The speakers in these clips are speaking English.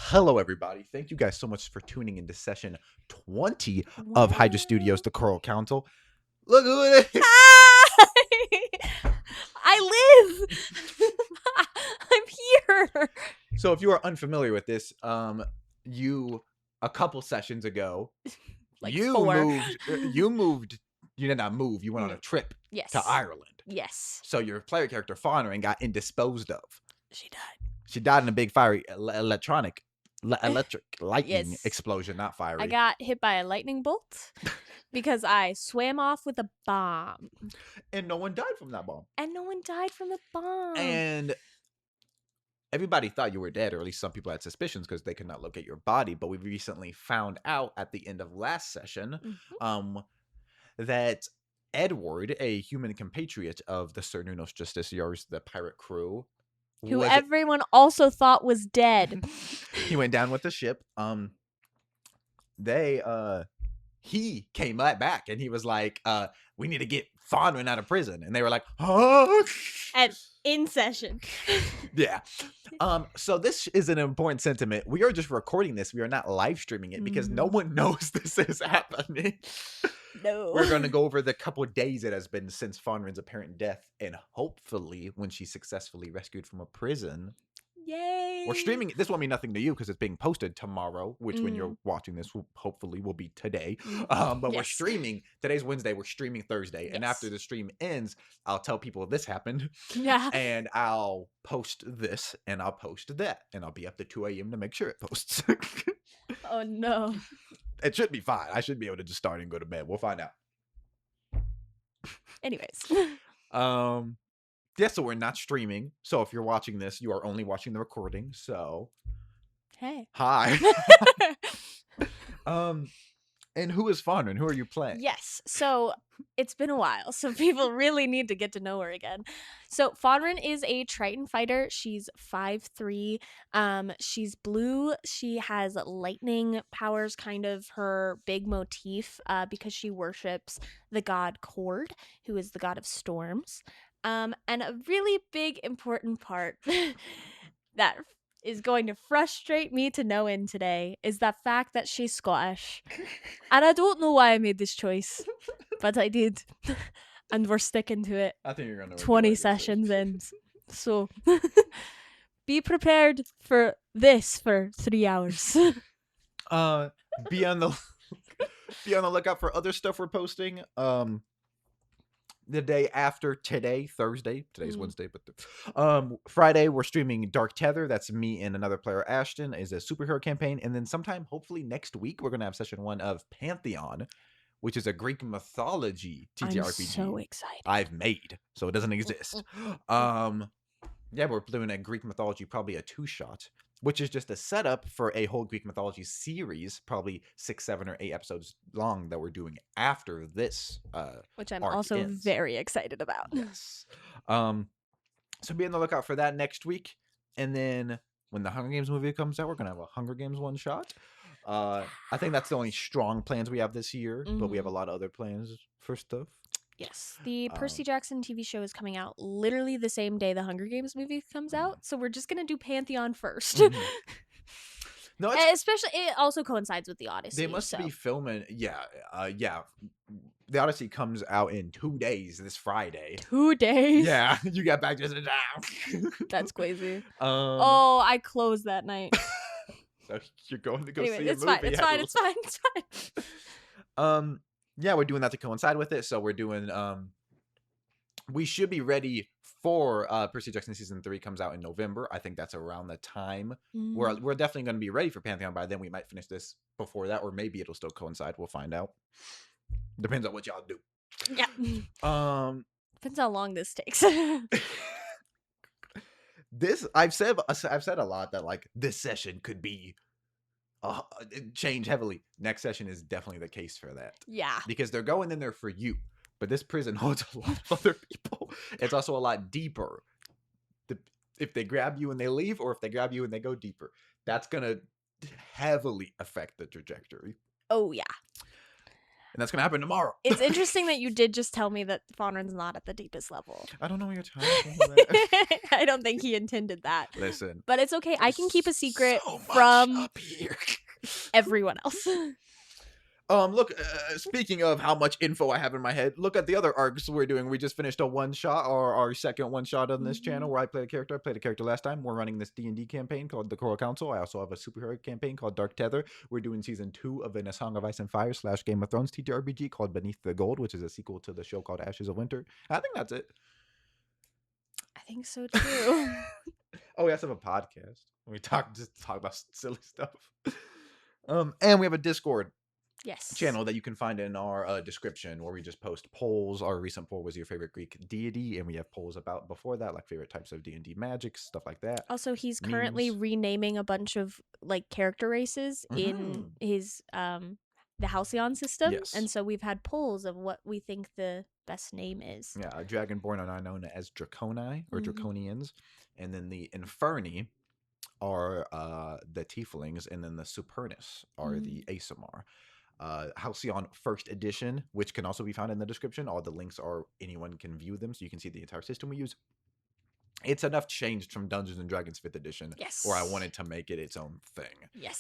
Hello, everybody. Thank you guys so much for tuning into session 20 of Hydra Studios, Wow. the Coral Council. Look who it is. Hi! I live! I'm here! So if you are unfamiliar with this, you a couple sessions ago, Like you 4. moved, you did not move, you went on a trip Yes. to Ireland. Yes. So your player character Fawnering got indisposed of. She died. She died in a big fiery electric lightning Yes. explosion, not fiery. I got hit by a lightning bolt because I swam off with a bomb. And no one died from that bomb. And no one died from the bomb. And everybody thought you were dead, or at least some people had suspicions because they could not locate your body. But we recently found out at the end of last session that Edward, a human compatriot of the Sir Nunos Justiciars, the pirate crew, who everyone also thought was dead. He went down with the ship. He came right back and he was like, we need to get Fonrin out of prison. And they were like, huh? And in session. Yeah. So this is an important sentiment. We are just recording this. We are not live streaming it because no one knows this is happening. No. We're going to go over the couple of days it has been since Fonrin's apparent death, and hopefully when she's successfully rescued from a prison. Yay. We're streaming it. This won't mean nothing to you because it's being posted tomorrow, which when you're watching this will hopefully will be today. But we're streaming. Today's Wednesday. We're streaming Thursday. And after the stream ends, I'll tell people this happened. Yeah. And I'll post this and I'll post that. And I'll be up to 2 a.m. to make sure it posts. Oh, no. It should be fine. I should be able to just start and go to bed. We'll find out. Anyways. Yeah, so we're not streaming. So if you're watching this, you are only watching the recording. So, hey. Hi. And who is Fonrin? Who are you playing? Yes. So it's been a while, so people really need to get to know her again. So Fonrin is a Triton fighter. She's 5'3". She's blue. She has lightning powers, kind of her big motif, because she worships the god Cord, who is the god of storms. And a really big important part that is going to frustrate me to no end today is the fact that she's Scottish. And I don't know why I made this choice, but I did. And we're sticking to it. I think you're gonna 20 sessions in. So be prepared for this for 3 hours. Be on the lookout for other stuff we're posting. The day after today, Thursday. Today's Wednesday, but Friday we're streaming Dark Tether. That's me and another player, Ashton, is a superhero campaign. And then sometime, hopefully next week, we're gonna have session 1 of Pantheon, which is a Greek mythology TTRPG. I'm so excited. I've made, so it doesn't exist. Yeah, we're doing a Greek mythology, probably a 2-shot, which is just a setup for a whole Greek mythology series, probably 6, 7, or 8 episodes long that we're doing after this. Which I'm also very excited about. Yes. So be on the lookout for that next week. And then when the Hunger Games movie comes out, we're going to have a Hunger Games 1-shot. I think that's the only strong plans we have this year, but we have a lot of other plans for stuff. Yes, the Percy Jackson TV show is coming out literally the same day the Hunger Games movie comes out, so we're just gonna do Pantheon first. No, especially it also coincides with the Odyssey. They must be filming. Yeah. The Odyssey comes out in 2 days this Friday. 2 days? Yeah, you got back just in time. That's crazy. Oh, I closed that night. So you're going to go anyway, see a movie. It's fine. Yeah, we're doing that to coincide with it. So we're doing we should be ready for Percy Jackson season 3 comes out in November. I think that's around the time. We're definitely going to be ready for Pantheon by then. We might finish this before that, or maybe it'll still coincide. We'll find out. Depends on what y'all do. Yeah. Depends how long this takes. I've said a lot that like this session could be change heavily. Next session is definitely the case for that. Yeah. Because they're going in there for you. But this prison holds a lot of other people. It's also a lot deeper. If they grab you and they leave, or if they grab you and they go deeper, that's going to heavily affect the trajectory. Oh, yeah. And that's going to happen tomorrow. It's interesting that you did just tell me that Fonrin's not at the deepest level. I don't know what you're talking about. I don't think he intended that. Listen. But it's okay. I can keep a secret So much from up here. everyone else. Look, speaking of how much info I have in my head, look at the other arcs we're doing. We just finished a one-shot, or our second one-shot on this channel, where I played a character. I played a character last time. We're running this D&D campaign called The Coral Council. I also have a superhero campaign called Dark Tether. We're doing season 2 of A Song of Ice and Fire / Game of Thrones TTRPG called Beneath the Gold, which is a sequel to the show called Ashes of Winter. I think that's it. I think so too. Oh, we also have a podcast. We talk about silly stuff. And we have a Discord channel that you can find in our description, where we just post polls. Our recent poll was your favorite Greek deity, and we have polls about before that, like favorite types of D&D magic, stuff like that. Also, he's currently renaming a bunch of like character races in his the Halcyon system, and so we've had polls of what we think the best name is. Yeah, Dragonborn are known as Draconi or Draconians, and then the Inferni are the Tieflings, and then the Supernus are the Asimar. Halcyon first edition, which can also be found in the description. All the links are, anyone can view them, so you can see the entire system we use. It's enough changed from Dungeons and Dragons 5th edition, where I wanted to make it its own thing.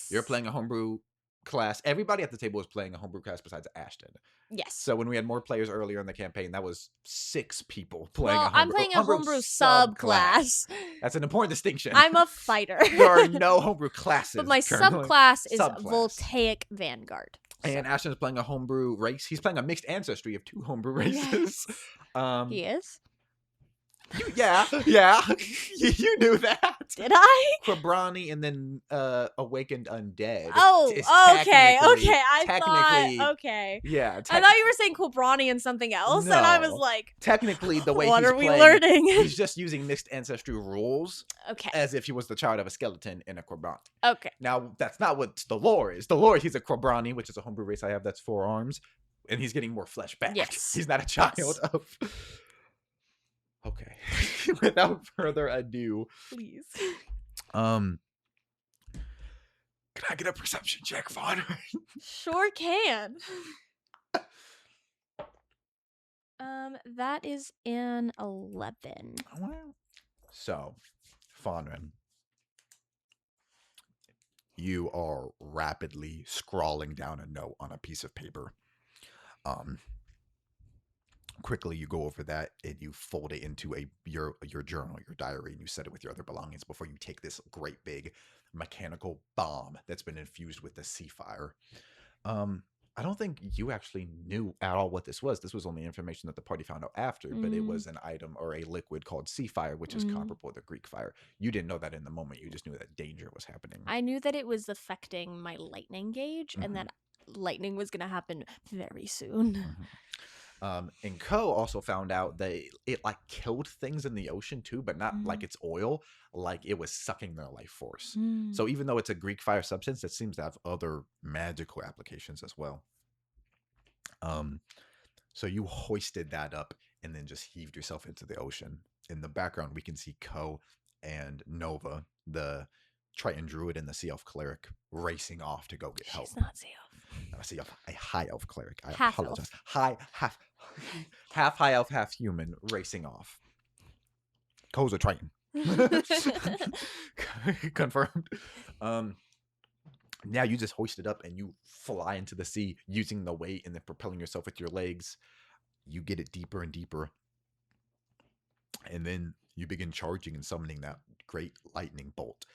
You're playing a homebrew class. Everybody at the table is playing a homebrew class besides Ashton. So when we had more players earlier in the campaign, that was 6 people playing a homebrew. I'm playing a homebrew subclass. That's an important distinction. I'm a fighter. There are no homebrew classes. But my subclass is Voltaic Vanguard. And Ashton's playing a homebrew race. He's playing a mixed ancestry of 2 homebrew races. He is? Yeah. You knew that. Did I? Quabrani and then Awakened Undead. Oh, okay. I thought, okay. Yeah. I thought you were saying Quabrani and something else, and I was like, technically, the way what he's are we playing, learning? He's just using mixed ancestry rules. Okay. As if he was the child of a skeleton in a Quabrani. Okay. Now, that's not what the lore is. The lore is he's a Quabrani, which is a homebrew race I have that's 4 arms, and he's getting more flesh back. Yes. He's not a child of... Okay. Without further ado, please. Can I get a perception check, Fawn? Sure can. That is an 11. Wow. So, Fawnrin, you are rapidly scrawling down a note on a piece of paper. Quickly, you go over that and you fold it into your journal, your diary, and you set it with your other belongings before you take this great big mechanical bomb that's been infused with the sea fire. I don't think you actually knew at all what this was. This was only information that the party found out after, but it was an item or a liquid called sea fire, which is comparable to Greek fire. You didn't know that in the moment. You just knew that danger was happening. I knew that it was affecting my lightning gauge and that lightning was going to happen very soon. And Ko also found out that it like killed things in the ocean too, but not like it's oil, like it was sucking their life force. So even though it's a Greek fire substance, it seems to have other magical applications as well. So you hoisted that up and then just heaved yourself into the ocean. In the background, we can see Ko and Nova, the Triton Druid and the Sea Elf Cleric, racing off to go get help. She's not Sea Elf. I see a high elf cleric. I half apologize. Elf. Half high elf, half human, racing off. Ko's a Triton. Confirmed. Now you just hoist it up and you fly into the sea using the weight and then propelling yourself with your legs. You get it deeper and deeper. And then you begin charging and summoning that great lightning bolt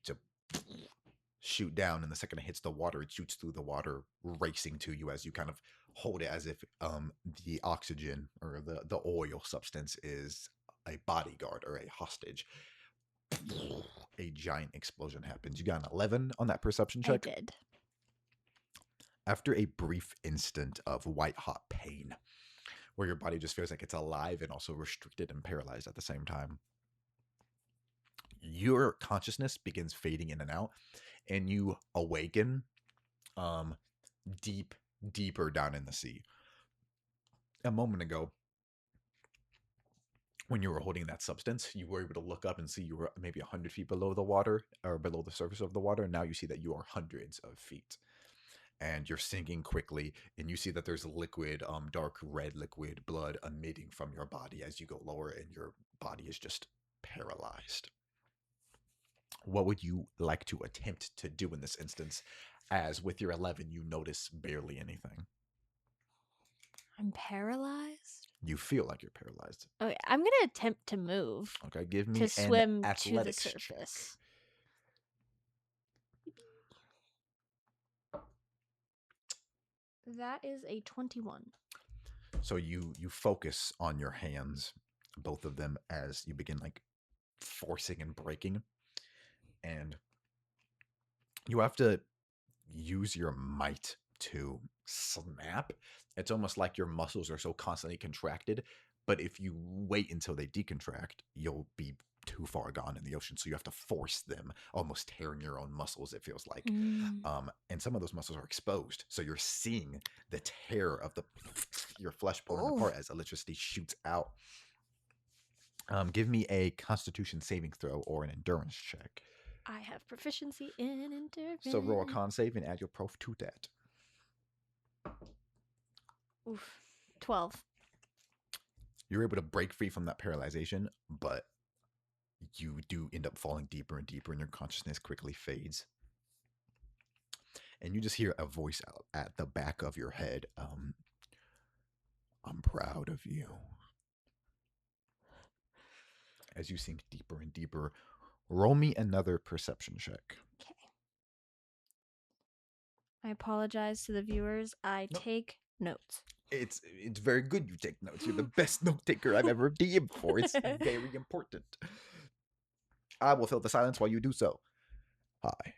to shoot down, and the second it hits the water, it shoots through the water, racing to you as you kind of hold it as if the oxygen or the oil substance is a bodyguard or a hostage. A giant explosion happens. You got an 11 on that perception check? I did. After a brief instant of white-hot pain, where your body just feels like it's alive and also restricted and paralyzed at the same time, your consciousness begins fading in and out, and you awaken deeper down in the sea. A moment ago, when you were holding that substance, you were able to look up and see you were maybe 100 feet below the water or below the surface of the water. And now you see that you are hundreds of feet. and you're sinking quickly, and you see that there's liquid, dark red liquid blood emitting from your body as you go lower, and your body is just paralyzed. What would you like to attempt to do in this instance, as with your 11 you notice barely anything? I'm paralyzed. You feel like you're paralyzed. Okay, I'm gonna attempt to move Okay, give to me an swim to the athletics check. surface. That is a 21. So you focus on your hands, both of them, as you begin like forcing and breaking, and you have to use your might to snap. It's almost like your muscles are so constantly contracted, but if you wait until they decontract, you'll be too far gone in the ocean. So you have to force them, almost tearing your own muscles, it feels like. And some of those muscles are exposed. So you're seeing the tear of your flesh pulling apart as electricity shoots out. Give me a Constitution saving throw or an endurance check. I have proficiency in endurance. So roll a con save and add your prof to that. Oof. 12. You're able to break free from that paralyzation, but you do end up falling deeper and deeper, and your consciousness quickly fades. And you just hear a voice out at the back of your head. I'm proud of you. As you sink deeper and deeper, roll me another perception check. Okay. I apologize to the viewers. I take notes. It's very good you take notes. You're the best note taker I've ever DM'd for. It's very important. I will fill the silence while you do so. Hi.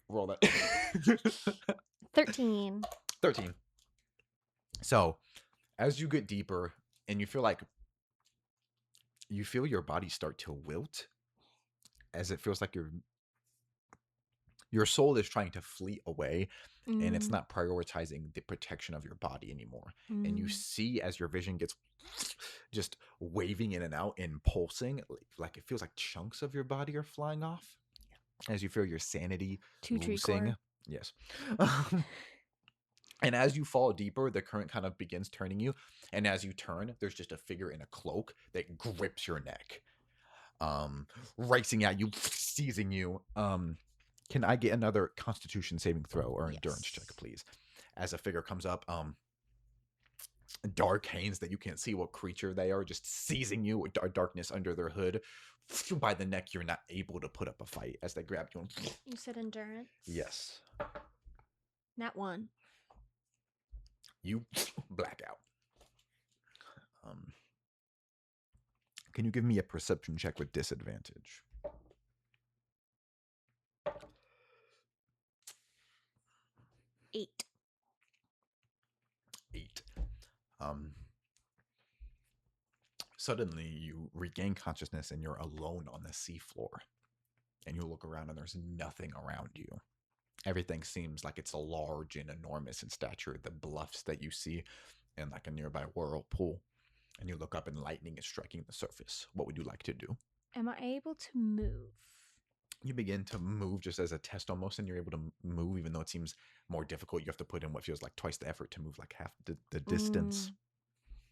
Roll that. 13. 13. So, as you get deeper and you feel your body start to wilt, as it feels like your soul is trying to flee away, and it's not prioritizing the protection of your body anymore. And you see as your vision gets just waving in and out and pulsing, like it feels like chunks of your body are flying off as you feel your sanity losing. Yes. And as you fall deeper, the current kind of begins turning you. And as you turn, there's just a figure in a cloak that grips your neck, racing at you, seizing you. Can I get another Constitution saving throw or endurance check, please? As a figure comes up, dark hanes that you can't see what creature they are, just seizing you with darkness under their hood. By the neck, you're not able to put up a fight as they grab you. You said endurance? Yes. Nat 1. You black out. Can you give me a perception check with disadvantage? 8. 8. Suddenly you regain consciousness and you're alone on the seafloor. And you look around and there's nothing around you. Everything seems like it's large and enormous in stature. The bluffs that you see and like a nearby whirlpool. And you look up and lightning is striking the surface. What would you like to do? Am I able to move? You begin to move just as a test almost, and you're able to move even though it seems more difficult. You have to put in what feels like twice the effort to move like half the distance.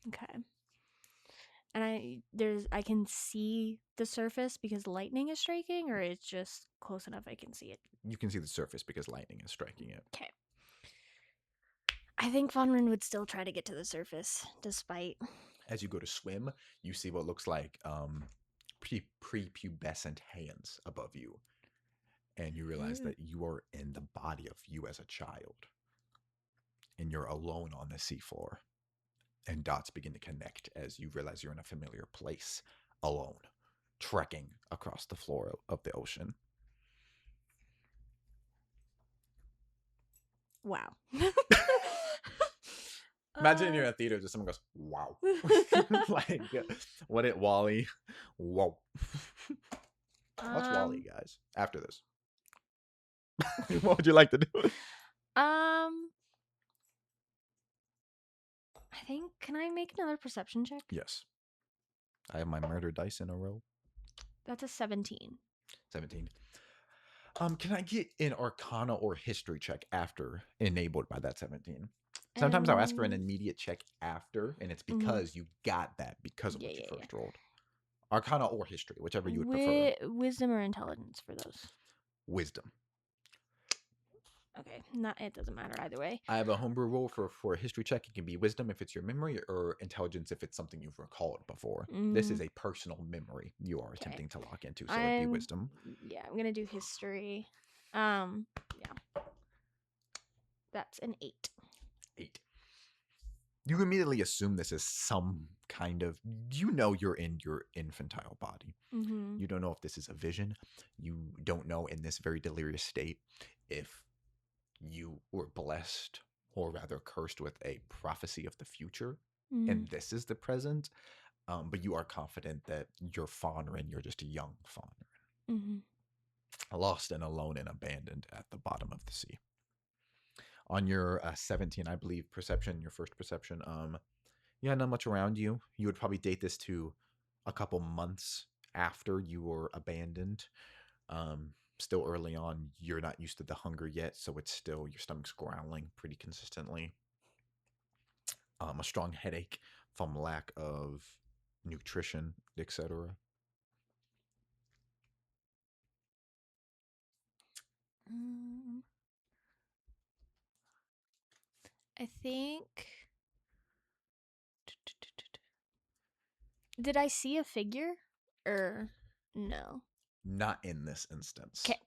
Okay. And I can see the surface because lightning is striking, or it's just close enough I can see it? You can see the surface because lightning is striking it. Okay. I think Vonrin would still try to get to the surface, despite... As you go to swim, you see what looks like prepubescent hands above you. And you realize that you are in the body of you as a child. And you're alone on the seafloor. And dots begin to connect as you realize you're in a familiar place, alone, trekking across the floor of the ocean. Wow. Imagine you're in a theater, just someone goes, wow. Like, what it, Wally? Whoa. What's Wally, guys? After this. What would you like to do? I think, can I make another perception check? Yes. I have my murder dice in a row. That's a 17. 17. Can I get an Arcana or History check after enabled by that 17? Sometimes I'll ask for an immediate check after, and it's because you got that because of what you first rolled. Arcana or History, whichever you would prefer. Wisdom or Intelligence for those? Wisdom. Okay, it doesn't matter either way. I have a homebrew rule for a History check. It can be Wisdom if it's your memory, or Intelligence if it's something you've recalled before. This is a personal memory you are attempting to lock into, so it'd be Wisdom. Yeah, I'm gonna do History. Yeah. That's an 8. 8. You immediately assume this is some kind of, you're in your infantile body. You don't know if this is a vision. You don't know in this very delirious state if you were blessed or rather cursed with a prophecy of the future. And this is the present. But you are confident that you're Fawnrin. You're just a young Fawnrin. Lost and alone and abandoned at the bottom of the sea. On your 17, I believe, perception, your first perception, not much around you. You would probably date this to a couple months after you were abandoned. Still early on, you're not used to the hunger yet, so it's still, your stomach's growling pretty consistently. A strong headache from lack of nutrition, etc. I think. Did I see a figure? Or no? Not in this instance. Okay.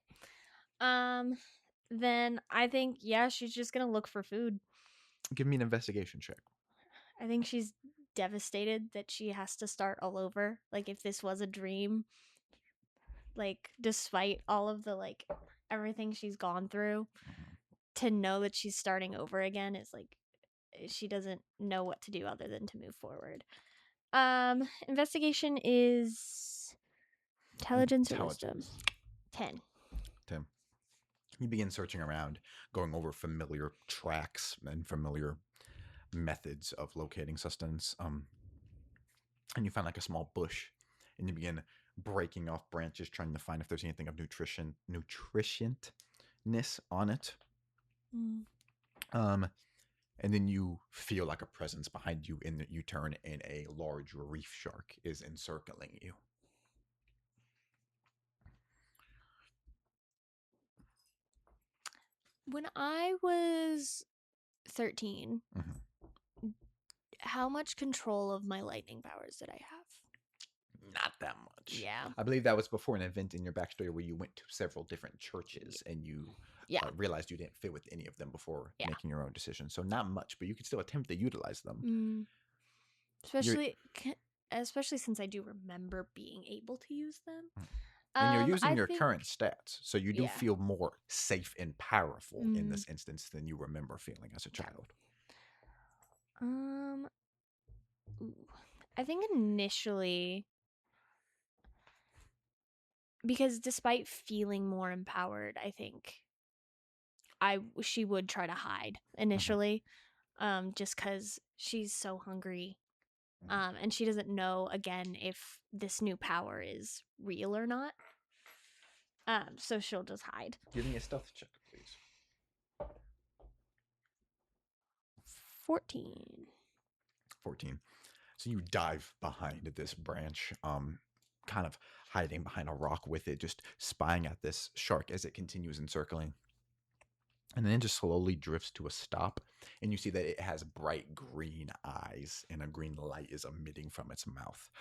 Then I think, she's just gonna look for food. Give me an investigation check. I think she's devastated that she has to start all over. Like, if this was a dream, like, despite all of the, like, everything she's gone through, to know that she's starting over again is like, she doesn't know what to do other than to move forward. Investigation is intelligence or wisdom? 10. You begin searching around, going over familiar tracks and familiar methods of locating sustenance. And you find like a small bush, and you begin breaking off branches, trying to find if there's anything of nutritionness on it. And then you feel like a presence behind you, and you turn, and a large reef shark is encircling you. When I was 13, how much control of my lightning powers did I have? Not that much. Yeah. I believe that was before an event in your backstory where you went to several different churches and you realized you didn't fit with any of them before making your own decision. So not much, but you could still attempt to utilize them. Especially since I do remember being able to use them. And you're using your current stats, so you do feel more safe and powerful in this instance than you remember feeling as a child. I think initially, because despite feeling more empowered, I think she would try to hide initially, just because she's so hungry, and she doesn't know again if this new power is real or not. So she'll just hide. Give me a stealth check, please. 14. So you dive behind this branch, kind of hiding behind a rock with it, just spying at this shark as it continues encircling. And then it just slowly drifts to a stop, and you see that it has bright green eyes, and a green light is emitting from its mouth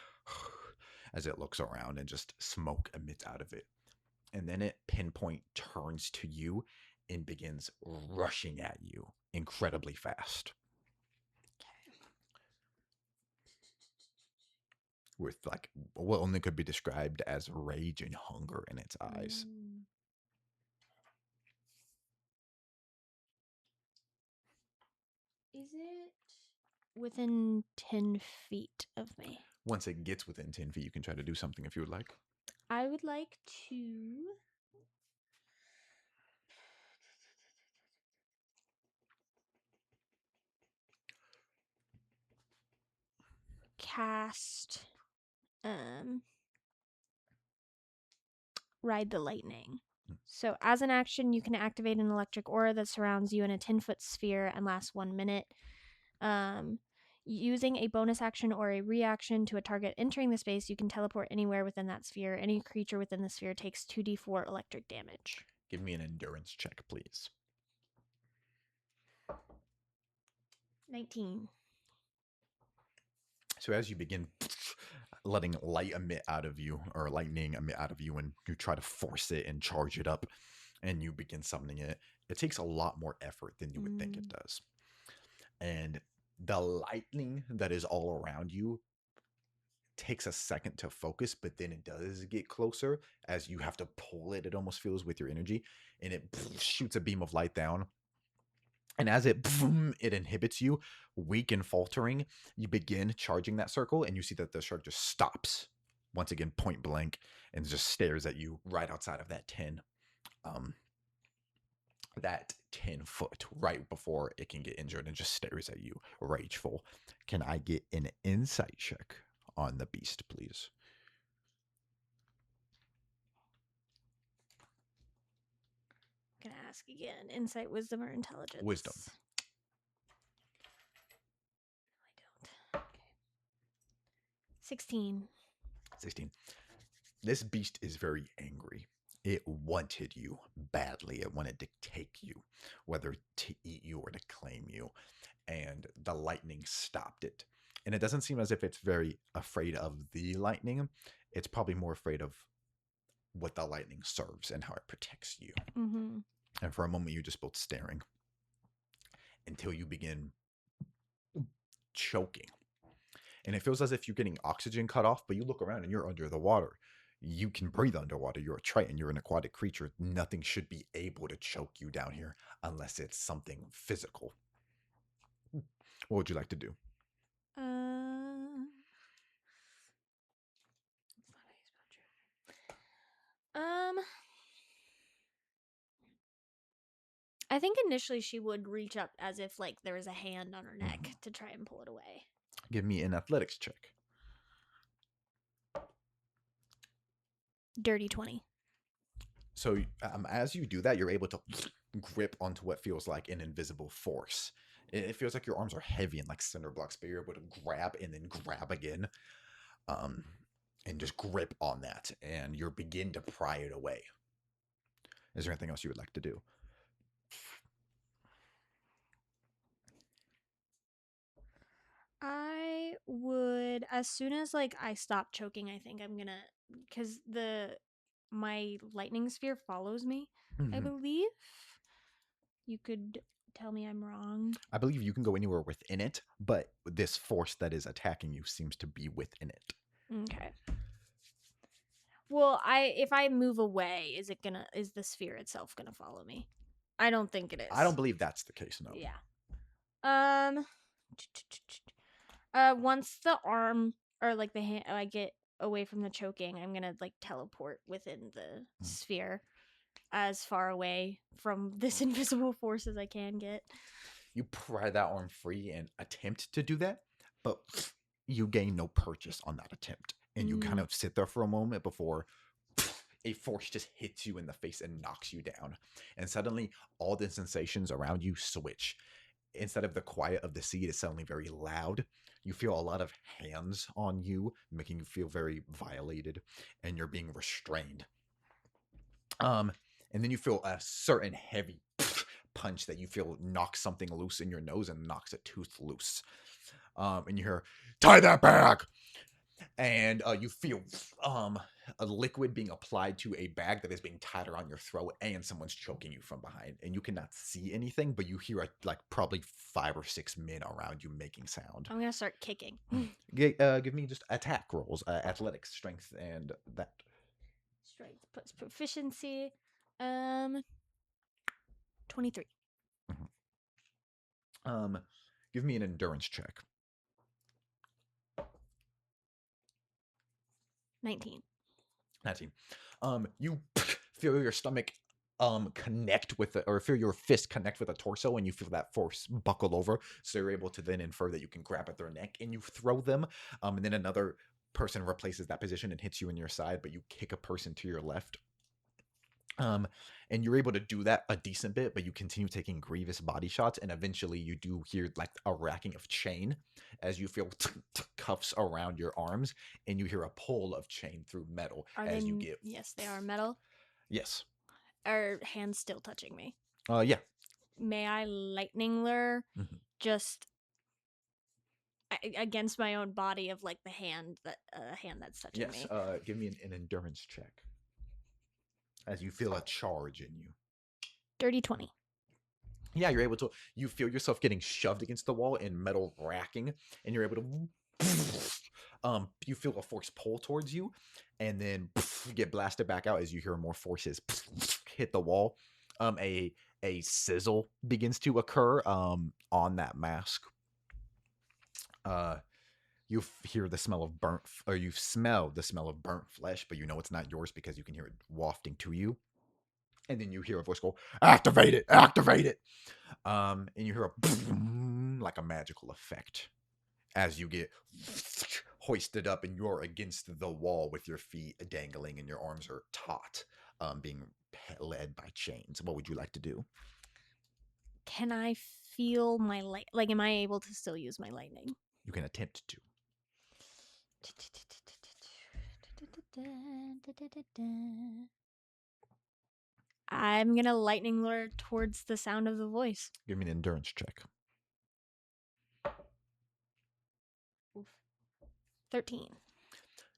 as it looks around, and just smoke emits out of it. And then it pinpoint turns to you and begins rushing at you incredibly fast. With like what only could be described as rage and hunger in its eyes. Is it within 10 feet of me? Once it gets within 10 feet, you can try to do something if you would like. I would like to cast Ride the Lightning. So, as an action, you can activate an electric aura that surrounds you in a 10-foot sphere and lasts 1 minute. Using a bonus action or a reaction to a target entering the space, you can teleport anywhere within that sphere. Any creature within the sphere takes 2d4 electric damage. Give me an endurance check, please. 19. So as you begin letting light emit out of you, or lightning emit out of you, and you try to force it and charge it up, and you begin summoning it, it takes a lot more effort than you would think it does. And the lightning that is all around you takes a second to focus, but then it does get closer as you have to pull it. It almost feels with your energy, and it shoots a beam of light down. And as it inhibits you, weak and faltering, you begin charging that circle, and you see that the shark just stops once again, point blank, and just stares at you right outside of that 10 foot, right before it can get injured, and just stares at you, rageful. Can I get an insight check on the beast, please? Gonna ask again. Insight, wisdom, or intelligence? Wisdom. I don't. Okay. 16. 16. This beast is very angry. It wanted you badly. It wanted to take you, whether to eat you or to claim you. And the lightning stopped it. And it doesn't seem as if it's very afraid of the lightning. It's probably more afraid of what the lightning serves and how it protects you. Mm-hmm. And for a moment, you're just both staring until you begin choking. And it feels as if you're getting oxygen cut off, but you look around and you're under the water. You can breathe underwater. You're a Triton. You're an aquatic creature. Nothing should be able to choke you down here unless it's something physical. What would you like to do? I think initially she would reach up as if like there was a hand on her neck to try and pull it away. Give me an athletics check. Dirty 20. So as you do that, you're able to grip onto what feels like an invisible force. It feels like your arms are heavy and like cinder blocks, but you're able to grab and then grab again, and just grip on that, and you begin to pry it away. Is there anything else you would like to do? I would, as soon as like I stop choking, I think I'm gonna, because my lightning sphere follows me. I believe. You could tell me I'm wrong. I believe you can go anywhere within it, but this force that is attacking you seems to be within it. Okay. Well, if I move away, is the sphere itself gonna follow me? I don't think it is. I don't believe that's the case, no. Yeah. Once the arm or like the hand, I get away from the choking, I'm gonna like teleport within the sphere as far away from this invisible force as I can get. You pry that arm free and attempt to do that, but you gain no purchase on that attempt. And you kind of sit there for a moment before a force just hits you in the face and knocks you down. And suddenly all the sensations around you switch. Instead of the quiet of the sea, it's suddenly very loud. You feel a lot of hands on you, making you feel very violated, and you're being restrained. And then you feel a certain heavy punch that you feel knocks something loose in your nose and knocks a tooth loose. And you hear, "Tie that back!" And you feel a liquid being applied to a bag that is being tied around your throat, and someone's choking you from behind. And you cannot see anything, but you hear like probably 5 or 6 men around you making sound. I'm gonna start kicking. Give me just attack rolls, athletics, strength, and that. Strength plus proficiency. 23. Give me an endurance check. 19. 19. You feel your stomach connect with it, or feel your fist connect with the torso, and you feel that force buckle over, so you're able to then infer that you can grab at their neck and you throw them, and then another person replaces that position and hits you in your side, but you kick a person to your left, Um, and you're able to do that a decent bit, but you continue taking grievous body shots, and eventually you do hear like a racking of chain as you feel cuffs around your arms, and you hear a pull of chain through metal Are as you they? get. Yes, they are metal. Yes. Are hands still touching me? Yeah. May I lightning lure Mhm. just against my own body of like the hand that's touching Yes. me? Give me an endurance check as you feel a charge in you. Dirty 20. Yeah, you're able to. You feel yourself getting shoved against the wall and metal racking, and you're able to. You feel a force pull towards you, and then you get blasted back out as you hear more forces hit the wall. A sizzle begins to occur on that mask. Uh, you hear the smell of burnt, or you smell the smell of burnt flesh, but you know it's not yours because you can hear it wafting to you. And then you hear a voice go, "Activate it! Activate it!" And you hear a boom, like a magical effect as you get hoisted up and you're against the wall with your feet dangling and your arms are taut, being led by chains. What would you like to do? Can I feel my light? Like, am I able to still use my lightning? You can attempt to. I'm gonna lightning lure towards the sound of the voice. Give me an endurance check. Oof. 13.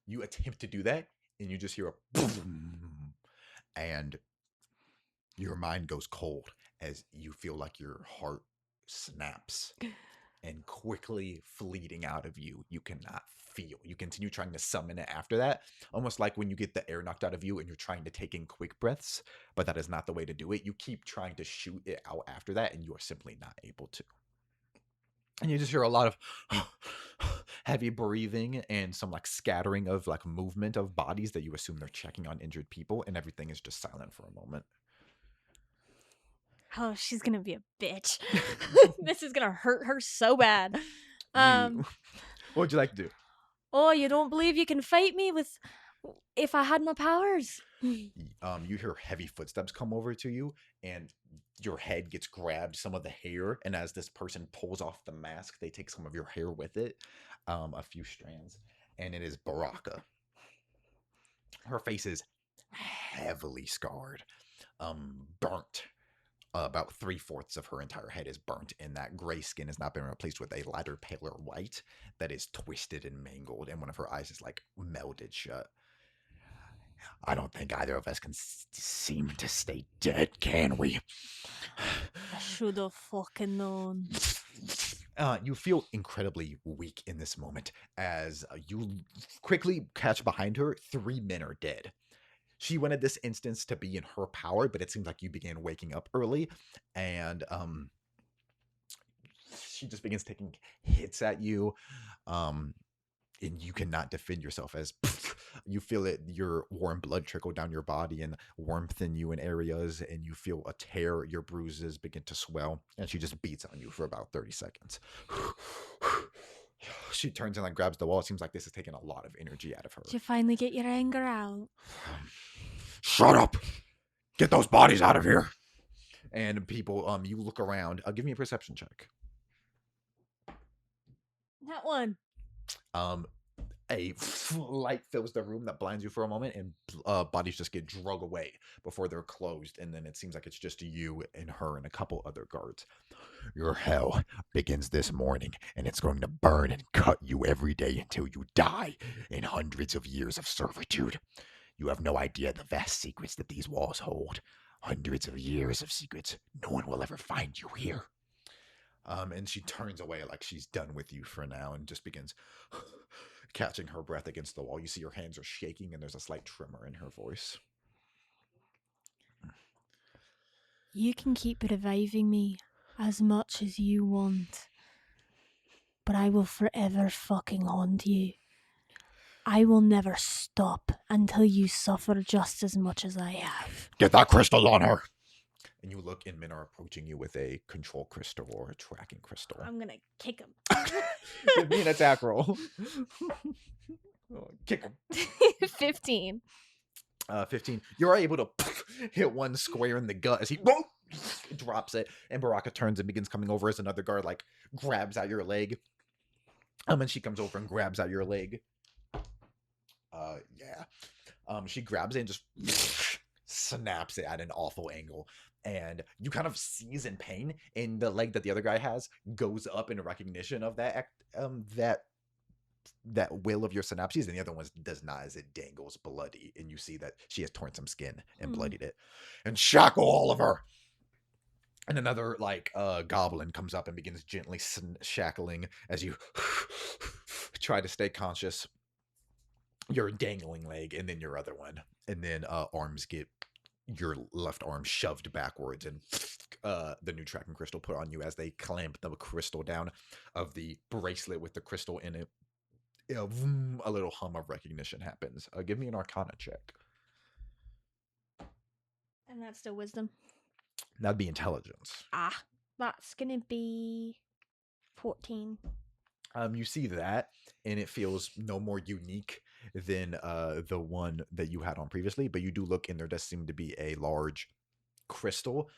You attempt to do that, and you just hear a boom, and your mind goes cold as you feel like your heart snaps and quickly fleeting out of you. You cannot feel. You continue trying to summon it after that, almost like when you get the air knocked out of you and you're trying to take in quick breaths, but that is not the way to do it. You keep trying to shoot it out after that, and you are simply not able to. And you just hear a lot of heavy breathing and some like scattering of like movement of bodies that you assume they're checking on injured people, and everything is just silent for a moment. Oh, she's gonna be a bitch. This is gonna hurt her so bad. You, what would you like to do? Oh, you don't believe you can fight me with if I had my powers? You hear heavy footsteps come over to you, and your head gets grabbed, some of the hair, and as this person pulls off the mask, they take some of your hair with it, a few strands, and it is Baraka. Her face is heavily scarred, burnt. About 3/4 of her entire head is burnt, and that gray skin has not been replaced with a lighter, paler white that is twisted and mangled, and one of her eyes is like melded shut. I don't think either of us can seem to stay dead, can we? I should have fucking known. You feel incredibly weak in this moment as you quickly catch behind her. 3 men are dead. She wanted this instance to be in her power, but it seems like you began waking up early, and she just begins taking hits at you. Um, and you cannot defend yourself as you feel it, your warm blood trickle down your body and warmth in you in areas, and you feel a tear, your bruises begin to swell, and she just beats on you for about 30 seconds. She turns and like grabs the wall. It seems like this is taking a lot of energy out of her. Did you finally get your anger out? Shut up! Get those bodies out of here! And people, you look around. Give me a perception check. That one. A light fills the room that blinds you for a moment, and bodies just get drug away before they're closed, and then it seems like it's just you and her and a couple other guards. Your hell begins this morning, and it's going to burn and cut you every day until you die in hundreds of years of servitude. You have no idea the vast secrets that these walls hold. Hundreds of years of secrets. No one will ever find you here. And she turns away like she's done with you for now and just begins catching her breath against the wall. You see her hands are shaking and there's a slight tremor in her voice. You can keep reviving me as much as you want, but I will forever fucking haunt you. I will never stop until you suffer just as much as I have. Get that crystal on her! And you look, and men are approaching you with a control crystal or a tracking crystal. I'm gonna kick him. Give me an attack roll. Kick him. 15. 15. You're able to hit one square in the gut as he drops it, and Baraka turns and begins coming over as another guard like grabs at your leg. And she comes over and grabs at your leg. Yeah. She grabs it and just snaps it at an awful angle. And you kind of seize in pain, and the leg that the other guy has goes up in recognition of that will of your synapses, and the other one does not, as it dangles bloody, and you see that she has torn some skin and bloodied it. And shackle Oliver. And another like goblin comes up and begins gently shackling as you try to stay conscious. Your dangling leg, and then your other one, and then arms get your left arm shoved backwards, and the new tracking crystal put on you as they clamp the crystal down of the bracelet with the crystal in it. A little hum of recognition happens. Give me an Arcana check. And that's still wisdom. That'd be intelligence. That's gonna be 14. You see that, and it feels no more unique than the one that you had on previously, but you do look, and there does seem to be a large crystal,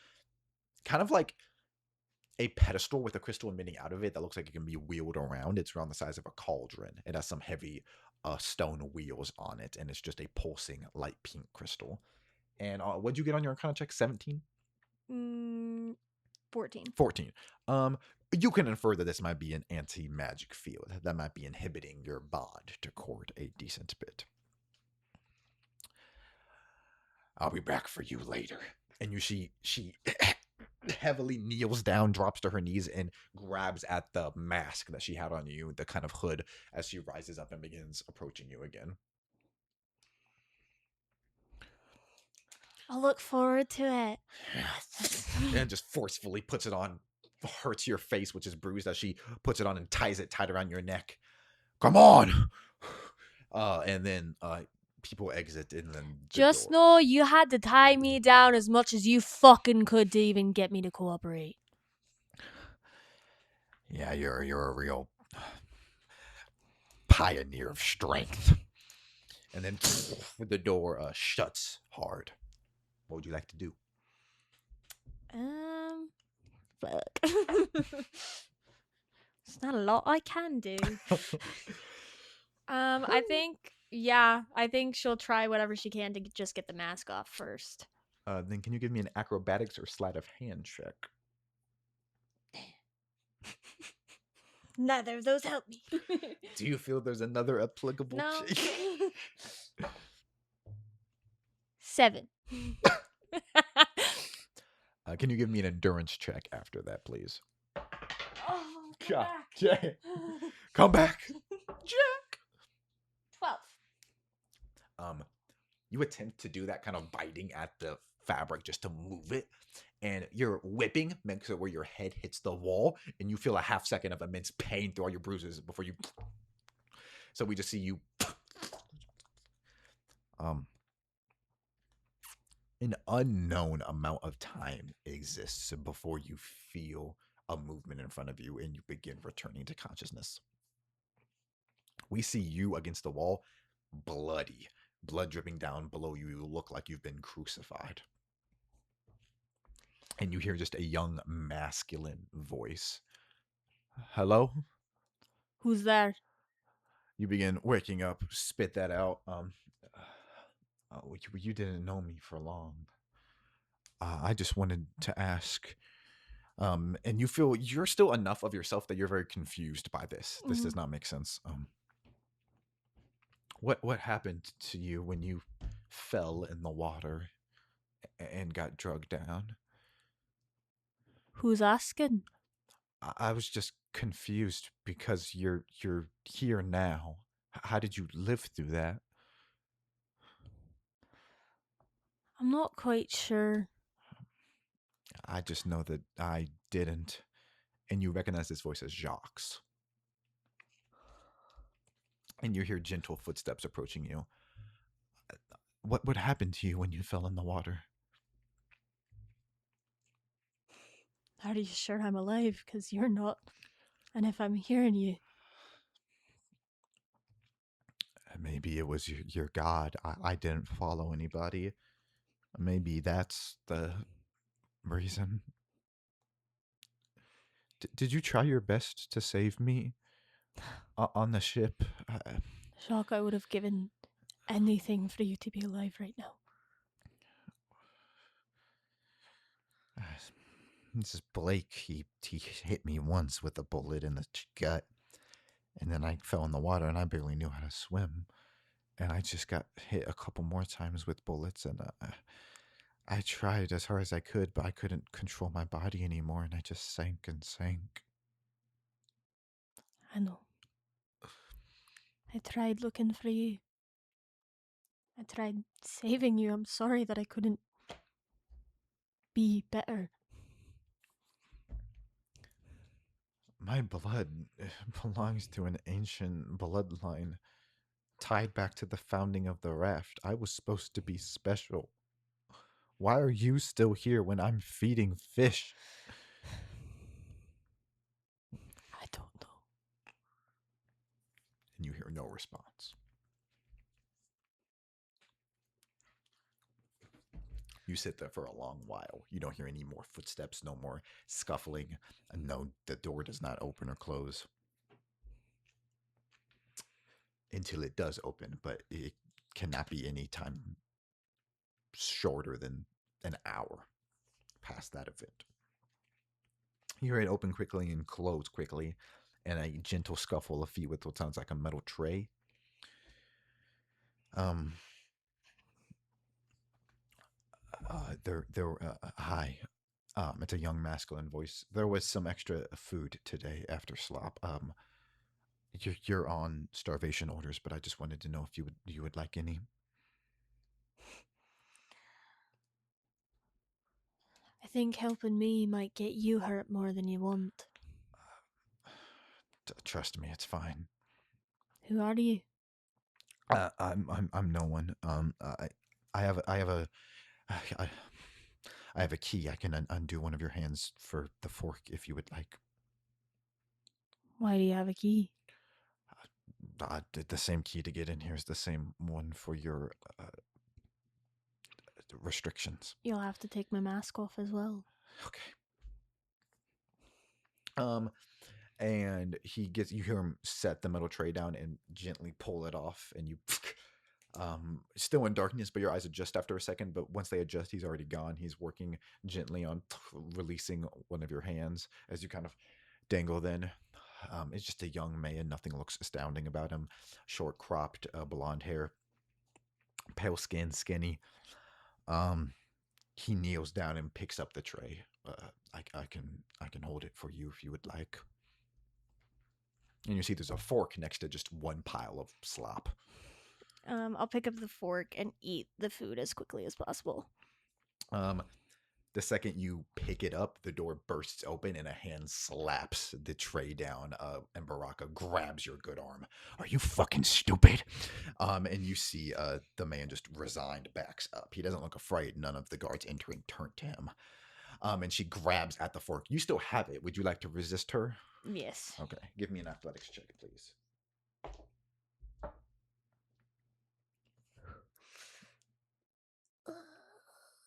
kind of like a pedestal with a crystal emitting out of it that looks like it can be wheeled around. It's around the size of a cauldron. It has some heavy stone wheels on it, and it's just a pulsing light pink crystal. And what'd you get on your Arcana check? 17? 14. 14. You can infer that this might be an anti-magic field that might be inhibiting your bond to court a decent bit. I'll be back for you later. And she heavily kneels down, drops to her knees, and grabs at the mask that she had on you, the kind of hood, as she rises up and begins approaching you again. I'll look forward to it. And just forcefully puts it on, hurts your face, which is bruised, as she puts it on and ties it tight around your neck. Come on! And then people exit, and then just know you had to tie me down as much as you fucking could to even get me to cooperate. Yeah, you're a real pioneer of strength. And then the door shuts hard. What would you like to do? Fuck. It's not a lot I can do. I think she'll try whatever she can to just get the mask off first. Then can you give me an acrobatics or sleight of hand check? Neither of those help me. Do you feel there's another applicable check? 7. Can you give me an endurance check after that, please? Oh, God, Jack. Come back. Jack. 12. You attempt to do that, kind of biting at the fabric just to move it, and your whipping makes it where your head hits the wall, and you feel a half second of immense pain through all your bruises before you. So we just see you. An unknown amount of time exists before you feel a movement in front of you, and you begin returning to consciousness. We see you against the wall, bloody, blood dripping down below you. You look like you've been crucified. And you hear just a young, masculine voice. Hello? Who's there? You begin waking up, spit that out. You didn't know me for long. I just wanted to ask. And you feel you're still enough of yourself that you're very confused by this. This does not make sense. What happened to you when you fell in the water and got drugged down? Who's asking? I was just confused because you're here now. How did you live through that? I'm not quite sure. I just know that I didn't. And you recognize this voice as Jacques. And you hear gentle footsteps approaching you. What happened to you when you fell in the water? How are you sure I'm alive? Because you're not. And if I'm hearing you. Maybe it was your god. I didn't follow anybody. Maybe that's the reason. Did you try your best to save me on the ship? Jacques, I would have given anything for you to be alive right now. This is Blake. He hit me once with a bullet in the gut, and then I fell in the water, and I barely knew how to swim. And I just got hit a couple more times with bullets, and I tried as hard as I could, but I couldn't control my body anymore, and I just sank and sank. I know. I tried looking for you. I tried saving you. I'm sorry that I couldn't be better. My blood belongs to an ancient bloodline tied back to the founding of the raft. I was supposed to be special. Why are you still here when I'm feeding fish? I don't know. And you hear no response. You sit there for a long while. You don't hear any more footsteps, no more scuffling, and no, the door does not open or close. Until it does open, but it cannot be any time shorter than an hour past that event. You hear it open quickly and close quickly, and a gentle scuffle of feet with what sounds like a metal tray. Hi. It's a young masculine voice. There was some extra food today after slop. You're on starvation orders, but I just wanted to know if you would like any. I think helping me might get you hurt more than you want. Trust me, it's fine. Who are you? I'm no one. I have a key. I can undo one of your hands for the fork if you would like. Why do you have a key? The same key to get in here is the same one for your restrictions. You'll have to take my mask off as well. Okay. And you hear him set the metal tray down and gently pull it off, and you still in darkness, but your eyes adjust after a second. But once they adjust, he's already gone. He's working gently on releasing one of your hands as you kind of dangle then. It's just a young man. Nothing looks astounding about him. Short cropped blonde hair, pale skin, skinny. He kneels down and picks up the tray. I can hold it for you if you would like. And you see there's a fork next to just one pile of slop. I'll pick up the fork and eat the food as quickly as possible. The second you pick it up, the door bursts open and a hand slaps the tray down, and Baraka grabs your good arm. Are you fucking stupid? And you see the man just resigned backs up. He doesn't look afraid. None of the guards entering turn to him. And she grabs at the fork. You still have it. Would you like to resist her? Yes. Okay. Give me an athletics check, please.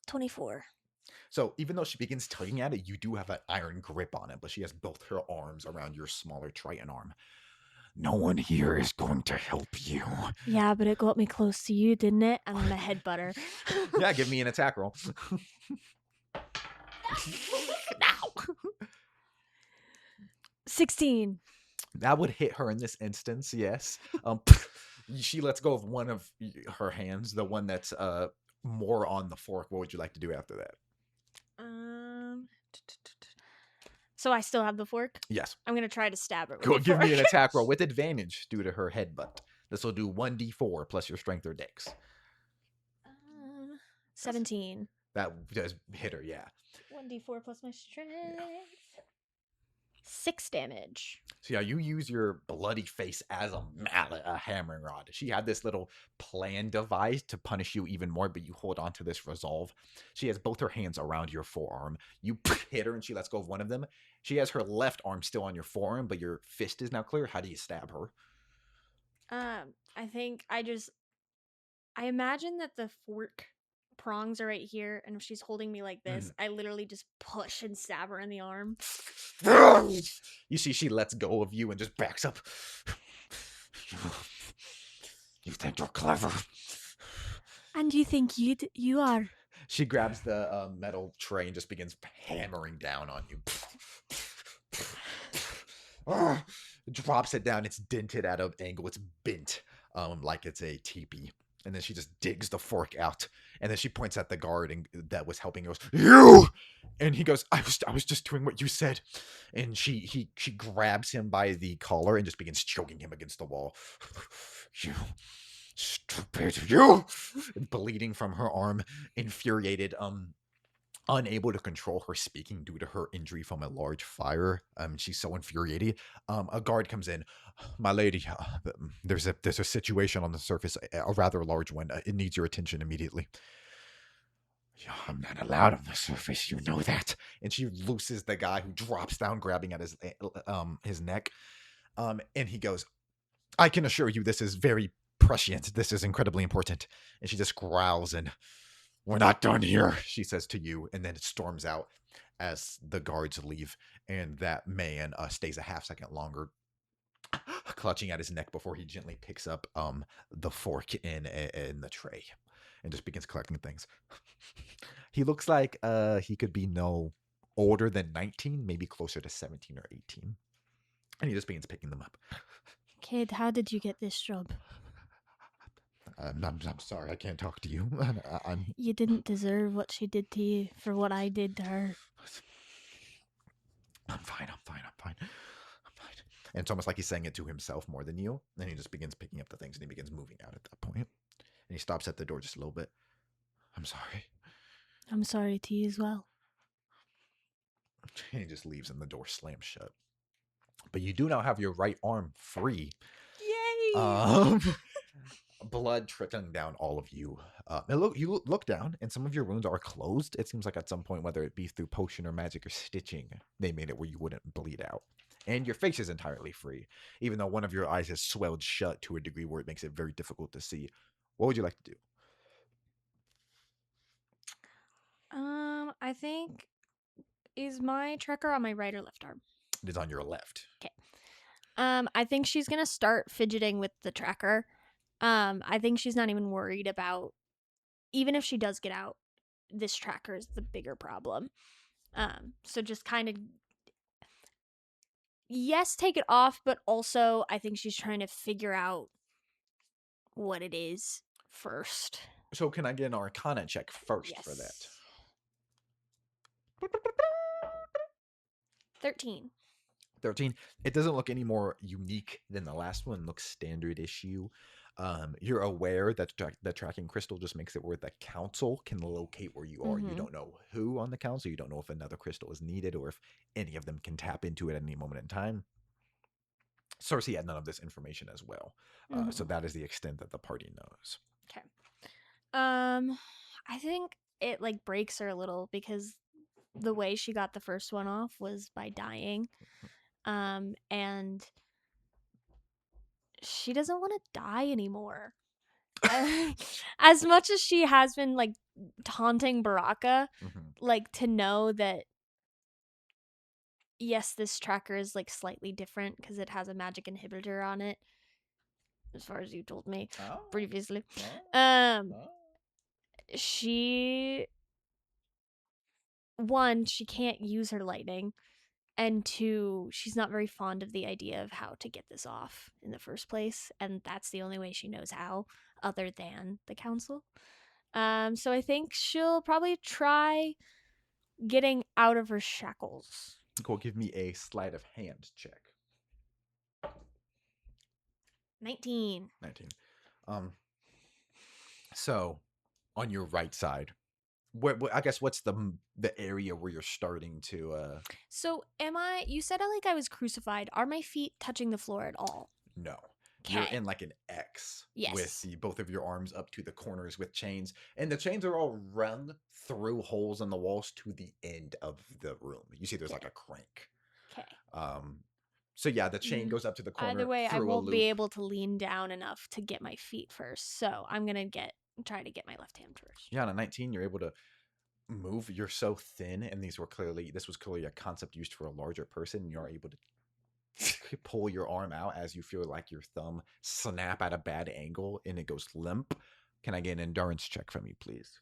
24. So even though she begins tugging at it, you do have an iron grip on it, but she has both her arms around your smaller Triton arm. No one here is going to help you. Yeah, but it got me close to you, didn't it? And I'm a headbutt her. Yeah, give me an attack roll. Now. 16. That would hit her in this instance, yes. She lets go of one of her hands, the one that's more on the fork. What would you like to do after that? So I still have the fork? Yes. I'm going to try to stab her with Go the give fork. me an attack roll with advantage due to her headbutt. This will do 1d4 plus your strength or dex. 17. That does hit her, yeah. 1d4 plus my strength. Yeah. 6 damage. So yeah, you use your bloody face as a mallet, a hammering rod. She had this little plan devised to punish you even more, but you hold on to this resolve. She has both her hands around your forearm. You hit her and she lets go of one of them. She has her left arm still on your forearm, but your fist is now clear. How do you stab her? I think I imagine that the fork prongs are right here, and if she's holding me like this, I literally just push and stab her in the arm. You see, she lets go of you and just backs up. You think you're clever? And you think you are? She grabs the metal tray and just begins hammering down on you. Drops it down. It's dented at an angle. It's bent, like it's a teepee. And then she just digs the fork out. And then she points at the guard and that was helping. Goes, you! And he goes, I was just doing what you said. And she grabs him by the collar and just begins choking him against the wall. You stupid, you! Bleeding from her arm, infuriated, unable to control her speaking due to her injury from a large fire. She's so infuriated. A guard comes in. My lady, there's a situation on the surface, a rather large one. It needs your attention immediately. I'm not allowed on the surface, you know that. And she looses the guy, who drops down, grabbing at his neck. And he goes, I can assure you this is very prescient. This is incredibly important. And she just growls and, we're not done here, she says to you, and then it storms out as the guards leave. And that man stays a half second longer, clutching at his neck before he gently picks up the fork in the tray and just begins collecting things. He looks like he could be no older than 19, maybe closer to 17 or 18. And he just begins picking them up. Kid, how did you get this job? I'm sorry, I can't talk to you. You didn't deserve what she did to you for what I did to her. I'm fine. And it's almost like he's saying it to himself more than you. And he just begins picking up the things and he begins moving out at that point. And he stops at the door just a little bit. I'm sorry. I'm sorry to you as well. And he just leaves and the door slams shut. But you do now have your right arm free. Yay! Blood trickling down all of you. You look down, and some of your wounds are closed. It seems like at some point, whether it be through potion or magic or stitching, they made it where you wouldn't bleed out. And your face is entirely free, even though one of your eyes has swelled shut to a degree where it makes it very difficult to see. What would you like to do? I think, is my tracker on my right or left arm? It is on your left. Okay. I think she's gonna start fidgeting with the tracker. I think she's not even worried about, even if she does get out, this tracker is the bigger problem. So just kind of, yes, take it off, but also I think she's trying to figure out what it is first. So can I get an Arcana check first for that? 13. 13. It doesn't look any more unique than the last one. It looks standard issue. You're aware that the tracking crystal just makes it where the council can locate where you are. You don't know who on the council. You don't know if another crystal is needed or if any of them can tap into it at any moment in time. Cersei had none of this information as well. So that is the extent that the party knows. Okay. I think it like breaks her a little because the way she got the first one off was by dying. And she doesn't want to die anymore. As much as she has been like taunting Baraka, like to know that yes, this tracker is like slightly different because it has a magic inhibitor on it, as far as you told me previously. She can't use her lightning, and 2, she's not very fond of the idea of how to get this off in the first place, and that's the only way she knows how, other than the council. So I think she'll probably try getting out of her shackles. Cool. Give me a sleight of hand check. 19. So on your right side, I guess what's the area where you're starting to So you said I was crucified. Are my feet touching the floor at all? No. Okay. You're in like an X with both of your arms up to the corners with chains, and the chains are all run through holes in the walls to the end of the room. You see there's like a crank. Okay. So yeah, the chain goes up to the corner Either way, I through a won't loop. be able to lean down enough to get my feet first. So I'm gonna try to get my left hand first. Yeah, on a 19, you're able to move. You're so thin, and this was clearly a concept used for a larger person. You're able to pull your arm out as you feel like your thumb snap at a bad angle, and it goes limp. Can I get an endurance check from you, please?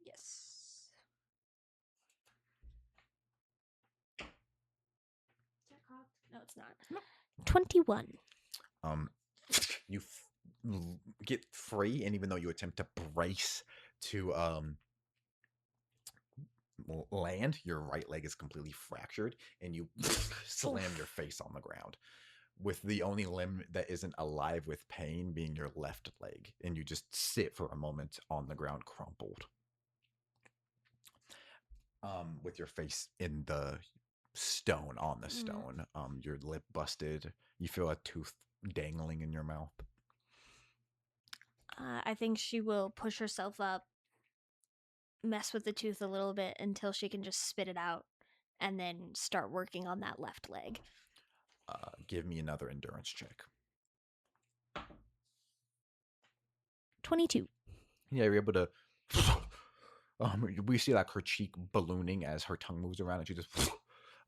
Yes. No, it's not. No. 21. You get free, and even though you attempt to brace to land, your right leg is completely fractured, and you slam your face on the ground, with the only limb that isn't alive with pain being your left leg, and you just sit for a moment on the ground, crumpled, with your face in the stone, on the stone. Your lip busted. You feel a tooth dangling in your mouth. I think she will push herself up, mess with the tooth a little bit until she can just spit it out, and then start working on that left leg. Give me another endurance check. 22. Yeah, you're able to. We see like her cheek ballooning as her tongue moves around, and she just,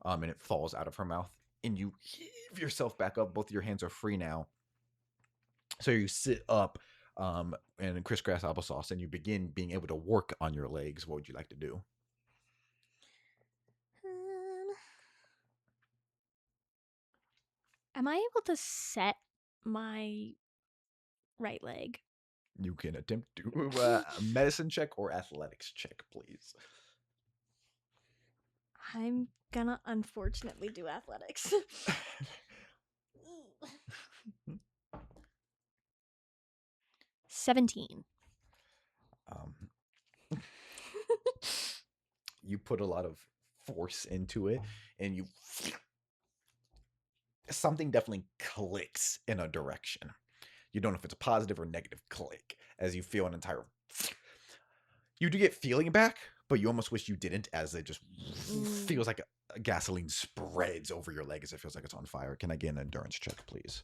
and it falls out of her mouth, and you heave yourself back up. Both of your hands are free now, so you sit up, and crisscross applesauce, and you begin being able to work on your legs. What would you like to do? Am I able to set my right leg? You can attempt to a medicine check or athletics check, please. I'm gonna unfortunately do athletics. 17. You put a lot of force into it, and something definitely clicks in a direction. You don't know if it's a positive or negative click, as you feel an entire. You do get feeling back, but you almost wish you didn't, as it just feels like a gasoline spreads over your leg as it feels like it's on fire. Can I get an endurance check, please?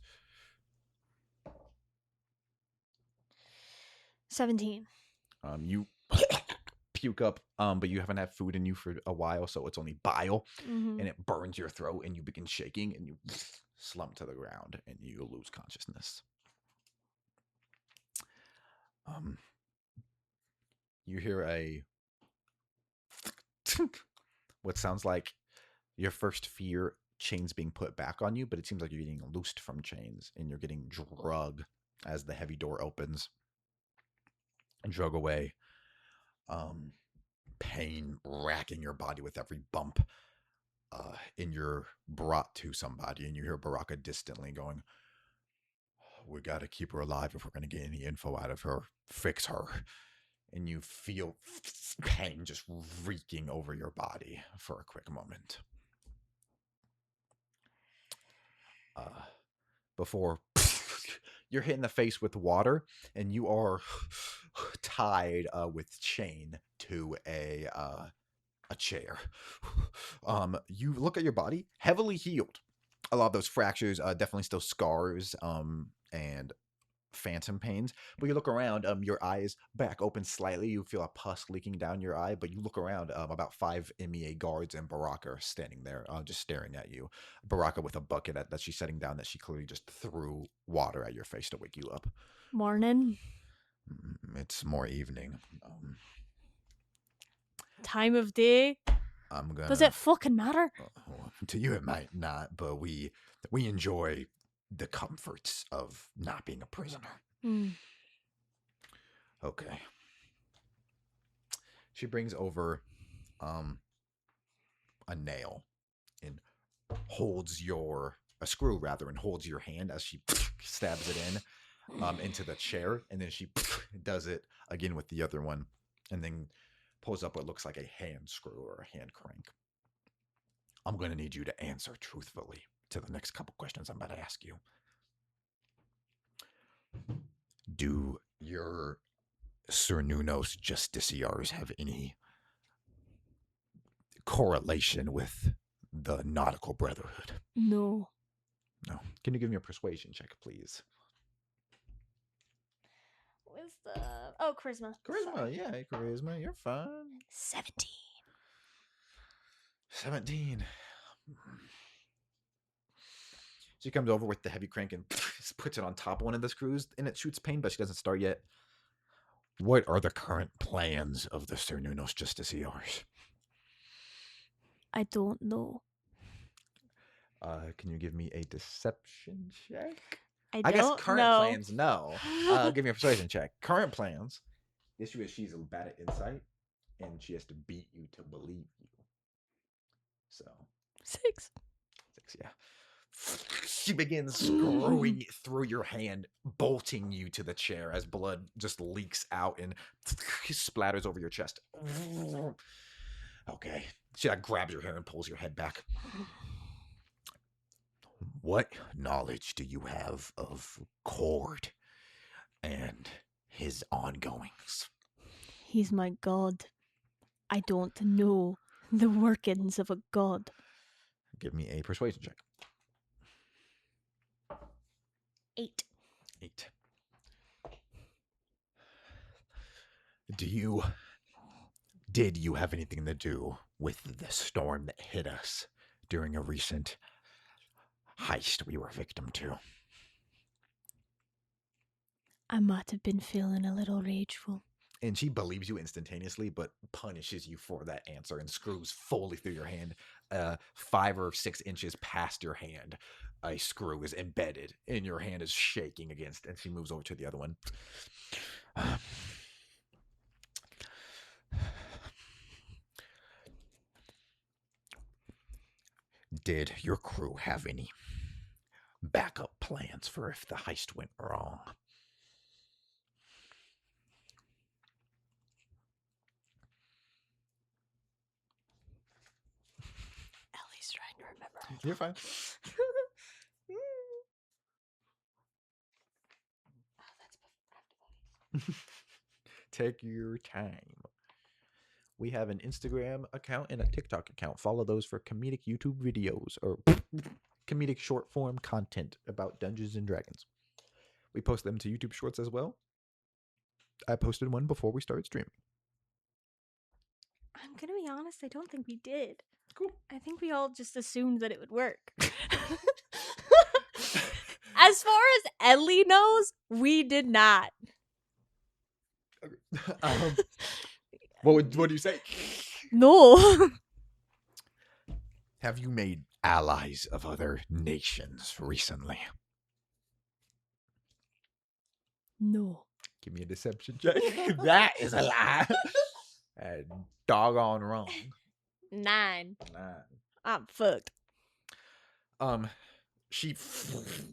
17. You puke up, but you haven't had food in you for a while, so it's only bile, and it burns your throat, and you begin shaking, and you slump to the ground, and you lose consciousness. You hear what sounds like your first fear, chains being put back on you, but it seems like you're getting loosed from chains, and you're getting drug as the heavy door opens. Drug away. Pain racking your body with every bump. And you're brought to somebody, and you hear Baraka distantly going, "We got to keep her alive if we're going to get any info out of her. Fix her." And you feel pain just reeking over your body for a quick moment. Before you're hit in the face with water, and you are tied with chain to a chair. You look at your body, heavily healed. A lot of those fractures, definitely still scars, and phantom pains. But you look around, your eyes back open slightly. You feel a pus leaking down your eye, but you look around, about 5 MEA guards and Baraka are standing there, just staring at you. Baraka with a bucket that she's setting down, that she clearly just threw water at your face to wake you up. Morning. It's more evening. Time of day. Does it fucking matter? To you it might not, but we enjoy the comforts of not being a prisoner. Okay. She brings over a nail and holds a screw rather, and holds your hand as she stabs it into the chair, and then she does it again with the other one, and then pulls up what looks like a hand screw or a hand crank. I'm going to need you to answer truthfully to the next couple questions I'm about to ask you. Do your Sir Nunos Justiciars have any correlation with the Nautical Brotherhood? No. No. Can you give me a persuasion check, please? Wisdom. Oh, charisma. Charisma, Sorry. yeah, charisma. You're fine. 17. 17. She comes over with the heavy crank and puts it on top of one of the screws, and it shoots pain, but she doesn't start yet. What are the current plans of the Cernunos Justiciars? I don't know. Can you give me a deception check? I guess don't current know. plans, no. Give me a persuasion check. Current plans. The issue is she's bad at insight, and she has to beat you to believe you. So 6. 6, yeah. She begins screwing through your hand, bolting you to the chair as blood just leaks out and splatters over your chest. Okay. She grabs your hair and pulls your head back. What knowledge do you have of Cord and his ongoings? He's my god. I don't know the workings of a god. Give me a persuasion check. 8. 8. Did you have anything to do with the storm that hit us during a recent heist we were victim to? I might have been feeling a little rageful. And she believes you instantaneously, but punishes you for that answer and screws fully through your hand. 5 or 6 inches past your hand, a screw is embedded, and your hand is shaking against, and she moves over to the other one. Did your crew have any backup plans for if the heist went wrong? Ellie's trying to remember. You're fine. Take your time. We have an Instagram account and a TikTok account. Follow those for comedic YouTube videos or comedic short form content about Dungeons and Dragons. We post them to YouTube Shorts as well. I posted one before we started streaming. I'm gonna be honest, I don't think we did. Cool. I think we all just assumed that it would work. As far as Ellie knows, we did not. What do you say? No. Have you made allies of other nations recently? No. Give me a deception check. That is a lie. Doggone wrong. 9. 9. I'm fucked. She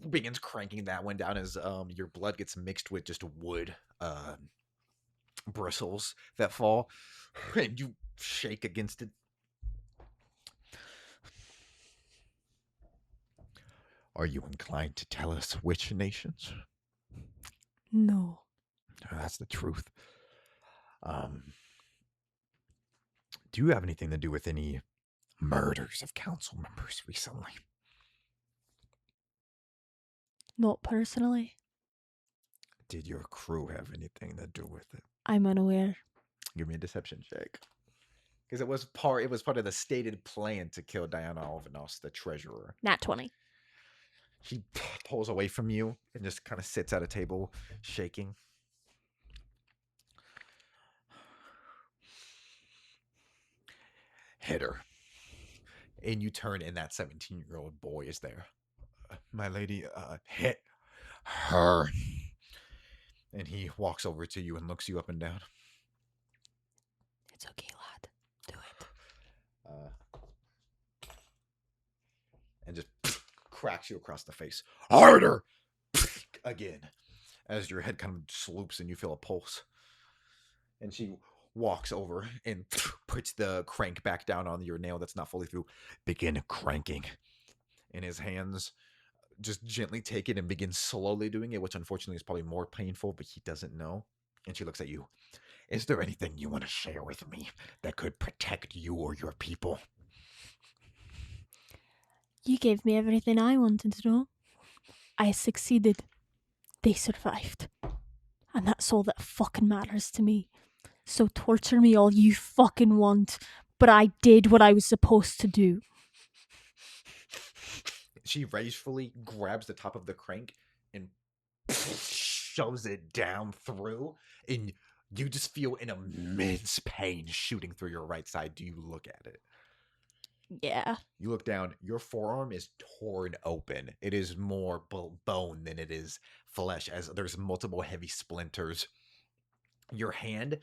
begins cranking that one down as your blood gets mixed with just wood bristles that fall, and you shake against it. Are you inclined to tell us which nations? No. That's the truth. Do you have anything to do with any murders of council members recently? Not personally. Did your crew have anything to do with it? I'm unaware. Give me a deception check. Because it was part of the stated plan to kill Diana Alvanos, the treasurer. Nat 20. She pulls away from you and just kind of sits at a table, shaking. Hit her. And you turn, and that 17-year-old boy is there. My lady, hit her. And he walks over to you and looks you up and down. It's okay, lad. Do it. And just cracks you across the face. Harder! Again. As your head kind of sloops and you feel a pulse. And she walks over and puts the crank back down on your nail that's not fully through. Begin cranking. And his hands just gently take it and begin slowly doing it, which unfortunately is probably more painful, but he doesn't know. And she looks at you. Is there anything you want to share with me that could protect you or your people? You gave me everything I wanted to know. I succeeded. They survived. And that's all that fucking matters to me. So torture me all you fucking want, but I did what I was supposed to do. She ragefully grabs the top of the crank and shoves it down through, and you just feel an immense pain shooting through your right side. Do you look at it? Yeah. You look down, your forearm is torn open. It is more bone than it is flesh, as there's multiple heavy splinters. Your hand,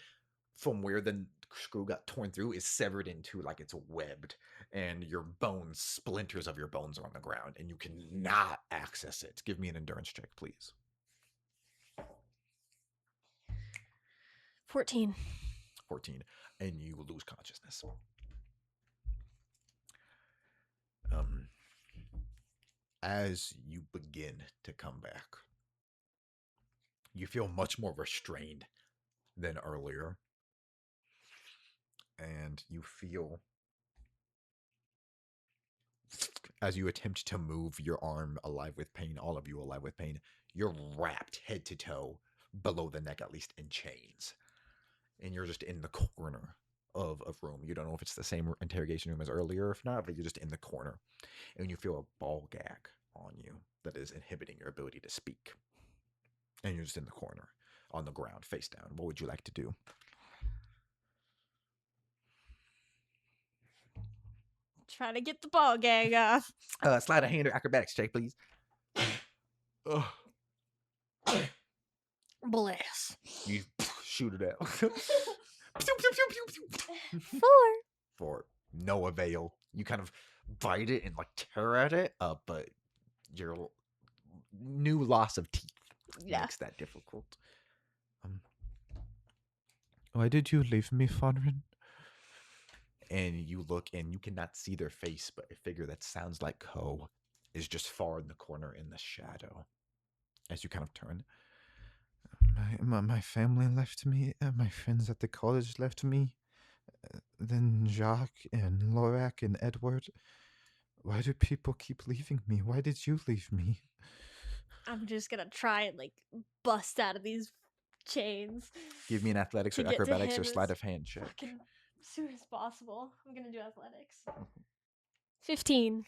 from where the screw got torn through, is severed into like it's webbed, and your bones, splinters of your bones are on the ground, and you cannot access it. Give me an endurance check, please. 14. 14, and you lose consciousness. As you begin to come back, you feel much more restrained than earlier, and you feel, as you attempt to move your arm alive with pain, all of you alive with pain, you're wrapped head to toe, below the neck at least, in chains, and you're just in the corner of a room. You don't know if it's the same interrogation room as earlier, if not, but you're just in the corner, and you feel a ball gag on you that is inhibiting your ability to speak, and you're just in the corner on the ground face down. What would you like to do? Try to get the ball gag off. Slide a hand or acrobatics check, please. Ugh. Bless. You shoot it out. 4. 4. No avail. You kind of bite it and like tear at it, but your new loss of teeth makes that difficult. Why did you leave me, Fodrin? And you look, and you cannot see their face, but a figure that sounds like Ko is just far in the corner in the shadow. As you kind of turn, my family left me. My friends at the college left me. Then Jacques and Lorac and Edward. Why do people keep leaving me? Why did you leave me? I'm just gonna try and like bust out of these chains. Give me an athletics or acrobatics or sleight of hand check. Fucking as soon as possible. I'm gonna do athletics. 15.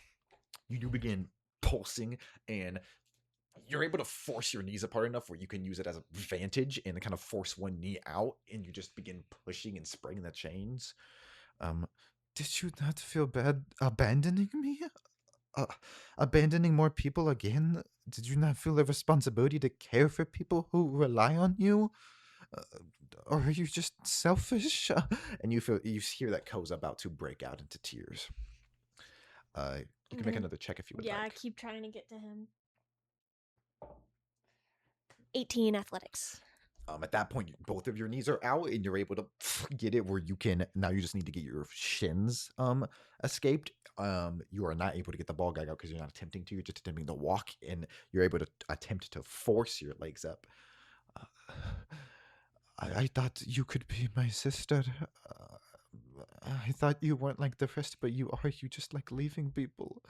You do begin pulsing, and you're able to force your knees apart enough where you can use it as a vantage and kind of force one knee out, and you just begin pushing and spraying the chains. Did you not feel bad abandoning me? Abandoning more people again? Did you not feel a responsibility to care for people who rely on you? Or are you just selfish? And you hear that Ko's about to break out into tears. You can make another check if you would like. Yeah, I keep trying to get to him. 18 athletics. At that point, both of your knees are out, and you're able to get it where you can. Now you just need to get your shins escaped. You are not able to get the ball gag out because you're not attempting to. You're just attempting to walk, and you're able to attempt to force your legs up. I thought you could be my sister. I thought you weren't like the rest, but you are. You just like leaving people.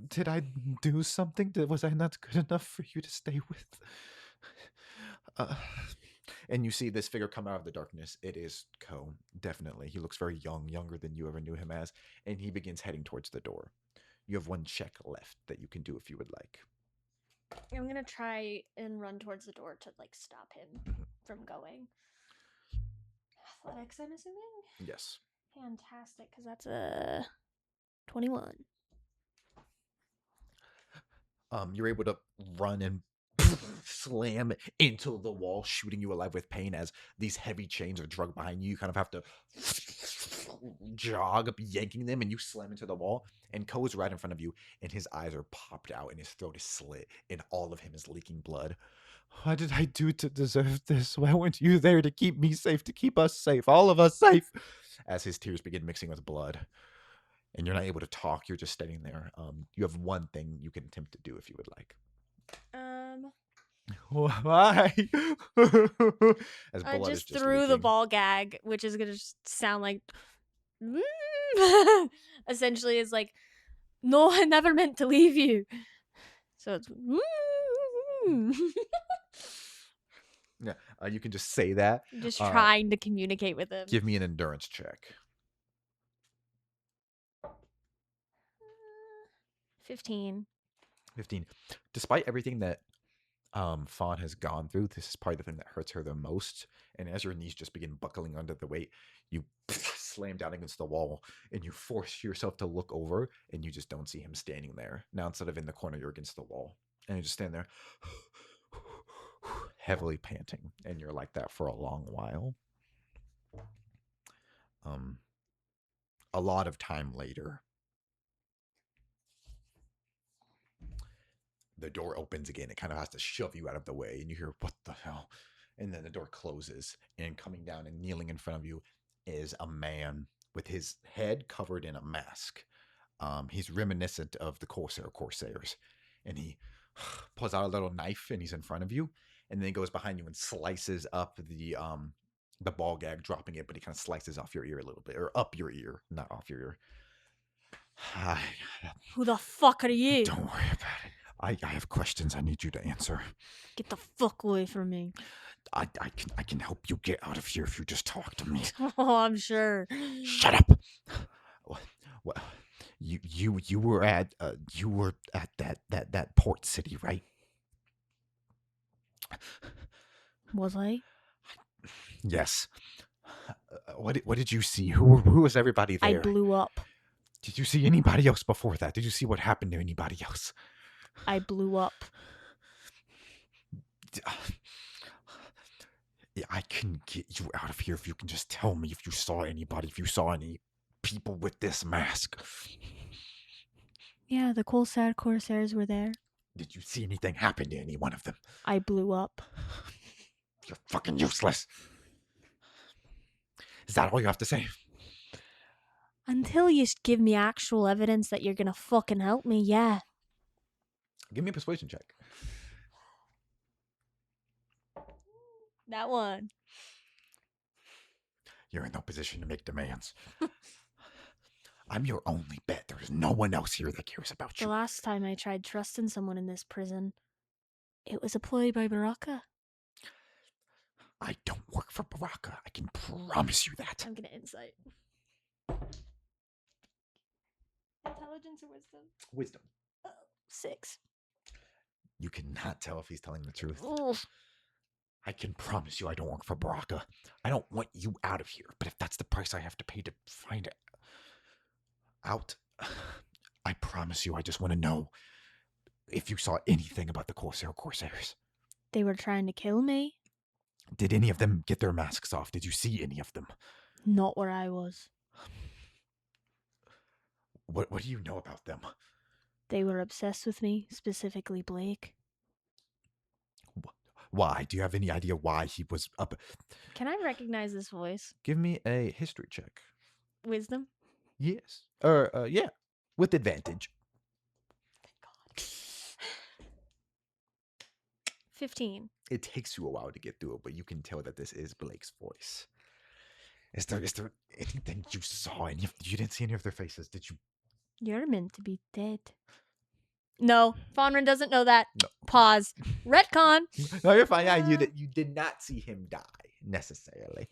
Did I do something? Was I not good enough for you to stay with? And you see this figure come out of the darkness. It is Ko, definitely. He looks very young, younger than you ever knew him as, and he begins heading towards the door. You have one check left that you can do if you would like. I'm gonna try and run towards the door to like stop him from going. Athletics, I'm assuming? Yes. Fantastic, because that's a 21. You're able to run and slam into the wall, shooting you alive with pain as these heavy chains are dragged behind you. You kind of have to jog up, yanking them, and you slam into the wall. And Ko is right in front of you, and his eyes are popped out, and his throat is slit, and all of him is leaking blood. What did I do to deserve this? Why weren't you there to keep me safe, to keep us safe, all of us safe? As his tears begin mixing with blood. And you're not able to talk. You're just standing there. You have one thing you can attempt to do if you would like. Why? As I blood just is threw the leaking. ball gag, which is gonna just sound like essentially is like No, I never meant to leave you. So it's. Yeah, you can just say that. Just trying to communicate with him. Give me an endurance check. 15. 15. Despite everything that Fawn has gone through, this is probably the thing that hurts her the most. And as your knees just begin buckling under the weight, you slam down against the wall and you force yourself to look over, and you just don't see him standing there. Now, instead of in the corner, you're against the wall. And you just stand there, heavily panting. And you're like that for a long while. A lot of time later, the door opens again. It kind of has to shove you out of the way, and you hear, "What the hell?" And then the door closes, and coming down and kneeling in front of you is a man with his head covered in a mask. He's reminiscent of the Corsairs, and he pulls out a little knife, and he's in front of you, and then he goes behind you and slices up the ball gag, dropping it, but he kind of slices off your ear a little bit, or up your ear, not off your ear. Who the fuck are you? Don't worry about it. I have questions I need you to answer. Get the fuck away from me. I can help you get out of here if you just talk to me. Oh, I'm sure. Shut up. What? You were at that port city, right? Was I? Yes. What did you see? Who was everybody there? I blew up. Did you see anybody else before that? Did you see what happened to anybody else? I blew up. Yeah, I can get you out of here if you can just tell me if you saw anybody, if you saw any people with this mask. Yeah, the Corsairs were there. Did you see anything happen to any one of them? I blew up. You're fucking useless. Is that all you have to say? Until you give me actual evidence that you're gonna fucking help me, yeah. Give me a persuasion check. That one. You're in no position to make demands. I'm your only bet. There's no one else here that cares about you. The last time I tried trusting someone in this prison, it was a ploy by Baraka. I don't work for Baraka. I can promise you that. I'm gonna insight. Intelligence or wisdom? Wisdom. 6. You cannot tell if he's telling the truth. Oof. I can promise you I don't work for Baraka. I don't want you out of here, but if that's the price I have to pay to find it out, I promise you I just want to know if you saw anything about the Corsairs. They were trying to kill me. Did any of them get their masks off? Did you see any of them? Not where I was. What do you know about them? They were obsessed with me, specifically Blake. Why? Do you have any idea why he was up? Can I recognize this voice? Give me a history check. Wisdom? Yes. Yeah. With advantage. Thank God. 15. It takes you a while to get through it, but you can tell that this is Blake's voice. Is there anything you saw? You didn't see any of their faces, did you? You're meant to be dead. No, Fonrin doesn't know that. No. Pause. Retcon. No, you're fine. Yeah, you did not see him die necessarily.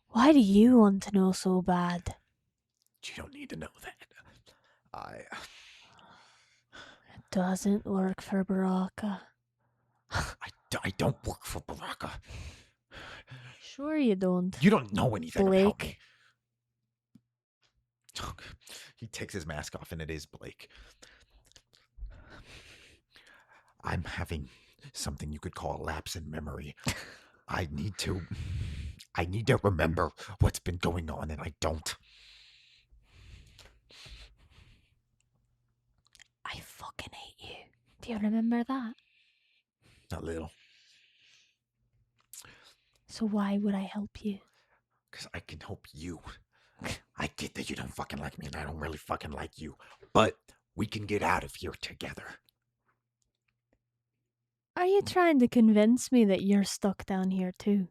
Why do you want to know so bad? You don't need to know that. It doesn't work for Baraka. I don't work for Baraka. Sure you don't. You don't know anything about me. Blake. He takes his mask off, and it is Blake. I'm having something you could call a lapse in memory. I need to remember what's been going on, and I don't. I fucking hate you. Do you remember that? A little. So why would I help you? Because I can help you. I get that you don't fucking like me, and I don't really fucking like you. But we can get out of here together. Are you trying to convince me that you're stuck down here too?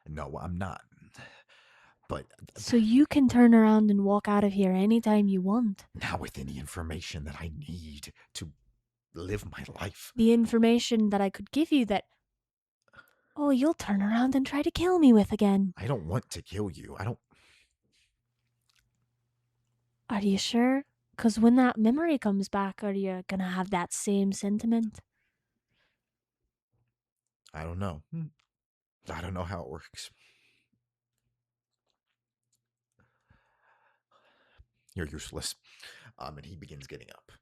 No, I'm not. But So you can turn around and walk out of here anytime you want. now with any information that I need to live my life. The information that I could give you that, oh, you'll turn around and try to kill me with again. I don't want to kill you. Are you sure? Because when that memory comes back, are you gonna have that same sentiment? I don't know. I don't know how it works. You're useless. And he begins getting up.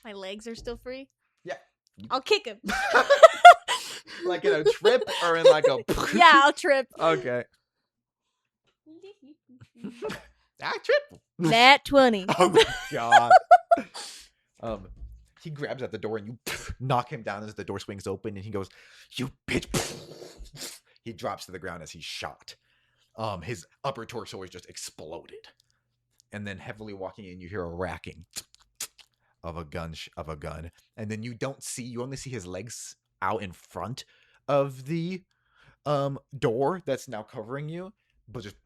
My legs are still free? Yeah. I'll kick him. Like in a trip or in like a... Yeah, I'll trip. Okay. I trip. Nat 20. Oh my god. He grabs at the door and you knock him down as the door swings open and he goes, "You bitch." He drops to the ground as he's shot. His upper torso is just exploded. And then heavily walking in, you hear a racking of a gun. And then you only see his legs out in front of the door that's now covering you, but just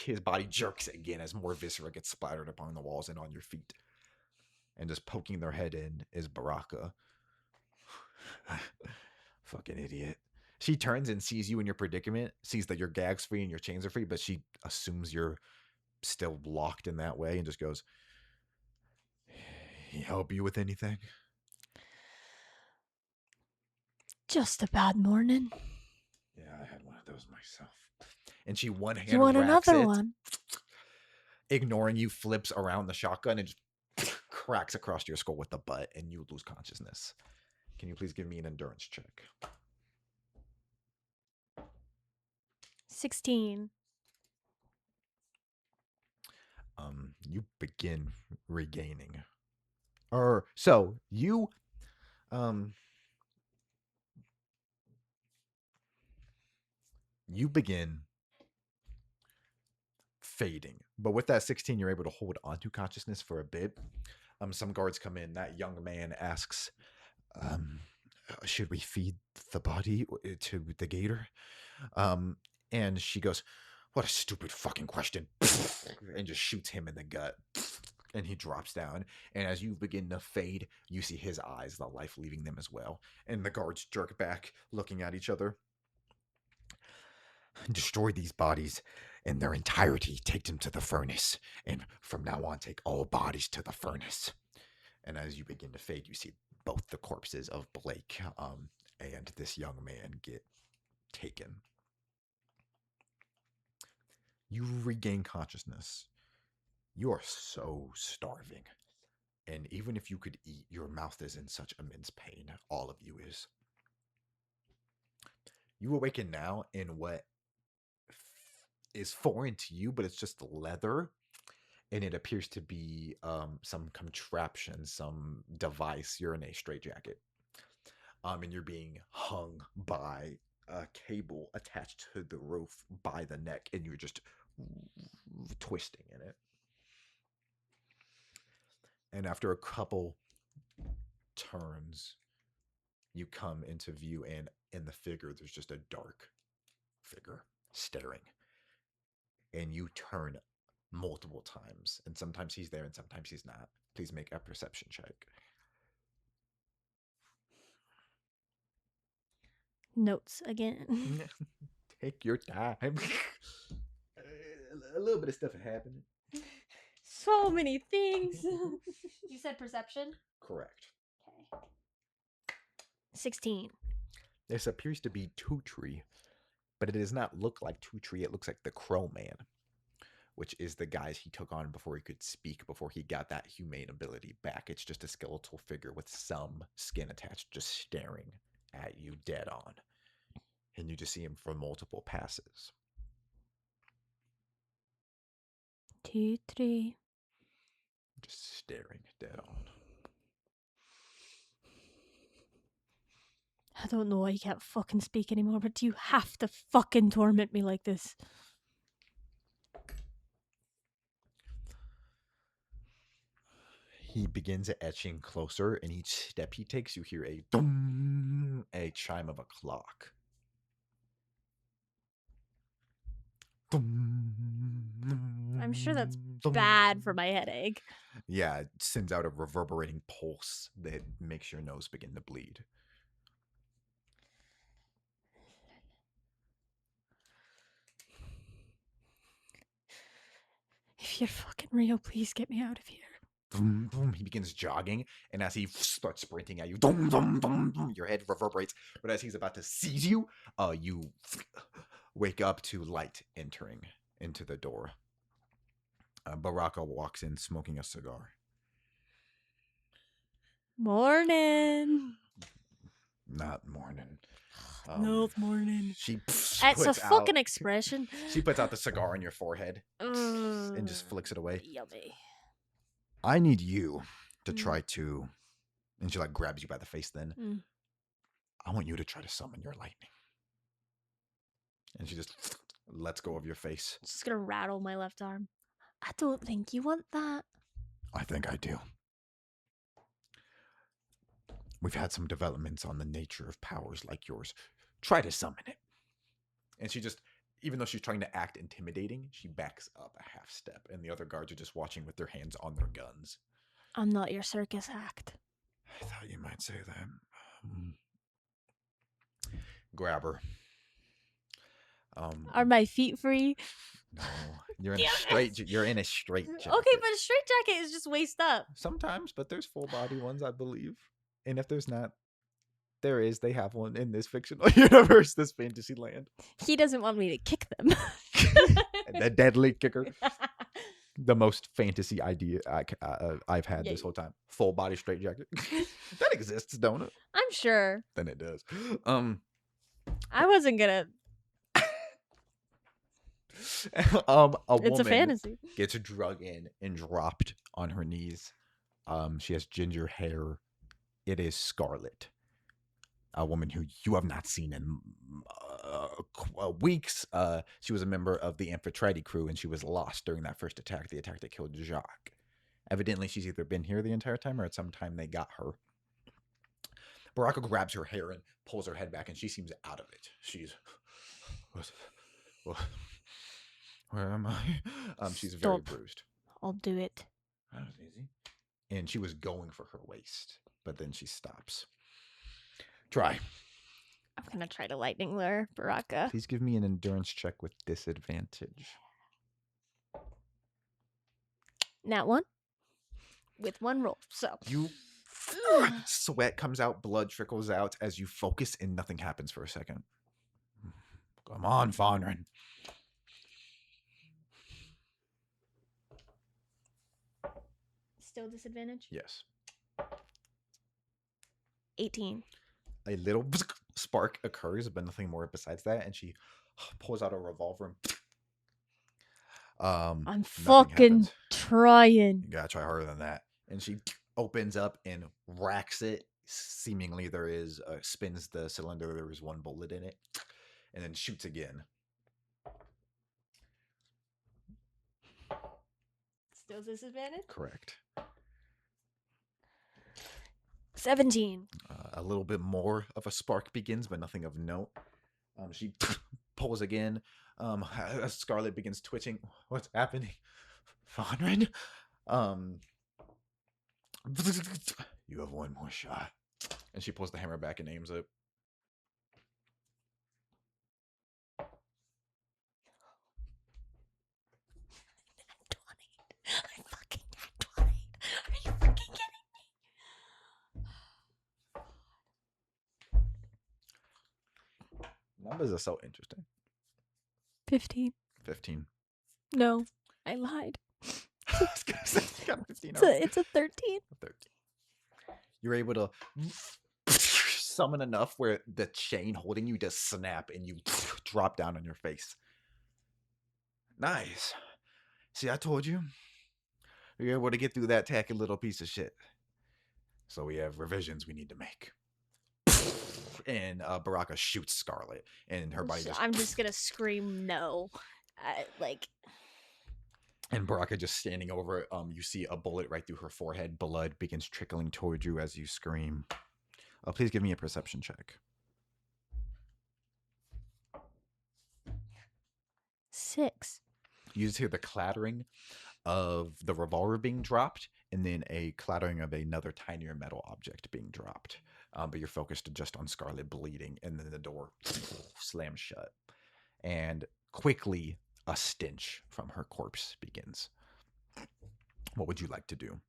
his body jerks again as more viscera gets splattered upon the walls and on your feet. And just poking their head in is Baraka. Fucking idiot. She turns and sees you in your predicament, sees that your gag's free and your chains are free, but she assumes you're still locked in that way and just goes, "He help you with anything?" Just a bad morning. Yeah, I had one of those myself. And she one hand You want racks another it, one? ignoring you, flips around the shotgun and just cracks across your skull with the butt, and you lose consciousness. Can you please give me an endurance check? 16. You begin regaining. You begin fading. But with that 16, you're able to hold onto consciousness for a bit. Some guards come in. That young man asks, should we feed the body to the gator? And she goes, "What a stupid fucking question." And just shoots him in the gut. And he drops down. And as you begin to fade, you see his eyes, the life leaving them as well. And the guards jerk back, looking at each other. "Destroy these bodies in their entirety. Take them to the furnace. And from now on, take all bodies to the furnace." And as you begin to fade, you see both the corpses of Blake and this young man get taken. You regain consciousness. You are so starving. And even if you could eat, your mouth is in such immense pain. All of you is. You awaken now in what is foreign to you, but it's just leather. And it appears to be some contraption, some device. You're in a straitjacket. And you're being hung by a cable attached to the roof by the neck, and you're just twisting in it. And after a couple turns, you come into view, and in the figure, there's just a dark figure staring. And you turn multiple times, and sometimes he's there and sometimes he's not. Please make a perception check. Notes again. Take your time. A little bit of stuff happening. So many things. You said perception? Correct. Okay. 16. This appears to be Tutri, but it does not look like Tutri. It looks like the Crow Man, which is the guys he took on before he could speak, before he got that humane ability back. It's just a skeletal figure with some skin attached, just staring at you dead on. And you just see him for multiple passes. 2, 3. Just staring dead on. I don't know why you can't fucking speak anymore, but do you have to fucking torment me like this? He begins etching closer, and each step he takes, you hear a dum, a chime of a clock. I'm sure that's bad for my headache. Yeah, it sends out a reverberating pulse that makes your nose begin to bleed. If you're fucking real, please get me out of here. Boom, boom. He begins jogging, and as he starts sprinting at you, dum, dum, dum, dum, your head reverberates. But as he's about to seize you, you wake up to light entering into the door. Baraka walks in smoking a cigar. Morning. Not morning. No, it's morning. She That's a puts fucking out, expression. She puts out the cigar on your forehead and just flicks it away. Yummy. I need you to try to, and she like grabs you by the face. Then I want you to try to summon your lightning. And she just lets go of your face. Just gonna rattle my left arm. I don't think you want that. I think I do. We've had some developments on the nature of powers like yours. Try to summon it. And she just, even though she's trying to act intimidating, she backs up a half step. And the other guards are just watching with their hands on their guns. I'm not your circus act. I thought you might say that. Grab her. Are my feet free? No, you're in a straight. You're in a straight jacket. Okay, but a straight jacket is just waist up. Sometimes, but there's full body ones, I believe. And if there's not, there is. They have one in this fictional universe, this fantasy land. He doesn't want me to kick them. The deadly kicker. The most fantasy idea I've had this whole time. Full body straight jacket. That exists, don't it? I'm sure. Then it does. I wasn't gonna. A It's a woman fantasy. gets drug in and dropped on her knees. She has ginger hair. It is Scarlet, a woman who you have not seen in weeks. She was a member of the Amphitrite crew, and she was lost during that first attack, the attack that killed Jacques. Evidently, she's either been here the entire time or at some time they got her. Baraka grabs her hair and pulls her head back, and she seems out of it. She's... Where am I? She's very bruised. I'll do it. That was easy. And she was going for her waist, but then she stops. Try. I'm gonna try to lightning lure Baraka. Please give me an endurance check with disadvantage. Nat 1. With one roll. So You sweat comes out, blood trickles out as you focus, and nothing happens for a second. Come on, Fonrin. Still disadvantage? Yes. 18. A little spark occurs, but nothing more besides that, and she pulls out a revolver and I'm fucking trying. You gotta try harder than that. And she opens up and racks it. Seemingly there is spins the cylinder. There is one bullet in it, and then shoots again. Still disadvantage? Correct. 17. A little bit more of a spark begins, but nothing of note. She pulls again. Scarlet begins twitching. What's happening? Fonrin? You have one more shot. And she pulls the hammer back and aims it. I fucking had 20. Are you fucking kidding me? Numbers are so interesting. 15. 15. No, I lied. I was gonna say, you got 15. It's a 13. 13. You're able to summon enough where the chain holding you does snap and you drop down on your face. Nice. See, I told you. You're able to get through that tacky little piece of shit. So we have revisions we need to make. And Baraka shoots Scarlet, and her body just... I'm just gonna scream no. And Baraka just standing over it. You see a bullet right through her forehead. Blood begins trickling towards you as you scream. Please give me a perception check. 6. You just hear the clattering of the revolver being dropped, and then a clattering of another tinier metal object being dropped. But you're focused just on Scarlet bleeding, and then the door slams shut. And quickly, a stench from her corpse begins. What would you like to do?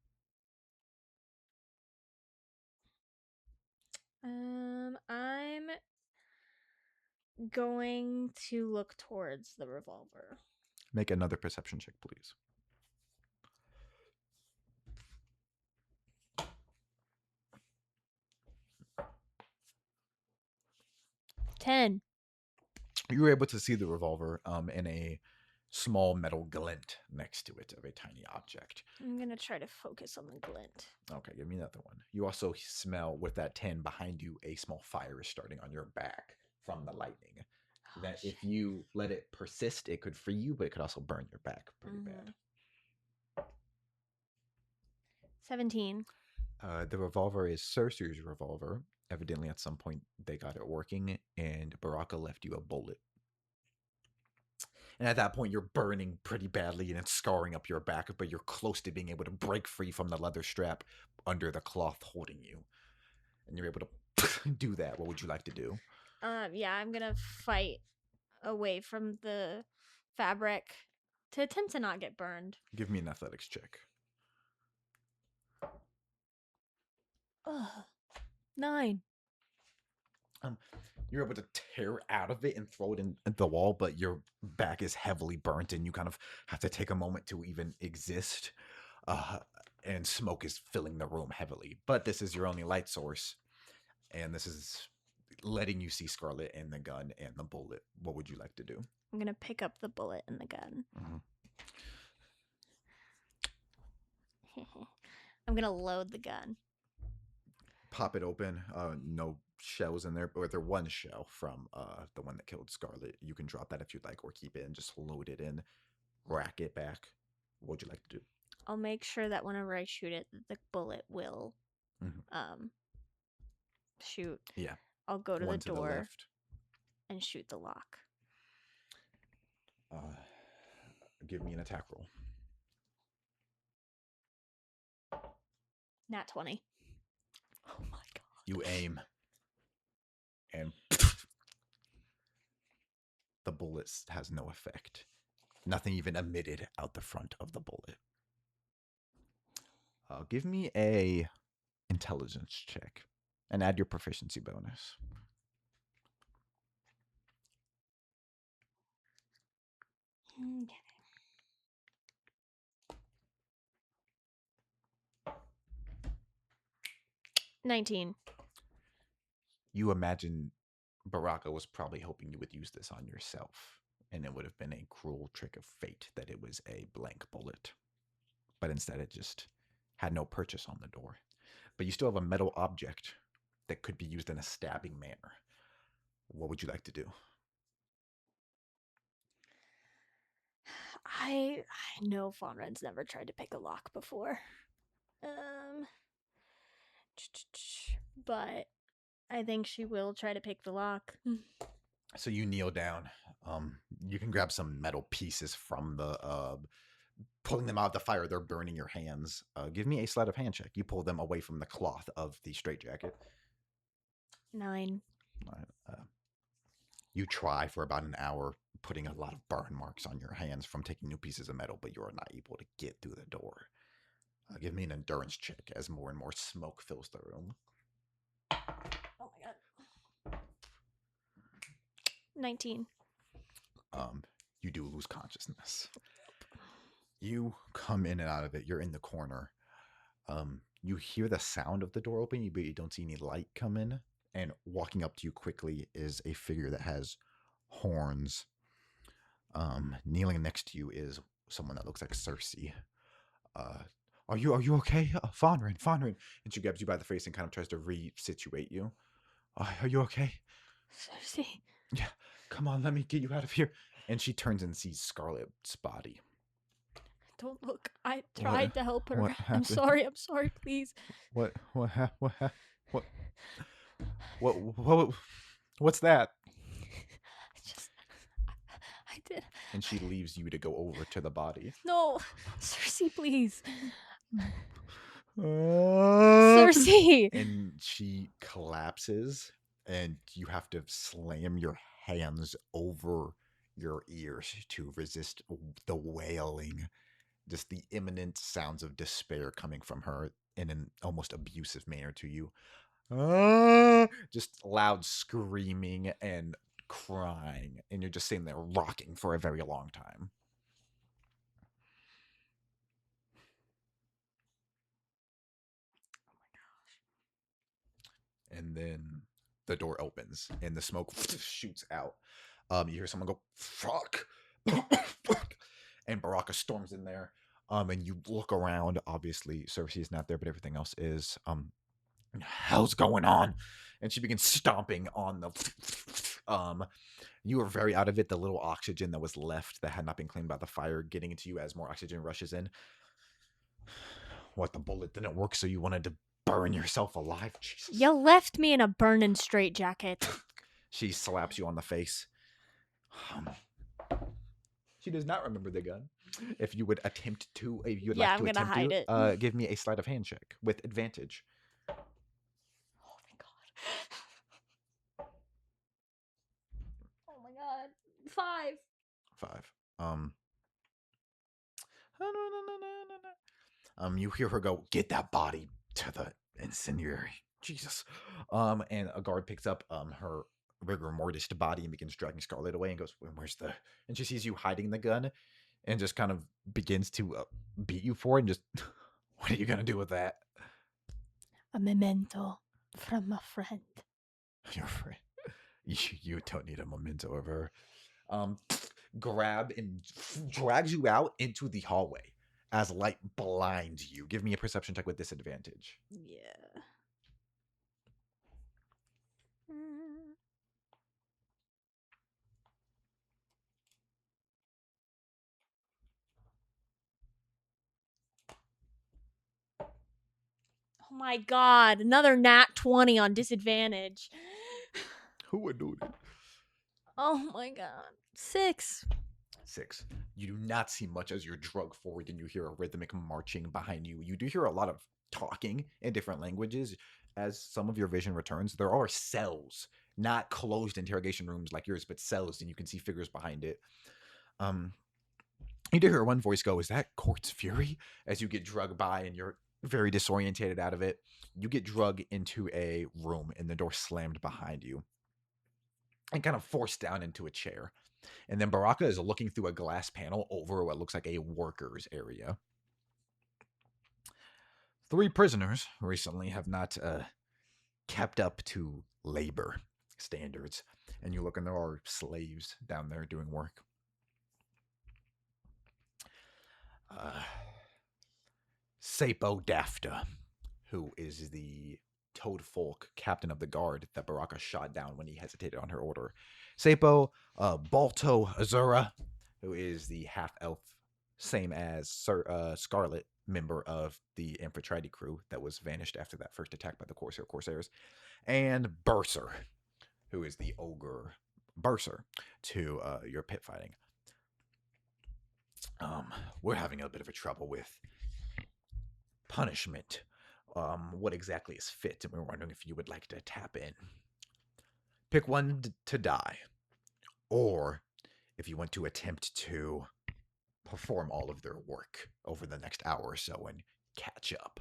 I'm going to look towards the revolver. Make another perception check, please. 10. You were able to see the revolver in a small metal glint next to it of a tiny object. I'm going to try to focus on the glint. Okay, give me another one. You also smell with that 10 behind you, a small fire is starting on your back from the lightning. That if you let it persist, it could free you, but it could also burn your back pretty bad. 17. The revolver is Cersei's revolver. Evidently, at some point, they got it working, and Baraka left you a bullet. And at that point, you're burning pretty badly, and it's scarring up your back, but you're close to being able to break free from the leather strap under the cloth holding you. And you're able to do that. What would you like to do? Yeah, I'm going to fight away from the fabric to attempt to not get burned. Give me an athletics check. 9. You're able to tear out of it and throw it in the wall, but your back is heavily burnt, and you kind of have to take a moment to even exist. And smoke is filling the room heavily. But this is your only light source, and this is letting you see Scarlet and the gun and the bullet. What would you like to do? I'm going to pick up the bullet and the gun. I'm going to load the gun. Pop it open. No shells in there, or there one shell from the one that killed Scarlet. You can drop that if you'd like, or keep it and just load it in, rack it back. What would you like to do? I'll make sure that whenever I shoot it, the bullet will shoot. Yeah. I'll go to One the to the door left. and shoot the lock. Give me an attack roll. Nat 20. Oh my god. You aim, and the bullet has no effect. Nothing even emitted out the front of the bullet. Give me a intelligence check and add your proficiency bonus. Okay. 19. You imagine Baraka was probably hoping you would use this on yourself, and it would have been a cruel trick of fate that it was a blank bullet. But instead, it just had no purchase on the door. But you still have a metal object that could be used in a stabbing manner. What would you like to do? I know Fonred's never tried to pick a lock before. But I think she will try to pick the lock. So you kneel down. You can grab some metal pieces from the pulling them out of the fire. They're burning your hands. Give me a sleight of hand check. You pull them away from the cloth of the straitjacket. 9. You try for about an hour, putting a lot of burn marks on your hands from taking new pieces of metal, but you are not able to get through the door. Give me an endurance check as more and more smoke fills the room. Oh my god. 19. You do lose consciousness. You come in and out of it. You're in the corner. You hear the sound of the door opening, but you don't see any light come in. And walking up to you quickly is a figure that has horns. Kneeling next to you is someone that looks like Cersei. Are you okay? Fonrin. And she grabs you by the face and kind of tries to resituate you. Are you okay? Cersei. Yeah. Come on, let me get you out of here. And she turns and sees Scarlet's body. Don't look. I tried to help her. What I'm sorry, please. What's that? I I did. And she leaves you to go over to the body. No, Cersei, please. Cersei! Cersei! And she collapses, and you have to slam your hands over your ears to resist the wailing, just the imminent sounds of despair coming from her in an almost abusive manner to you. Just loud screaming and crying, and you're just sitting there rocking for a very long time. And then the door opens and the smoke shoots out. You hear someone go, fuck. And Baraka storms in there. And you look around. Obviously, Cersei is not there, but everything else is. Hell's going on? And she begins stomping on the. You are very out of it. The little oxygen that was left that had not been claimed by the fire getting into you as more oxygen rushes in. What, the bullet didn't work, so you wanted to burn yourself alive? Jesus. You left me in a burning straitjacket. She slaps you on the face. She does not remember the gun. If you would attempt to, if you would like to I'm gonna attempt hide to, it. give me a sleight of hand check with advantage. Oh my god. Oh my god. 5. 5. You hear her go, get that body to the incendiary. Jesus. And a guard picks up her rigor mortis body and begins dragging Scarlet away and goes, where's the? And she sees you hiding the gun and just kind of begins to beat you for it and just, what are you gonna do with that? A memento from a friend. Your friend. You don't need a memento of her. Grab and drags you out into the hallway as light blinds you. Give me a perception check with disadvantage. Yeah. Oh my god, another nat 20 on disadvantage. Who would do that? Oh my god. 6. 6. You do not see much as you're drug forward and you hear a rhythmic marching behind you. You do hear a lot of talking in different languages. As some of your vision returns, there are cells, not closed interrogation rooms like yours, but cells, and you can see figures behind it. You do hear one voice go, is that Court's Fury? As you get drugged by and you're very disorientated out of it. You get drugged into a room and the door slammed behind you and kind of forced down into a chair. And then Baraka is looking through a glass panel over what looks like a workers area. 3 prisoners recently have not kept up to labor standards. And you look and there are slaves down there doing work. Sapo Dafta, who is the Toad Folk captain of the guard that Baraka shot down when he hesitated on her order. Sapo, Balto Azura, who is the half-elf, same as Scarlet, member of the Amphitrite crew that was vanished after that first attack by the Corsairs, and Burser, who is the ogre Burser to your pit fighting. We're having a bit of a trouble with punishment. What exactly is fit? And we're wondering if you would like to tap in. Pick one to die, or if you want to attempt to perform all of their work over the next hour or so and catch up.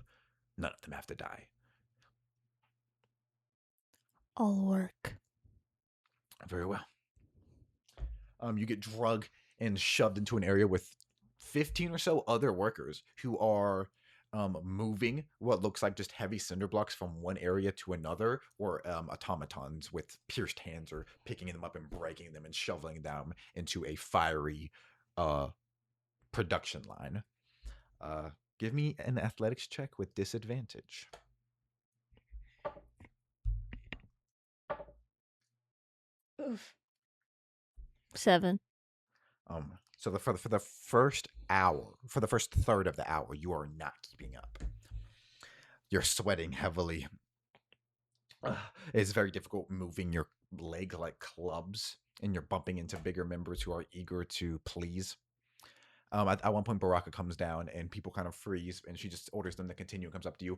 None of them have to die. All work. Very well. You get drugged and shoved into an area with 15 or so other workers who are moving what looks like just heavy cinder blocks from one area to another, or automatons with pierced hands are picking them up and breaking them and shoveling them into a fiery production line. Give me an athletics check with disadvantage. Oof. 7. So for the first hour, for the first third of the hour, you are not keeping up. You're sweating heavily. It's very difficult moving your leg like clubs and you're bumping into bigger members who are eager to please. At one point, Baraka comes down and people kind of freeze, and she just orders them to continue and comes up to you.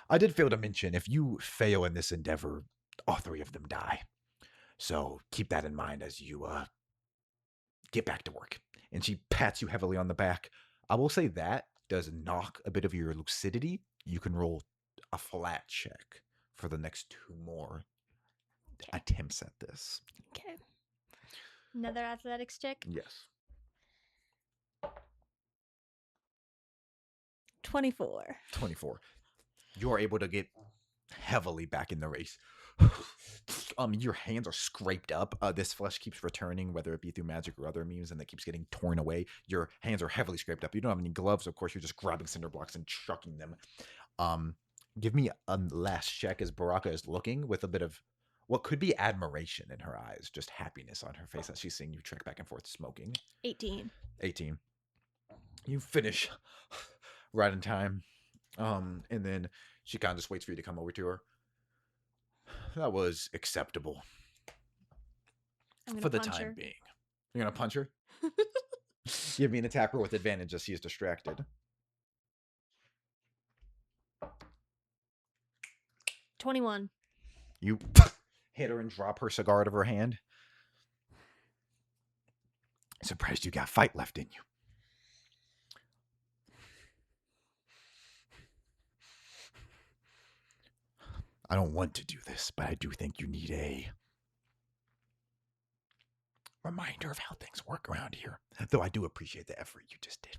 I did fail to mention, if you fail in this endeavor, all 3 of them die. So keep that in mind as you get back to work. And she pats you heavily on the back. I will say that does knock a bit of your lucidity. You can roll a flat check for the next 2 more attempts at this. Okay. Another athletics check. Yes. 24. 24. You are able to get heavily back in the race. Your hands are scraped up. This flesh keeps returning, whether it be through magic or other means, and it keeps getting torn away. Your hands are heavily scraped up. You don't have any gloves, of course. You're just grabbing cinder blocks and chucking them. Give me a last check as Baraka is looking with a bit of what could be admiration in her eyes, just happiness on her face as she's seeing you trek back and forth smoking. 18. 18. You finish right in time. And then she kind of just waits for you to come over to her. That was acceptable for the time being. You're going to punch her? Give me an attack roll with advantage as she is distracted. 21. You hit her and drop her cigar out of her hand. Surprised you got fight left in you. I don't want to do this, but I do think you need a reminder of how things work around here. Though I do appreciate the effort you just did.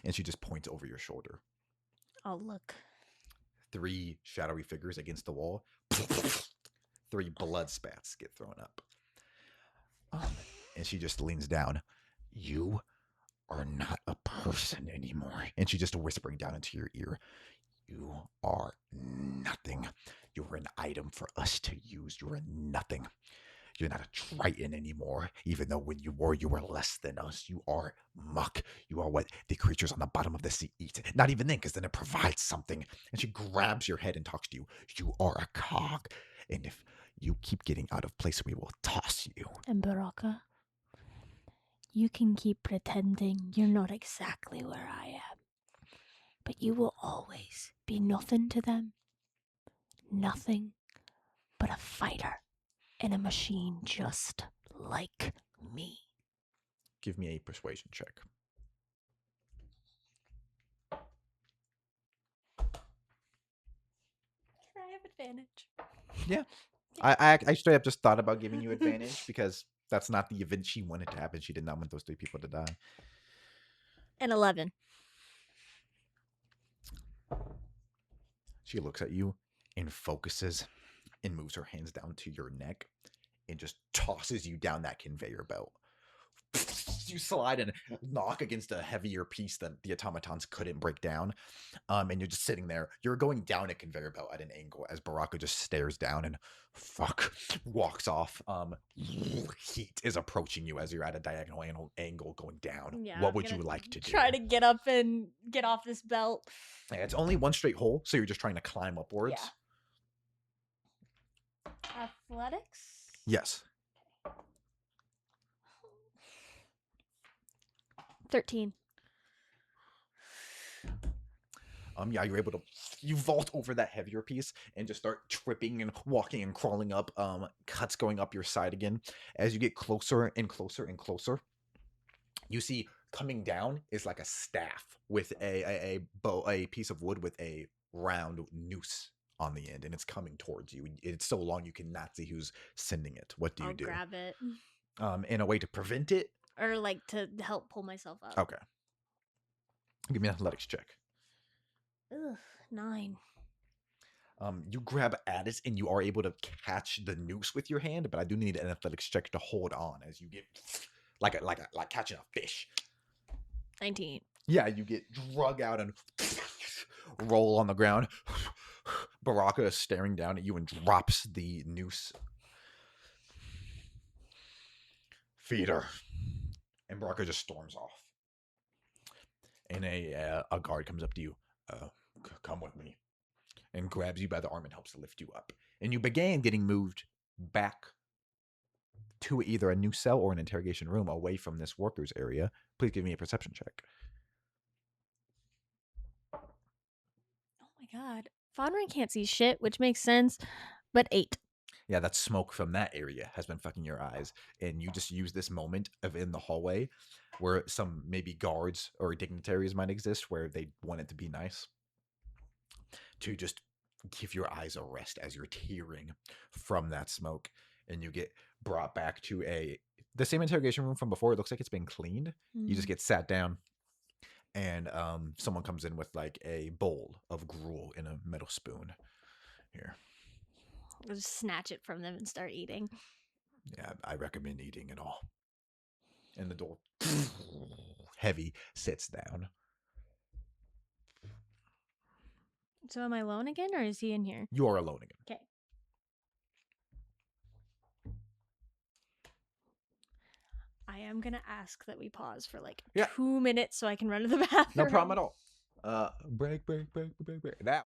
And she just points over your shoulder. Oh, look. 3 shadowy figures against the wall. 3 blood spats get thrown up. And she just leans down. You are not a person anymore. And she just whispering down into your ear. You are nothing. You're an item for us to use. You're nothing. You're not a Triton anymore, even though when you were less than us. You are muck. You are what the creatures on the bottom of the sea eat. Not even then, because then it provides something. And she grabs your head and talks to you. You are a cog. And if you keep getting out of place, we will toss you. And Baraka, you can keep pretending you're not exactly where I am. But you will always be nothing to them. Nothing but a fighter and a machine just like me. Give me a persuasion check. Can I have advantage? Yeah. I straight up just thought about giving you advantage because that's not the event she wanted to happen. She did not want those 3 people to die. And 11. She looks at you and focuses and moves her hands down to your neck and just tosses you down that conveyor belt. You slide and knock against a heavier piece that the automatons couldn't break down. And you're just sitting there. You're going down a conveyor belt at an angle as Baraka just stares down and walks off. Heat is approaching you as you're at a diagonal angle going down. Yeah, what would you like to do? Try to get up and get off this belt. Yeah, it's only one straight hole, so you're just trying to climb upwards. Yeah. Athletics? Yes. 13. Yeah, you're able to, you vault over that heavier piece and just start tripping and walking and crawling up, cuts going up your side again. As you get closer and closer and closer, you see coming down is like a staff with a piece of wood with a round noose on the end, and it's coming towards you. It's so long you cannot see who's sending it. What do you do? I'll grab it. In a way to prevent it? Or like to help pull myself up. Okay. Give me an athletics check. Ugh, 9. You grab at it and you are able to catch the noose with your hand, but I do need an athletics check to hold on as you get like catching a fish. 19. Yeah, you get drug out and roll on the ground. Baraka is staring down at you and drops the noose. Feed her. And Baraka just storms off. And a guard comes up to you. Come with me. And grabs you by the arm and helps to lift you up. And you began getting moved back to either a new cell or an interrogation room away from this workers area. Please give me a perception check. Oh my god. Fodrin can't see shit, which makes sense, but 8. Yeah, that smoke from that area has been fucking your eyes, and you just use this moment of in the hallway where some maybe guards or dignitaries might exist where they want it to be nice to just give your eyes a rest as you're tearing from that smoke, and you get brought back to the same interrogation room from before. It looks like it's been cleaned. You just get sat down, and someone comes in with like a bowl of gruel in a metal spoon. Here. I'll just snatch it from them and start eating. Yeah, I recommend eating it all. And the door heavy sits down. So am I alone again, or is he in here? You are alone again. Okay. I am gonna ask that we pause for like 2 minutes so I can run to the bathroom. No problem at all. Break. That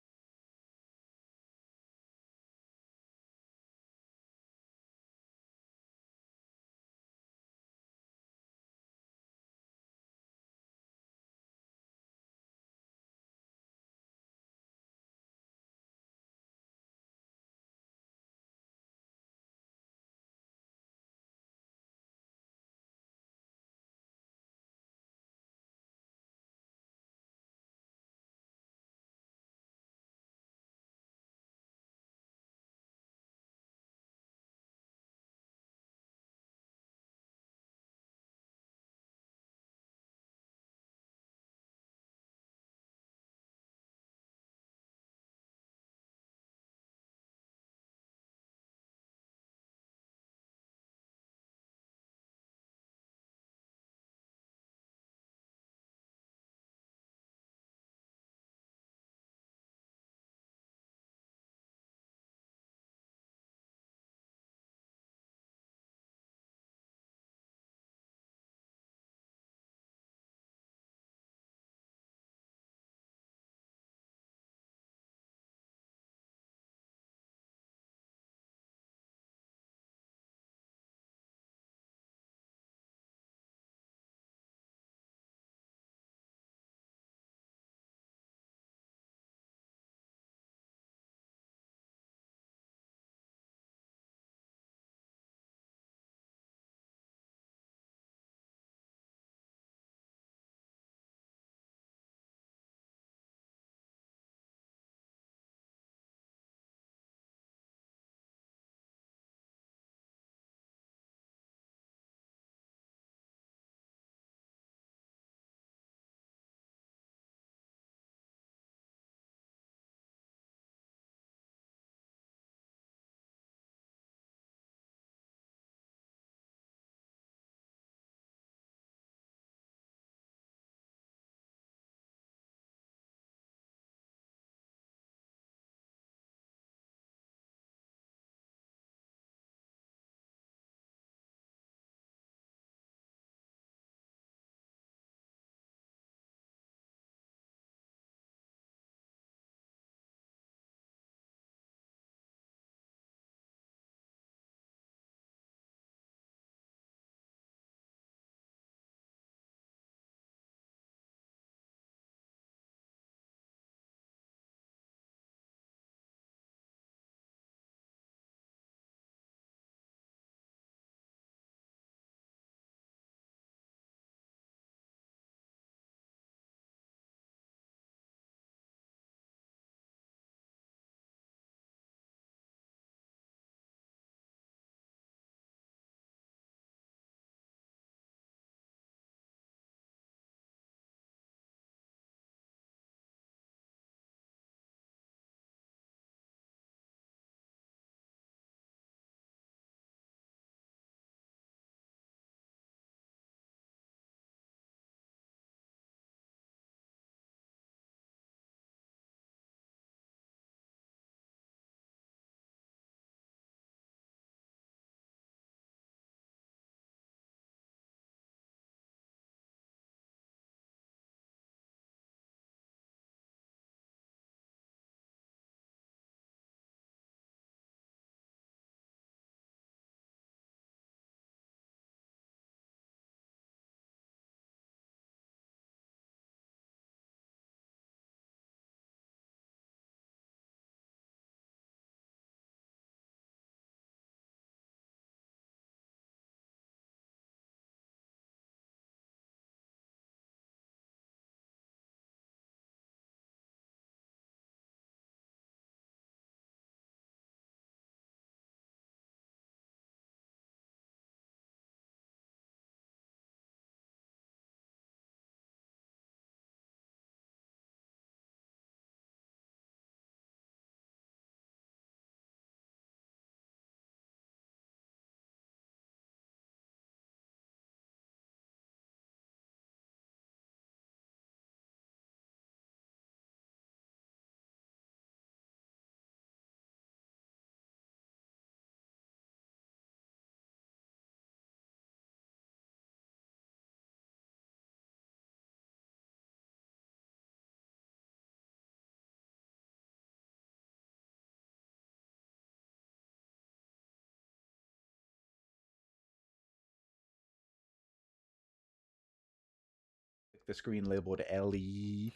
the screen labeled LE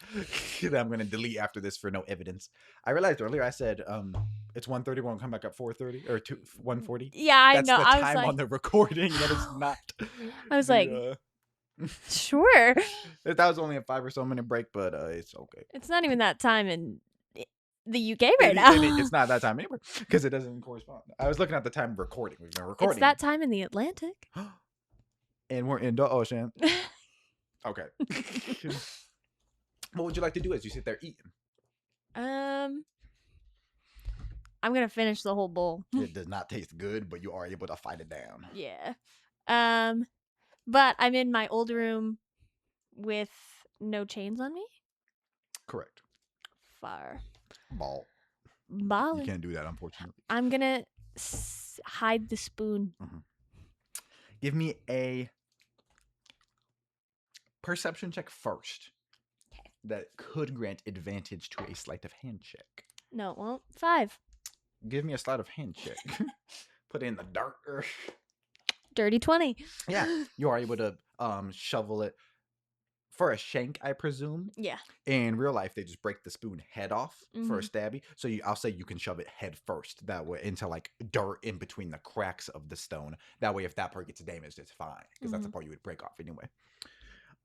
that I'm gonna delete after this for no evidence. I realized earlier I said it's 1:30. We're gonna come back at 4:30 or 1:40. Yeah, I That's know. the I was time like, on the recording. That is not. I was like, sure. That was only a 5 or so minute break, but it's okay. It's not even that time in the UK right now. It's not that time anywhere because it doesn't correspond. I was looking at the time of recording. We've been recording. It's that time in the Atlantic. And we're in the ocean. Okay. What would you like to do as you sit there eating? I'm gonna finish the whole bowl. It does not taste good, but you are able to fight it down. Yeah. But I'm in my old room with no chains on me. Correct. Far. Ball. Ball. You can't do that, unfortunately. I'm gonna hide the spoon. Mm-hmm. Give me a perception check first. Okay. That could grant advantage to a sleight of hand check. No, it won't. 5. Give me a sleight of hand check. Put it in the dark. Dirty 20. Yeah, you are able to shovel it for a shank, I presume. Yeah. In real life, they just break the spoon head off for a stabby. So I'll say you can shove it head first. That way, into like dirt in between the cracks of the stone. That way, if that part gets damaged, it's fine because that's the part you would break off anyway.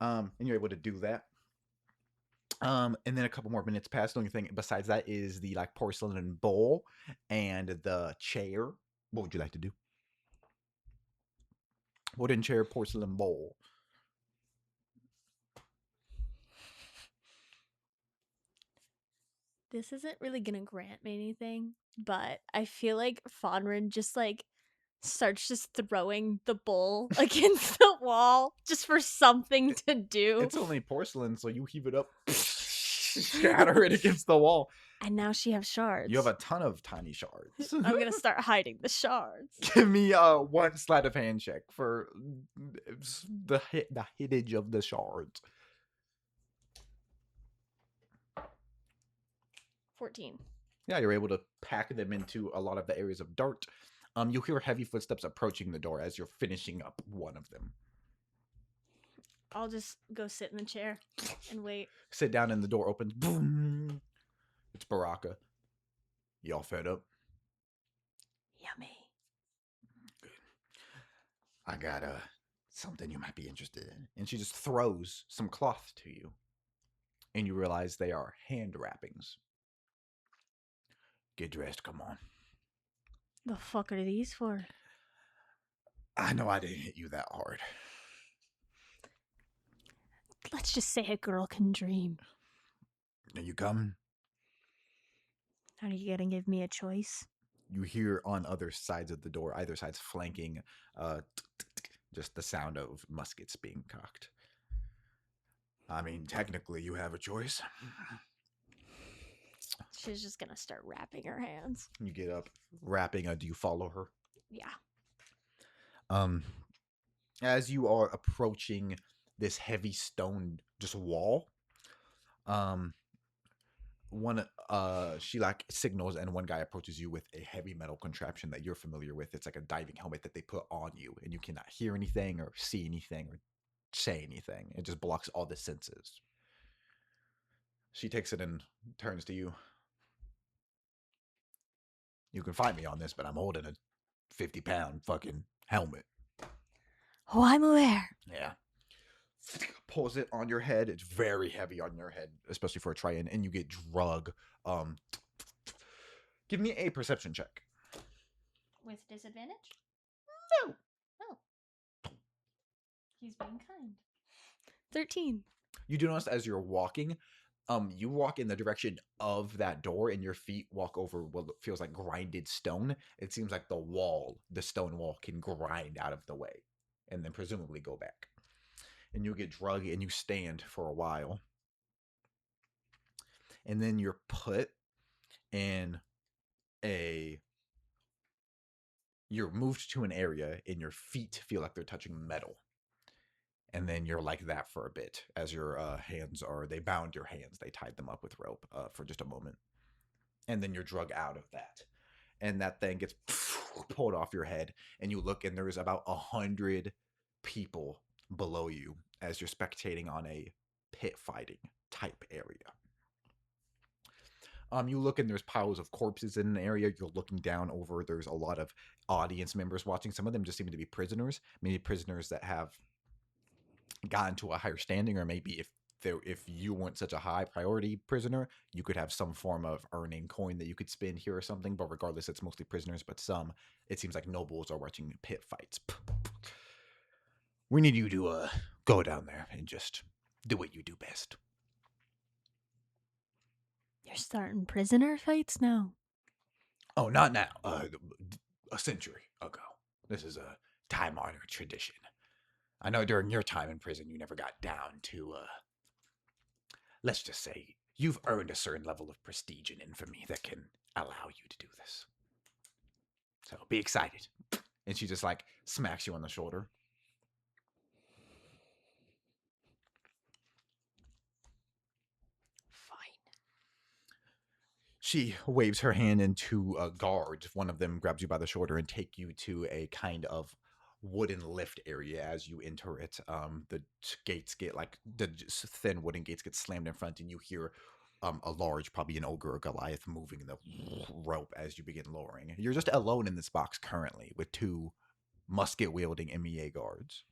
And you're able to do that. And then a couple more minutes pass. The only thing besides that is the like porcelain bowl and the chair. What would you like to do? Wooden chair, porcelain bowl. This isn't really gonna grant me anything, but I feel like Fonrin just like starts just throwing the bowl against the wall just for something to do. It's only porcelain, so you heave it up, shatter it against the wall. And now she has shards. You have a ton of tiny shards. I'm gonna start hiding the shards. Give me one sleight of hand check for the hittage of the shards. 14. Yeah, you're able to pack them into a lot of the areas of dirt. You hear heavy footsteps approaching the door as you're finishing up one of them. I'll just go sit in the chair and wait. Sit down and the door opens. Boom. It's Baraka. Y'all fed up? Yummy. Good. I got something you might be interested in. And she just throws some cloth to you. And you realize they are hand wrappings. Get dressed, come on. The fuck are these for? I know I didn't hit you that hard. Let's just say a girl can dream. Are you coming? Are you gonna give me a choice? You hear on other sides of the door, either side's flanking, just the sound of muskets being cocked. I mean, technically, you have a choice. She's just gonna start wrapping her hands. You get up, wrapping. Do you follow her? Yeah. As you are approaching this heavy stone just wall, she like signals and one guy approaches you with a heavy metal contraption that you're familiar with. It's like a diving helmet that they put on you, and you cannot hear anything or see anything or say anything. It just blocks all the senses. She takes it and turns to you. You can fight me on this, but I'm holding a 50-pound fucking helmet. Oh, I'm aware. Yeah. Pulls it on your head. It's very heavy on your head, especially for a try-in, and you get drug. Give me a perception check. With disadvantage? No. Oh. He's being kind. 13. You do notice as you're walking, you walk in the direction of that door, and your feet walk over what feels like grinded stone. It seems like the stone wall, can grind out of the way, and then presumably go back. And you get drugged, and you stand for a while. And then you're put in you're moved to an area, and your feet feel like they're touching metal. And then you're like that for a bit as your they bound your hands. They tied them up with rope for just a moment. And then you're drugged out of that. And that thing gets pulled off your head. And you look, and there's about 100 people below you as you're spectating on a pit fighting type area. You look and there's piles of corpses in an area. You're looking down over. There's a lot of audience members watching. Some of them just seem to be prisoners. Maybe prisoners that have gotten to a higher standing, or maybe if you weren't such a high priority prisoner, you could have some form of earning coin that you could spend here or something. But regardless, it's mostly prisoners. But some, it seems like nobles are watching pit fights. We need you to go down there and just do what you do best. You're starting prisoner fights now? Oh, not now. A century ago. This is a time-honored tradition. I know during your time in prison, you never got down to, let's just say, you've earned a certain level of prestige and infamy that can allow you to do this. So be excited. And she just like smacks you on the shoulder. She waves her hand into guards. One of them grabs you by the shoulder and take you to a kind of wooden lift area. As you enter it, the gates get like the thin wooden gates get slammed in front, and you hear a large, probably an ogre or Goliath, moving the rope as you begin lowering. You're just alone in this box currently with 2 musket-wielding MEA guards.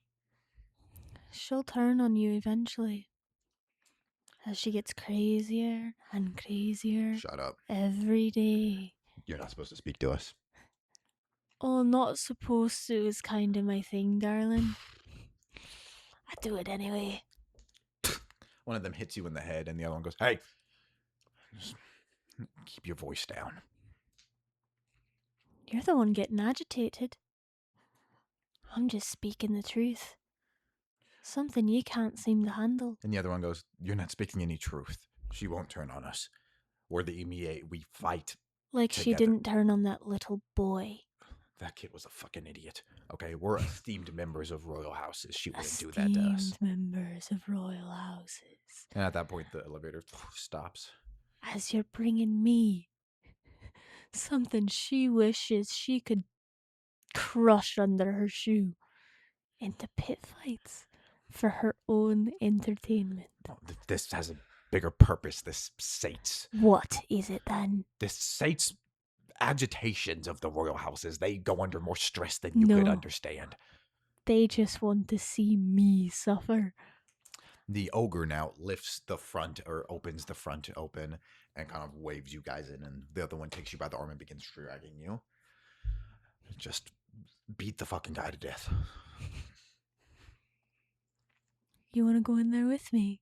She'll turn on you eventually. As she gets crazier and crazier. Shut up. Every day. You're not supposed to speak to us. Oh, not supposed to is kind of my thing, darling. I do it anyway. One of them hits you in the head, and the other one goes, "Hey, just keep your voice down." You're the one getting agitated. I'm just speaking the truth. Something you can't seem to handle. And the other one goes, "You're not speaking any truth. She won't turn on us. We're the MEA. We fight Like together." she didn't turn on that little boy. That kid was a fucking idiot. Okay, we're esteemed members of royal houses. She wouldn't do that to us. Esteemed members of royal houses. And at that point, the elevator stops. As you're bringing me something she wishes she could crush under her shoe into pit fights for her own entertainment. Oh, this has a bigger purpose. This sates. What is it then? This sates agitations of the royal houses. They go under more stress than you could understand. They just want to see me suffer. The ogre now lifts the front, or opens the front open, and kind of waves you guys in, and the other one takes you by the arm and begins dragging you. Just beat the fucking guy to death. You want to go in there with me?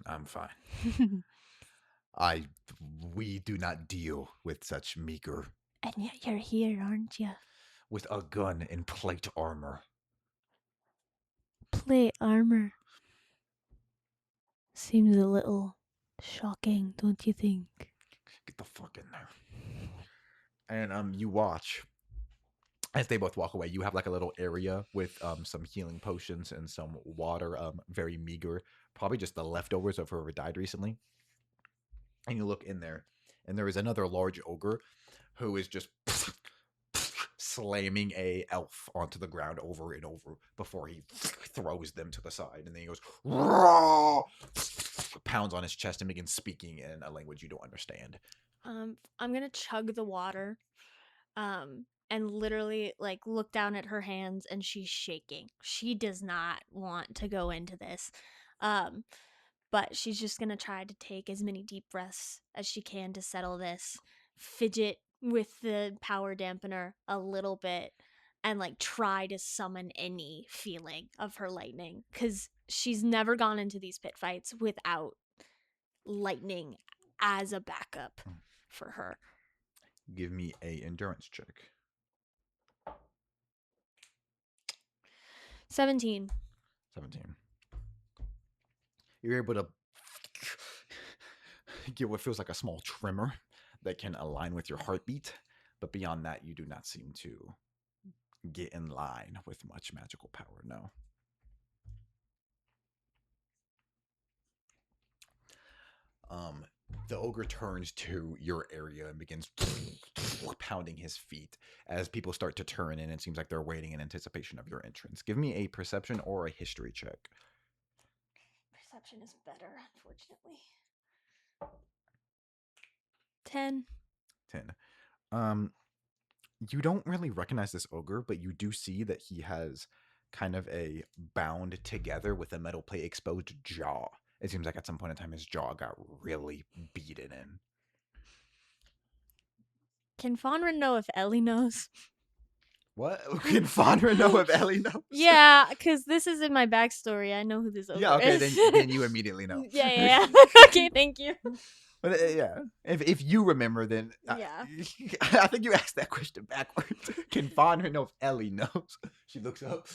I'm fine. We do not deal with such meager. And yet you're here, aren't you? With a gun and plate armor. Plate armor. Seems a little shocking, don't you think? Get the fuck in there. And you watch as they both walk away. You have like a little area with some healing potions and some water, very meager, probably just the leftovers of whoever died recently. And you look in there, and there is another large ogre who is just slamming a elf onto the ground over and over before he throws them to the side. And then he goes, "Raw!" pounds on his chest and begins speaking in a language you don't understand. I'm gonna chug the water, and literally like look down at her hands, and she's shaking. She does not want to go into this, but she's just gonna try to take as many deep breaths as she can to settle this. Fidget with the power dampener a little bit, and like try to summon any feeling of her lightning, because she's never gone into these pit fights without lightning as a backup for her. Give me a endurance check. 17. You're able to get what feels like a small tremor that can align with your heartbeat, but beyond that, you do not seem to get in line with much magical power, no. The ogre turns to your area and begins pounding his feet as people start to turn in. It seems like they're waiting in anticipation of your entrance. Give me a perception or a history check. Perception is better, unfortunately. 10. 10. You don't really recognize this ogre, but you do see that he has kind of a bound together with a metal plate exposed jaw. It seems like at some point in time his jaw got really beaten in. Can Fonrin know if Ellie knows? What? Can Fonra know if Ellie knows? Yeah, because this is in my backstory. I know who this ogre Yeah, okay, is. then you immediately know. Yeah. Okay, thank you. But yeah, if you remember, then Yeah. I think you asked that question backwards. Can Fonra know if Ellie knows? She looks up.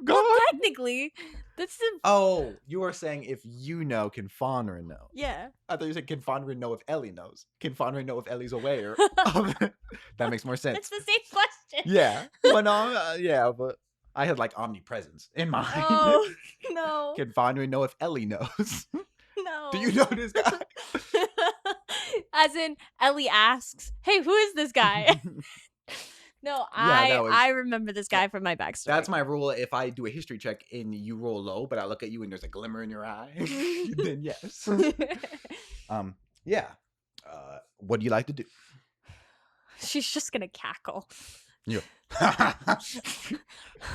Well, technically, that's the. Oh, you are saying if you know, can Fonra know? Yeah. I thought you said, can Fonra know if Ellie knows? Can Fonra know if Ellie's aware? That makes more sense. It's the same question. Yeah. Well, no, yeah, but I had like omnipresence in mind. Oh, no. Can Fonra know if Ellie knows? No. Do you know this guy? As in, Ellie asks, "Hey, who is this guy?" No, I remember this guy from my backstory. That's my rule. If I do a history check and you roll low, but I look at you and there's a glimmer in your eye, then yes. Yeah. What do you like to do? She's just gonna cackle. Yeah.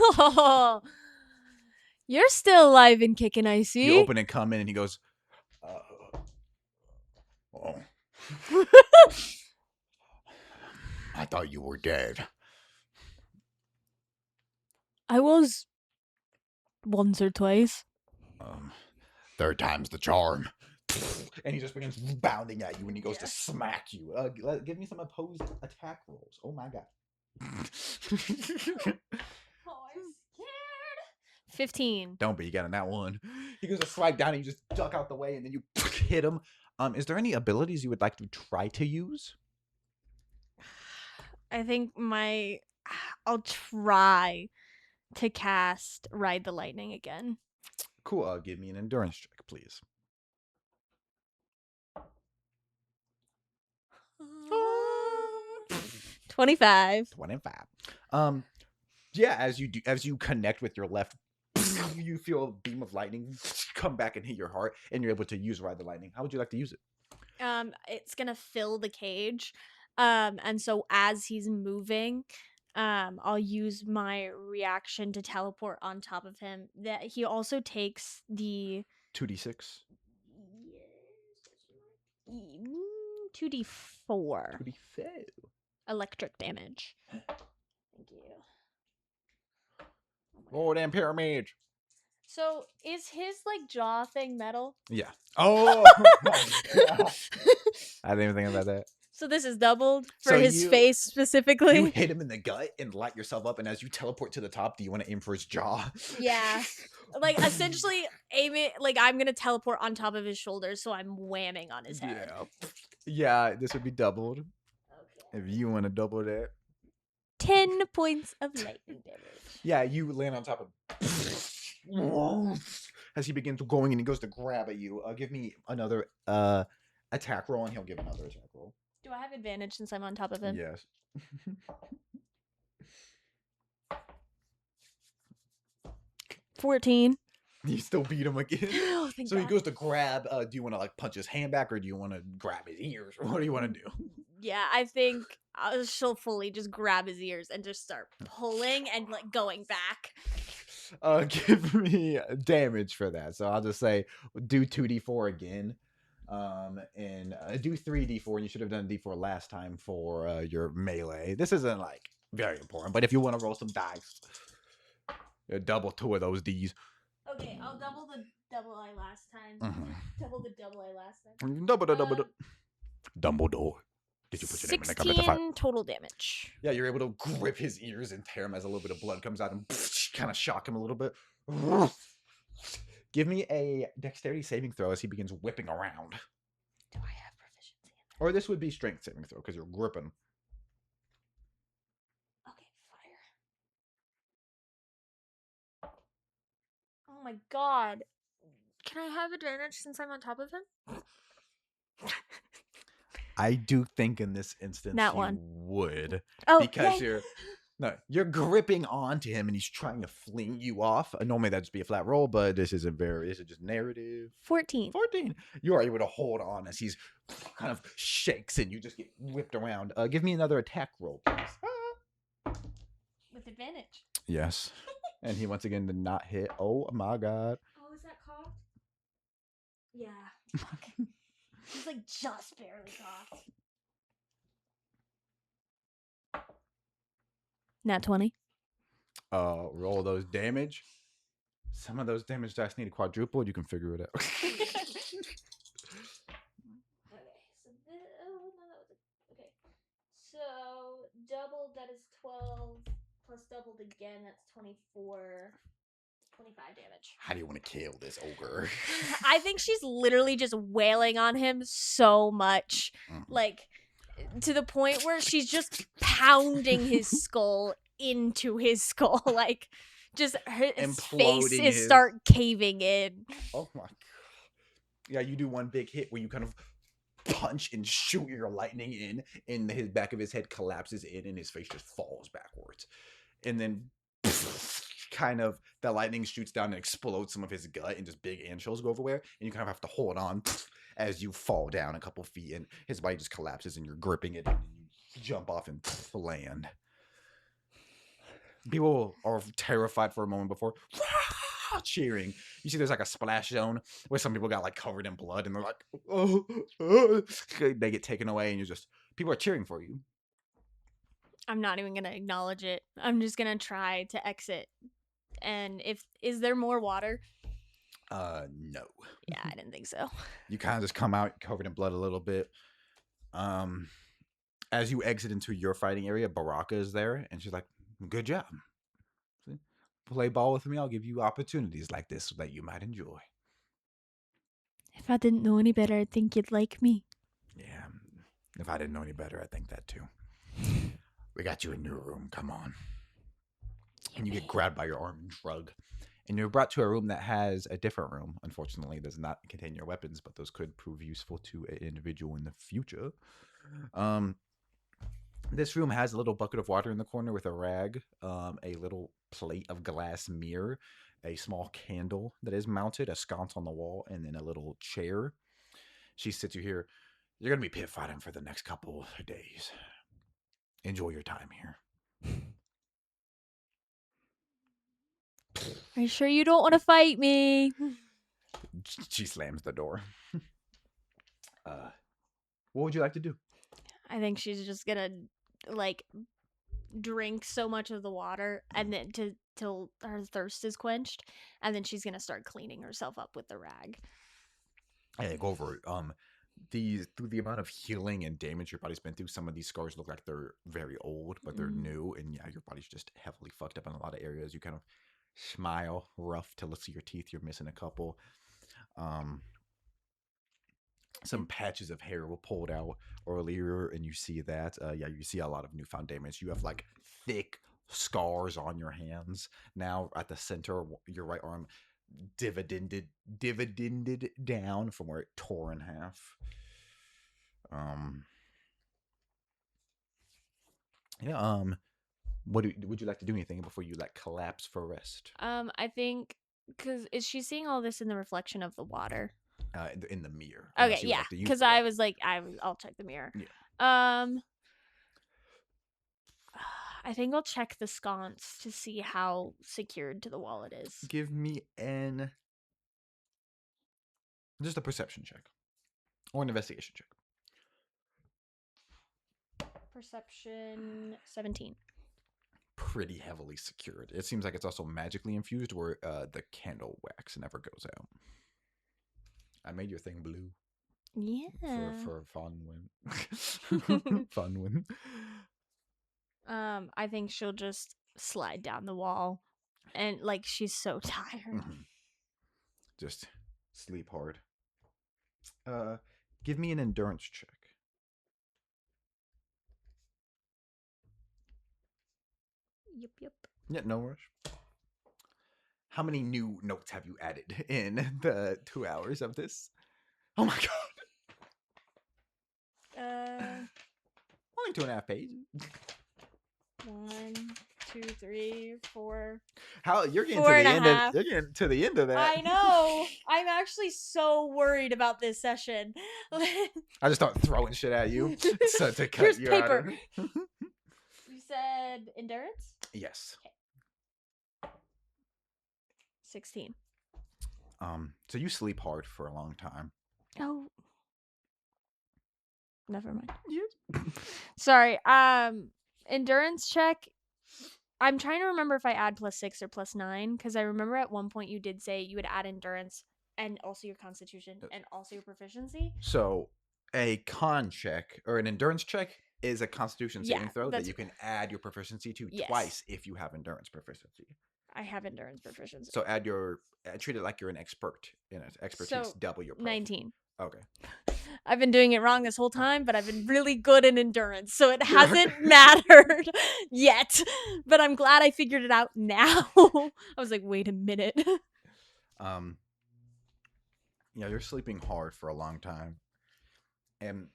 Oh, you're still alive and kicking, I see. You open and come in and he goes, oh. I thought you were dead. I was once or twice. Third time's the charm. And he just begins bounding at you and he goes to smack you. Give me some opposed attack rolls. Oh my god. Oh, I'm scared. 15. Don't be, you got a nat 1. He goes to swipe down and you just duck out the way and then you hit him. Is there any abilities you would like to try to use? I think I'll try to cast Ride the Lightning again. Cool. Give me an endurance check, please. 25. 25. Yeah, as you connect with your left, you feel a beam of lightning come back and hit your heart, and you're able to use Ride the Lightning. How would you like to use it? It's gonna fill the cage. And so as he's moving, I'll use my reaction to teleport on top of him. That he also takes the 2d6. 2d4 2d4 electric damage. Thank you. Oh, damn pyramid. So is his like jaw thing metal? Yeah. Oh. I didn't even think about that. So this is doubled for his face specifically. You hit him in the gut and light yourself up, and as you teleport to the top, do you want to aim for his jaw? Yeah. Like essentially aim it like I'm gonna teleport on top of his shoulders, so I'm whamming on his head. Yeah, this would be doubled. Okay. If you want to double that. 10 points of lightning damage. Yeah, you land on top of as he begins going and he goes to grab at you. Give me another attack roll, and he'll give another attack roll. Do I have advantage since I'm on top of him? Yes. 14. You still beat him again. Oh, so God. He goes to grab. Do you want to like punch his hand back, or do you want to grab his ears, or what do you want to do? Yeah, I think she'll fully just grab his ears and just start pulling and like going back. Give me damage for that. So I'll just say do 2d4 again. And do 3d4, and you should have done d4 last time for your melee. This isn't like very important, but if you want to roll some dice, double 2 of those D's. Okay, I'll double the double I last time. Mm-hmm. Double the double I last time. Double. Dumbledore. Did you put your name in the comment? 16 total damage. Yeah, you're able to grip his ears and tear him as a little bit of blood comes out and kind of shock him a little bit. Give me a dexterity saving throw as he begins whipping around. Do I have proficiency in that? Or this would be strength saving throw because you're gripping. Okay, fire. Oh my god. Can I have advantage since I'm on top of him? I do think in this instance That you one would. Oh, because yay. you're No, you're gripping onto him and he's trying to fling you off. Normally that'd just be a flat roll, but this is just narrative. 14. 14. You are able to hold on as he's kind of shakes and you just get whipped around. Give me another attack roll, please. With advantage. Yes. And he once again did not hit. Oh my god. Oh, is that cocked? Yeah. Fuck. He's like just barely cocked. Nat 20. Roll those damage. Some of those damage dice need a quadruple. You can figure it out. Okay, so doubled, that is 12, plus doubled again, that's 24, 25 damage. How do you want to kill this ogre? I think she's literally just wailing on him so much, like, to the point where she's just pounding his skull into his skull, like, just his face is start caving in. Oh my god. Yeah, you do one big hit where you kind of punch and shoot your lightning in, and his back of his head collapses in, and his face just falls backwards. And then kind of the lightning shoots down and explodes some of his gut, and just big antshells go everywhere, and you kind of have to hold on as you fall down a couple feet, and his body just collapses, and you're gripping it, and you jump off and land. People are terrified for a moment before cheering. You see there's like a splash zone where some people got like covered in blood and they're like, oh, they get taken away, and you're just, people are cheering for you. I'm not even gonna acknowledge it. I'm just gonna try to exit. And is there more water? No. Yeah, I didn't think so. You kind of just come out covered in blood a little bit. As you exit into your fighting area, Baraka is there, and she's like, good job. See? Play ball with me. I'll give you opportunities like this that you might enjoy. If I didn't know any better, I'd think you'd like me. Yeah. If I didn't know any better, I'd think that too. We got you a new room. Come on. And you get grabbed by your arm and shrug. And you're brought to a room that has a different room. Unfortunately, it does not contain your weapons, but those could prove useful to an individual in the future. This room has a little bucket of water in the corner with a rag, a little plate of glass mirror, a small candle that is mounted, a sconce on the wall, and then a little chair. She sits you here. You're going to be pit fighting for the next couple of days. Enjoy your time here. Are you sure you don't want to fight me? She slams the door. What would you like to do? I think she's just gonna like drink so much of the water and then till her thirst is quenched, and then she's gonna start cleaning herself up with the rag. Hey, go over it. Through the amount of healing and damage your body's been through, some of these scars look like they're very old, but they're new, and yeah, your body's just heavily fucked up in a lot of areas. You kind of smile rough till let's see your teeth. You're missing a couple. Some patches of hair were pulled out earlier, and you see that. Yeah, you see a lot of newfound damage. You have like thick scars on your hands now. At the center, your right arm dividended down from where it tore in half. Yeah. Would you like to do anything before you like collapse for rest? I think because is she seeing all this in the reflection of the water? In the mirror. Okay, yeah. Because I was like, I'll check the mirror. Yeah. I think I'll check the sconce to see how secured to the wall it is. Give me just a perception check or an investigation check. Perception 17. Pretty heavily secured. It seems like it's also magically infused where the candle wax never goes out. I made your thing blue. Yeah. For fun win. Fun win. I think she'll just slide down the wall, and like she's so tired. Mm-hmm. Just sleep hard. Give me an endurance check. Yep. Yeah, no rush. How many new notes have you added in the 2 hours of this? Oh my god. Only Only 2.5 pages. 1, 2, 3, 4. How you're getting Four to and the a end half. of you're getting to the end of that. I know. I'm actually so worried about this session. I just start throwing shit at you so to cut Here's you paper. out of You said endurance? Yes. 16. So you sleep hard for a long time. Oh. Never mind. Yes. Sorry. Endurance check. I'm trying to remember if I add +6 or +9 because I remember at one point you did say you would add endurance and also your constitution and also your proficiency. So a con check or an endurance check is a constitution saving throw that you can add your proficiency to twice if you have endurance proficiency. I have endurance proficiency. So treat it like you're an expert in it. Expertise, double your prof. 19. Okay. I've been doing it wrong this whole time, but I've been really good in endurance, so it hasn't mattered yet. But I'm glad I figured it out now. I was like, wait a minute. Yeah, you're sleeping hard for a long time. And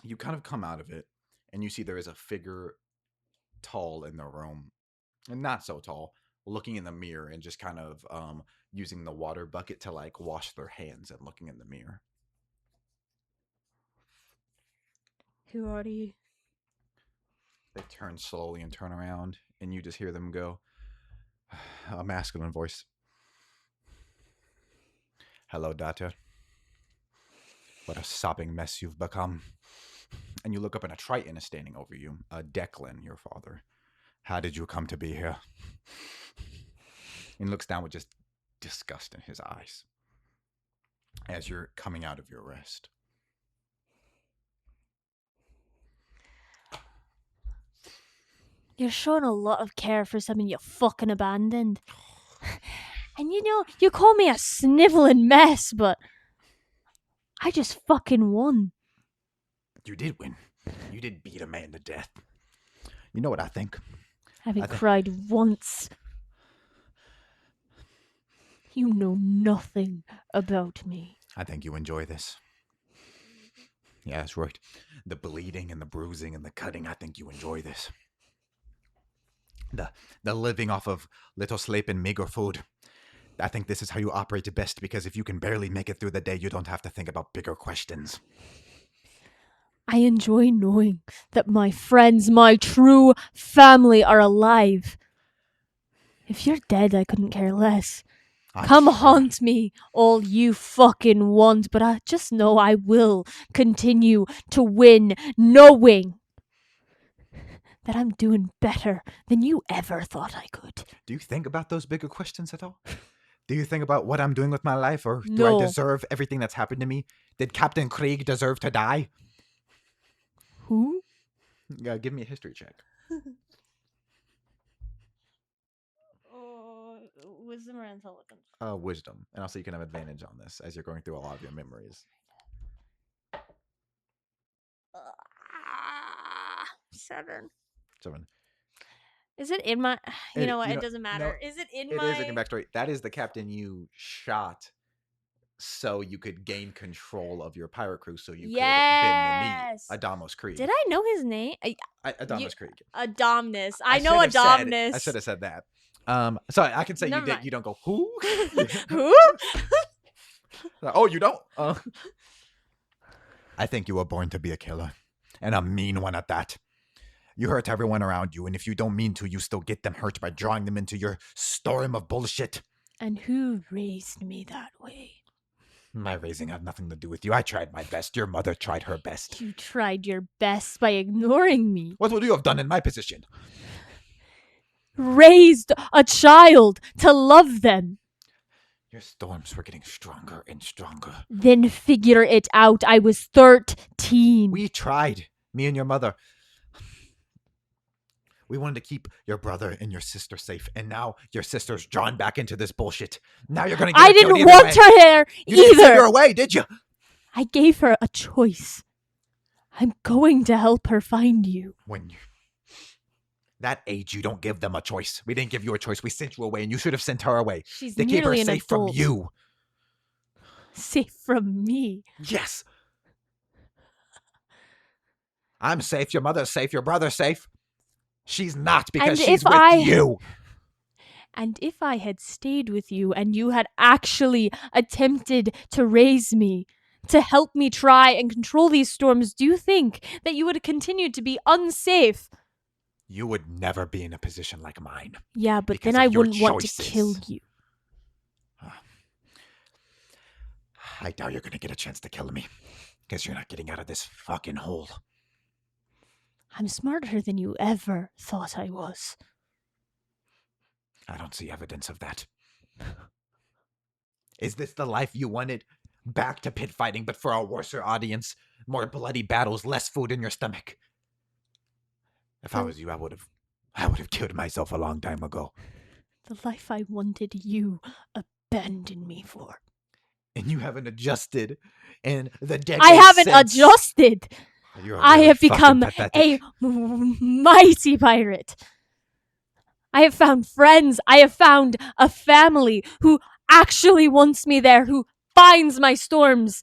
you kind of come out of it, and you see there is a figure tall in the room, and not so tall, looking in the mirror and just kind of using the water bucket to like wash their hands and looking in the mirror. Who are you? They turn slowly and turn around, and you just hear them go, a masculine voice. Hello, daughter. What a sopping mess you've become. And you look up and a Triton is standing over you. Declan, your father. How did you come to be here? And looks down with just disgust in his eyes as you're coming out of your rest. You're showing a lot of care for someone you fucking abandoned. And you know, you call me a sniveling mess, but I just fucking won. You did win. You did beat a man to death. You know what I think? Having cried once. You know nothing about me. I think you enjoy this. Yeah, that's right. The bleeding and the bruising and the cutting, I think you enjoy this. The living off of little sleep and meager food. I think this is how you operate best, because if you can barely make it through the day, you don't have to think about bigger questions. I enjoy knowing that my friends, my true family, are alive. If you're dead, I couldn't care less. Come haunt me all you fucking want, but I just know I will continue to win, knowing that I'm doing better than you ever thought I could. Do you think about those bigger questions at all? Do you think about what I'm doing with my life, or do I deserve everything that's happened to me? Did Captain Krieg deserve to die? Who? Give me a history check. Wisdom or intelligence? Wisdom. And also you can have advantage on this as you're going through a lot of your memories. 7. 7. Is it in my... You know what? It doesn't matter. No, is it in it my... It is in your backstory. That is the captain you shot so you could gain control of your pirate crew, so you could bend the knee. Adamos Krieg. Did I know his name? Adamos Krieg. Adomnus. I know Adomnus. I should have said that. Sorry, I can say you did. You don't go, who? Who? Oh, you don't? I think you were born to be a killer, and a mean one at that. You hurt everyone around you, and if you don't mean to, you still get them hurt by drawing them into your storm of bullshit. And who raised me that way? My raising had nothing to do with you. I tried my best. Your mother tried her best. You tried your best by ignoring me. What would you have done in my position? Raised a child to love them. Your storms were getting stronger and stronger. Then figure it out. I was 13. We tried. Me and your mother. We wanted to keep your brother and your sister safe, and now your sister's drawn back into this bullshit. Now you're gonna get I didn't want her there you either. Didn't send her away, did you? I gave her a choice. I'm going to help her find you. When you that age, you don't give them a choice. We didn't give you a choice. We sent you away, and you should have sent her away. She's to keep her nearly safe an adult. from you. Safe from me? Yes. I'm safe. Your mother's safe. Your brother's safe. She's not, because And she's if with I- you. And if I had stayed with you and you had actually attempted to raise me, to help me try and control these storms, do you think that you would have continued to be unsafe? You would never be in a position like mine. Yeah, but because then of I your wouldn't want to choices. kill you. I doubt you're gonna get a chance to kill me, because you're not getting out of this fucking hole. I'm smarter than you ever thought I was. I don't see evidence of that. Is this the life you wanted? Back to pit fighting, but for a worser audience, more bloody battles, less food in your stomach. If I was you, I would have killed myself a long time ago. The life I wanted, you abandoned me for. And you haven't adjusted in the decades I haven't since. adjusted. You're I really have become pathetic. a mighty pirate. I have found friends. I have found a family who actually wants me there, who finds my storms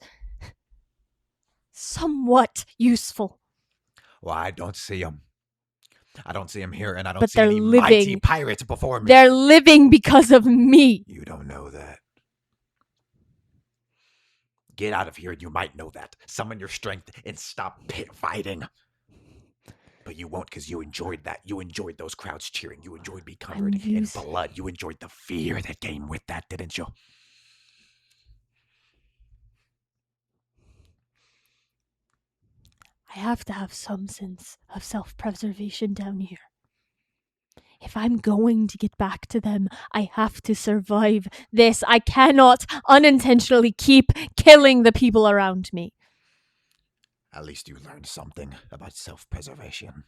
somewhat useful. Well, I don't see them. I don't see them here, and I don't But see they're any mighty living. pirates before me. They're living because of me. You don't know that. Get out of here, and you might know that. Summon your strength and stop pit fighting. But you won't, because you enjoyed that. You enjoyed those crowds cheering. You enjoyed being covered in blood. You enjoyed the fear that came with that, didn't you? I have to have some sense of self-preservation down here. If I'm going to get back to them, I have to survive this. I cannot unintentionally keep killing the people around me. At least you learned something about self-preservation.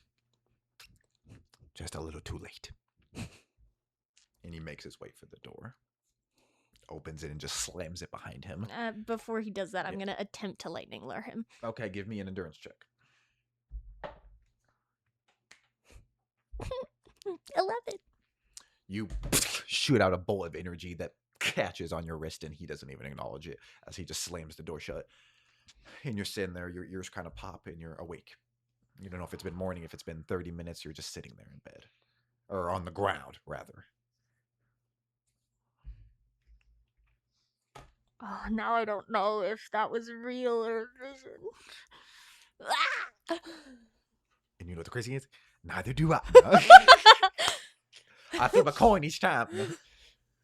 Just a little too late. And he makes his way for the door. Opens it and just slams it behind him. Before he does that, I'm going to attempt to lightning lure him. Okay, give me an endurance check. 11. You shoot out a bolt of energy that catches on your wrist, and he doesn't even acknowledge it as he just slams the door shut. And you're sitting there, your ears kind of pop, and you're awake. You don't know if it's been morning, if it's been 30 minutes, you're just sitting there in bed. Or on the ground, rather. Oh, now I don't know if that was real or vision. And you know what the crazy is? Neither do I. I flip a coin each time.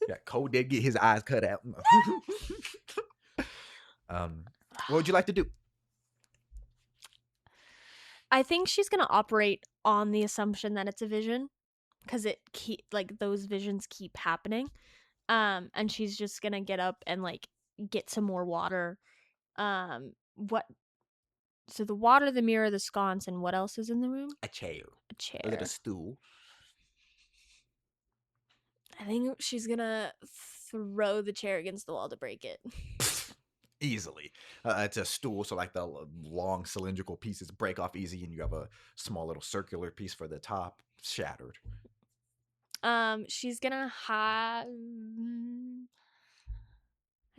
Yeah, Cole did get his eyes cut out. What would you like to do? I think she's gonna operate on the assumption that it's a vision, because those visions keep happening. And she's just gonna get up and get some more water. So the water, the mirror, the sconce, and what else is in the room? A chair. A chair. A little stool. I think she's gonna throw the chair against the wall to break it. Easily. It's a stool, so the long cylindrical pieces break off easy, and you have a small little circular piece for the top shattered. She's gonna hide.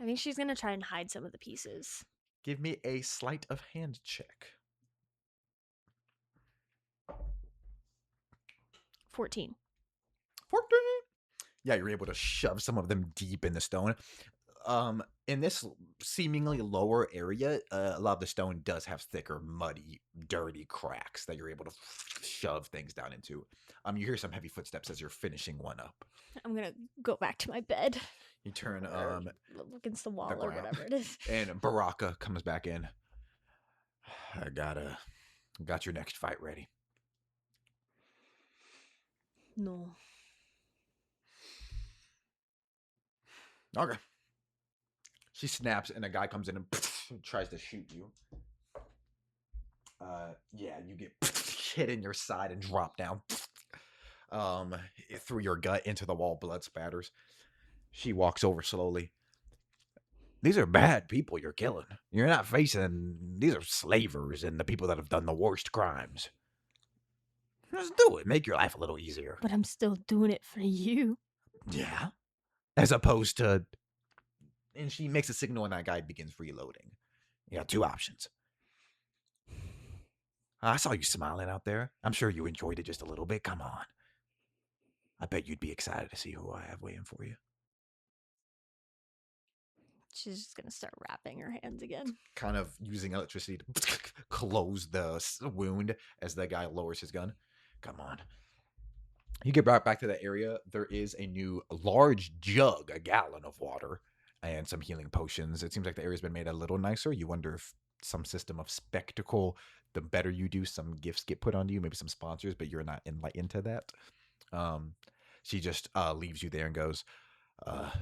I think she's gonna try and hide some of the pieces. Give me a sleight of hand check. 14. 14. Yeah, you're able to shove some of them deep in the stone. In this seemingly lower area, a lot of the stone does have thicker, muddy, dirty cracks that you're able to shove things down into. You hear some heavy footsteps as you're finishing one up. I'm gonna go back to my bed. You turn against the wall or whatever it is. And Baraka comes back in. I got your next fight ready. No. Okay. She snaps, and a guy comes in and tries to shoot you. Yeah, you get hit in your side and drop down. Through your gut into the wall, blood spatters. She walks over slowly. These are bad people you're killing. You're not facing... These are slavers and the people that have done the worst crimes. Just do it. Make your life a little easier. But I'm still doing it for you. Yeah. As opposed to... And she makes a signal, and that guy begins reloading. You got two options. I saw you smiling out there. I'm sure you enjoyed it just a little bit. Come on. I bet you'd be excited to see who I have waiting for you. She's just gonna start wrapping her hands again. Kind of using electricity to close the wound as the guy lowers his gun. Come on. You get brought back to that area. There is a new large jug, a gallon of water, and some healing potions. It seems like the area's been made a little nicer. You wonder if some system of spectacle, the better you do, some gifts get put onto you, maybe some sponsors, but you're not into that. She just leaves you there and goes,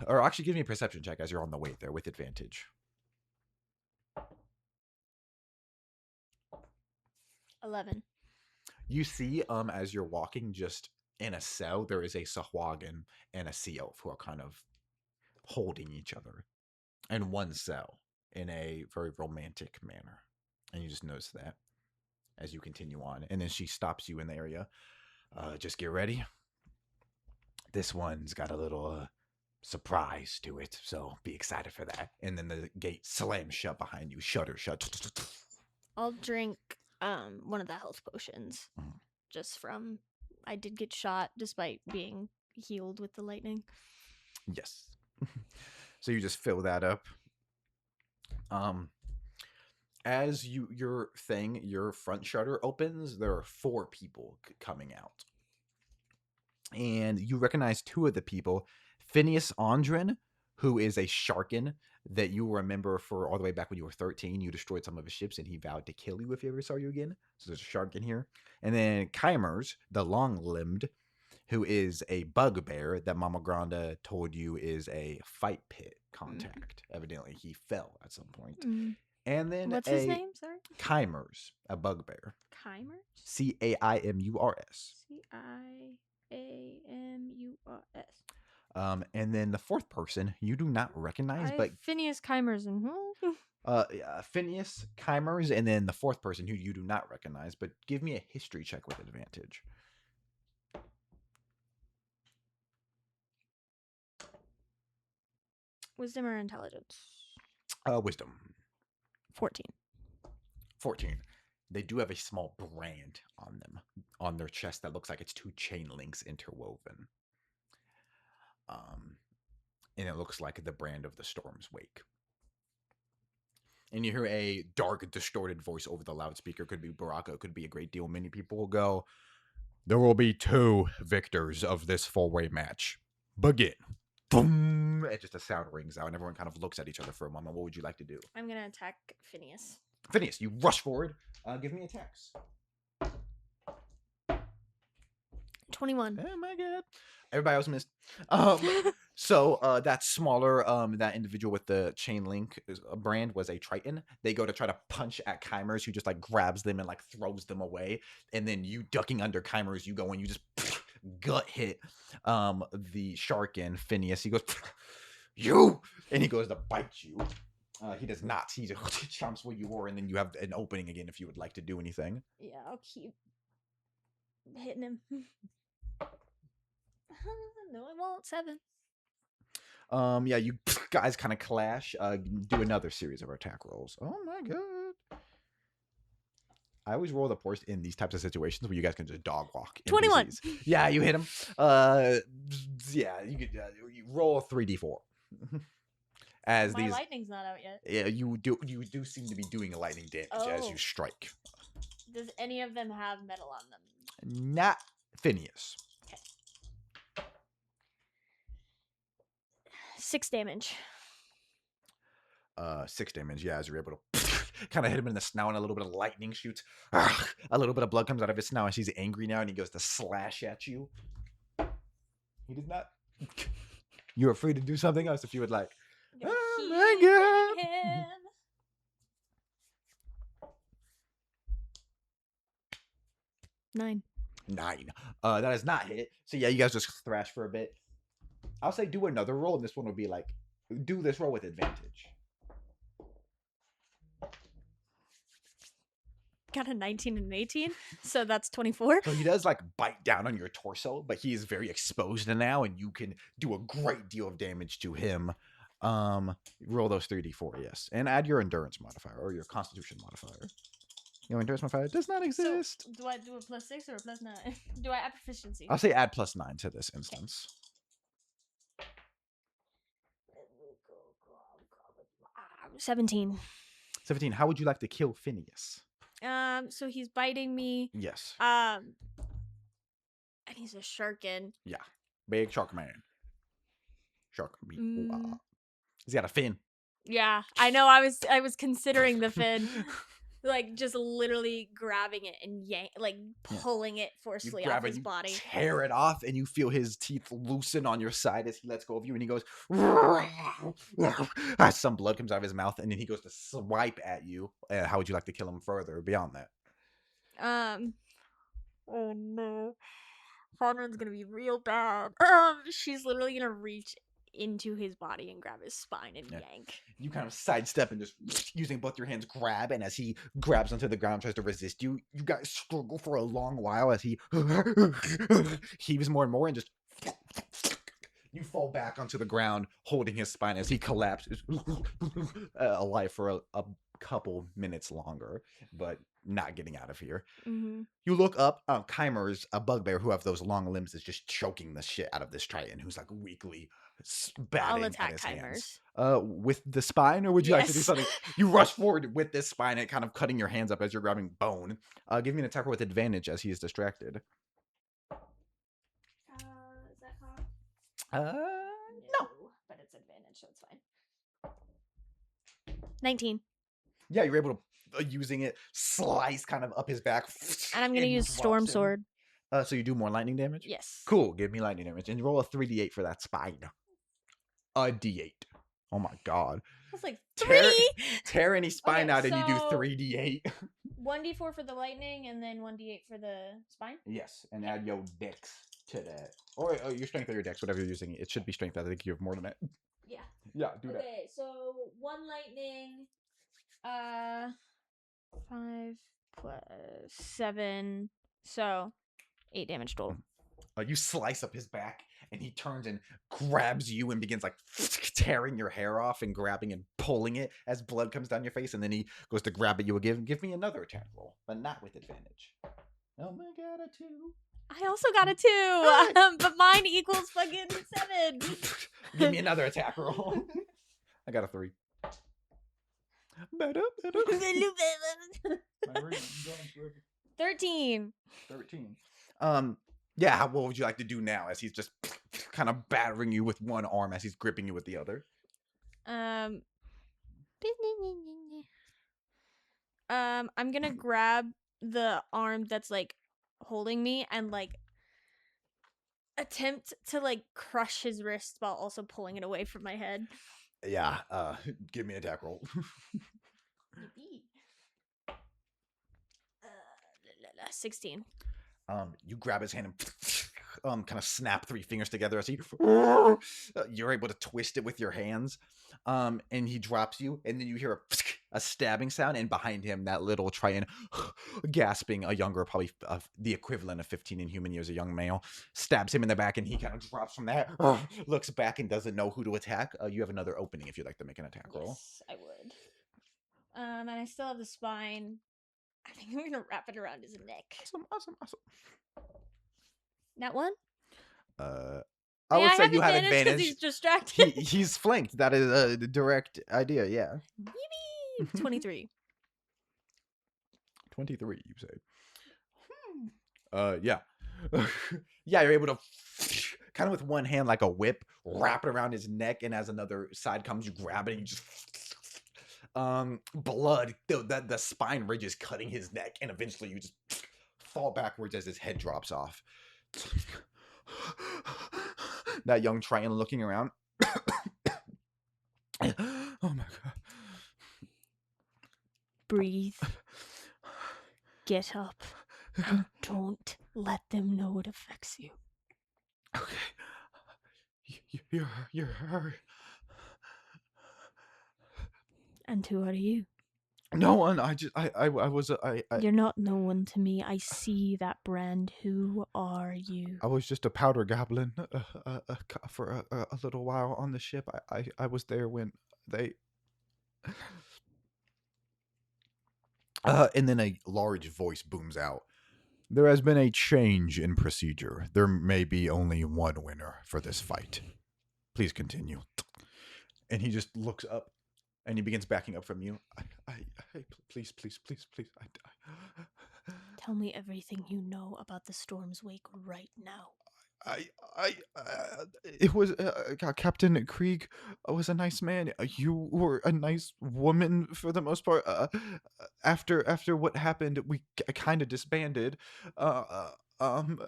or actually give me a perception check as you're on the way there with advantage. 11. You see, as you're walking, just in a cell, there is a Sahwagan and a Sea Elf who are kind of holding each other in one cell in a very romantic manner. And you just notice that as you continue on. And then she stops you in the area. Just get ready. This one's got a little surprise to it, so be excited for that. And then the gate slams shut behind you. Shutter shut. I'll drink one of the health potions. Just from I did get shot despite being healed with the lightning. Yes. So you just fill that up. As your front shutter opens, there are 4 people coming out. And you recognize 2 of the people. Phineas Andrin, who is a Sharkin that you remember for all the way back when you were 13. You destroyed some of his ships and he vowed to kill you if he ever saw you again. So there's a Sharkin here. And then Chimers, the long-limbed, who is a bugbear that Mama Granda told you is a fight pit contact. Evidently, he fell at some point. And then what's his name? Sorry, Chimers, a bugbear. Chimers. Caimurs. Caimurs. And then the 4th person you do not recognize, but Phineas Chimers and Phineas Chimers, and then the 4th person who you do not recognize. But give me a history check with advantage. Wisdom or intelligence? Wisdom. 14. 14. They do have a small brand on them, on their chest, that looks like it's 2 chain links interwoven. And it looks like the brand of the Storm's Wake. And you hear a dark, distorted voice over the loudspeaker. Could be Baraka, could be a great deal. Many people will go, there will be 2 victors of this 4-way match. Begin. Boom! And just a sound rings out, and everyone kind of looks at each other for a moment. What would you like to do? I'm going to attack Phineas. Phineas, you rush forward. Give me attacks. 21. Oh my god. Everybody else missed. So that smaller, that individual with the chain link brand was a Triton. They go to try to punch at Chimers, who just like grabs them and like throws them away. And then you ducking under Chimers, you go and you just gut hit the shark in Phineas. He goes, you! And he goes to bite you. He does not. He just chomps where you were, and then you have an opening again if you would like to do anything. Yeah, I'll keep hitting him. No, I won't. 7. Yeah, you guys kind of clash. Do another series of attack rolls. Oh my god. I always roll the worst in these types of situations where you guys can just dog walk. 21. Yeah, you hit him. Yeah, you could you roll a 3d4. As my lightning's not out yet. Yeah, you do seem to be doing lightning damage as you strike. Does any of them have metal on them? Not Phineas. 6 damage. 6 damage, yeah, as you're able to kind of hit him in the snout, and a little bit of lightning shoots. A little bit of blood comes out of his snout, and he's angry now, and he goes to slash at you. He did not. You're free to do something else if you would like. Oh my god. 9. That is not hit. So yeah, you guys just thrash for a bit. I'll say do another roll, and this one will be like, do this roll with advantage. Got a 19 and an 18, so that's 24. So he does like bite down on your torso, but he is very exposed now, and you can do a great deal of damage to him. Roll those 3d4, yes, and add your endurance modifier or your constitution modifier. Your endurance modifier does not exist. So, do I do a +6 or a +9? Do I add proficiency? I'll say add +9 to this instance. 17. 17. How would you like to kill Phineas? So he's biting me. Yes. And he's a sharkin. Yeah. Big shark man. Shark meat. Mm. He's got a fin. Yeah, I know. I was considering the fin, like just literally grabbing it and pulling it forcefully off his body. Tear it off, and you feel his teeth loosen on your side as he lets go of you, and he goes. Some blood comes out of his mouth, and then he goes to swipe at you. How would you like to kill him further beyond that? Oh no, Fawnrun's gonna be real bad. She's literally gonna reach into his body and grab his spine and yank. You kind of sidestep and just using both your hands grab, and as he grabs onto the ground, tries to resist you, you guys struggle for a long while as he heaves more and more, and just you fall back onto the ground, holding his spine as he collapses, alive for a couple minutes longer, but not getting out of here. Mm-hmm. You look up, Chimer's a bugbear who have those long limbs is just choking the shit out of this Triton, who's like weakly batting at his hands. With the spine, or would you like to do something? You rush forward with this spine and kind of cutting your hands up as you're grabbing bone. Give me an attack with advantage as he is distracted. Is that hot? No. But it's advantage, so it's fine. 19. Yeah, you're able to, using it, slice kind of up his back. And I'm going to use Storm Sword. So you do more lightning damage? Yes. Cool, give me lightning damage. And roll a 3d8 for that spine. A d8. Oh my god. That's like 3! Tear any spine out and you do 3d8. 1d4 for the lightning and then 1d8 for the spine? Yes, and add your dex to that. Or your strength or your dex, whatever you're using. It should be strength. I think you have more than that. Yeah. Yeah, do that. Okay, so 1 lightning, 5 plus 7, so 8 damage total. You slice up his back, and he turns and grabs you and begins like tearing your hair off and grabbing and pulling it as blood comes down your face. And then he goes to grab at you again. Give me another attack roll, but not with advantage. Oh my god, a 2. I also got a 2, right. But mine equals fucking 7. Give me another attack roll. I got a 3. Better. 13. Yeah, what would you like to do now as he's just kind of battering you with one arm as he's gripping you with the other? I'm gonna grab the arm that's like holding me and like attempt to like crush his wrist while also pulling it away from my head. Yeah, give me an attack roll. 16. You grab his hand and kind of snap 3 fingers together as he you're able to twist it with your hands, and he drops you, and then you hear a stabbing sound, and behind him that little Triton gasping, a younger, probably the equivalent of 15 in human years, a young male, stabs him in the back, and he kind of drops from that, looks back and doesn't know who to attack. You have another opening if you'd like to make an attack roll. Yes, I would. And I still have the spine. I think I'm gonna wrap it around his neck. Awesome. That one? I would say you have advantage. He's distracted. He's flanked. That is a direct idea, yeah. 23. 23, you say. Yeah. Yeah, you're able to kind of with one hand like a whip, wrap it around his neck, and as another side comes, you grab it and you just blood, the spine ridge is cutting his neck, and eventually you just fall backwards as his head drops off. That young Triton looking around. Oh my god. Breathe. Get up. And don't let them know it affects you. Okay. You're hurt. And who are you? No one. I was. You're not no one to me. I see that brand. Who are you? I was just a powder goblin for a little while on the ship. I was there when they. And then a large voice booms out. There has been a change in procedure. There may be only one winner for this fight. Please continue. And he just looks up and he begins backing up from you. Please. Tell me everything you know about the Storm's Wake right now. It was Captain Krieg was a nice man. You were a nice woman for the most part. After what happened, we kind of disbanded. Um,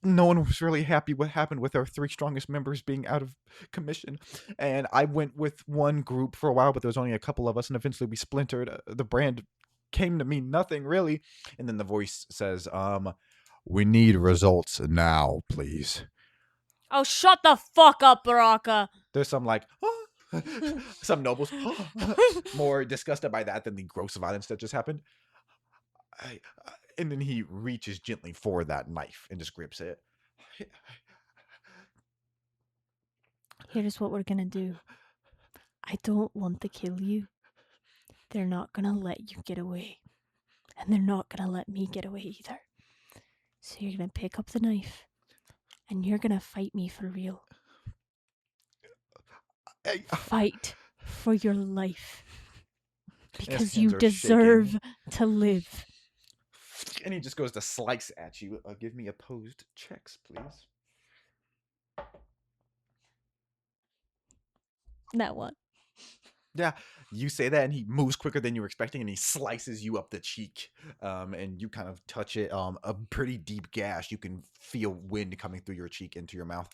no one was really happy what happened with our three strongest members being out of commission, and I went with one group for a while, but there was only a couple of us, and eventually we splintered. The brand came to mean nothing really, and then the voice says, we need results now, please. Oh, shut the fuck up, Baraka. There's some like, some nobles more disgusted by that than the gross violence that just happened. And then he reaches gently for that knife and just grips it. Here's what we're gonna do. I don't want to kill you. They're not gonna let you get away. And they're not gonna let me get away either. So you're gonna pick up the knife and you're gonna fight me for real. Fight for your life. Because you deserve to live. And he just goes to slice at you. Give me opposed checks, please. That one. Yeah, you say that, and he moves quicker than you were expecting, and he slices you up the cheek. And you kind of touch it. A pretty deep gash. You can feel wind coming through your cheek into your mouth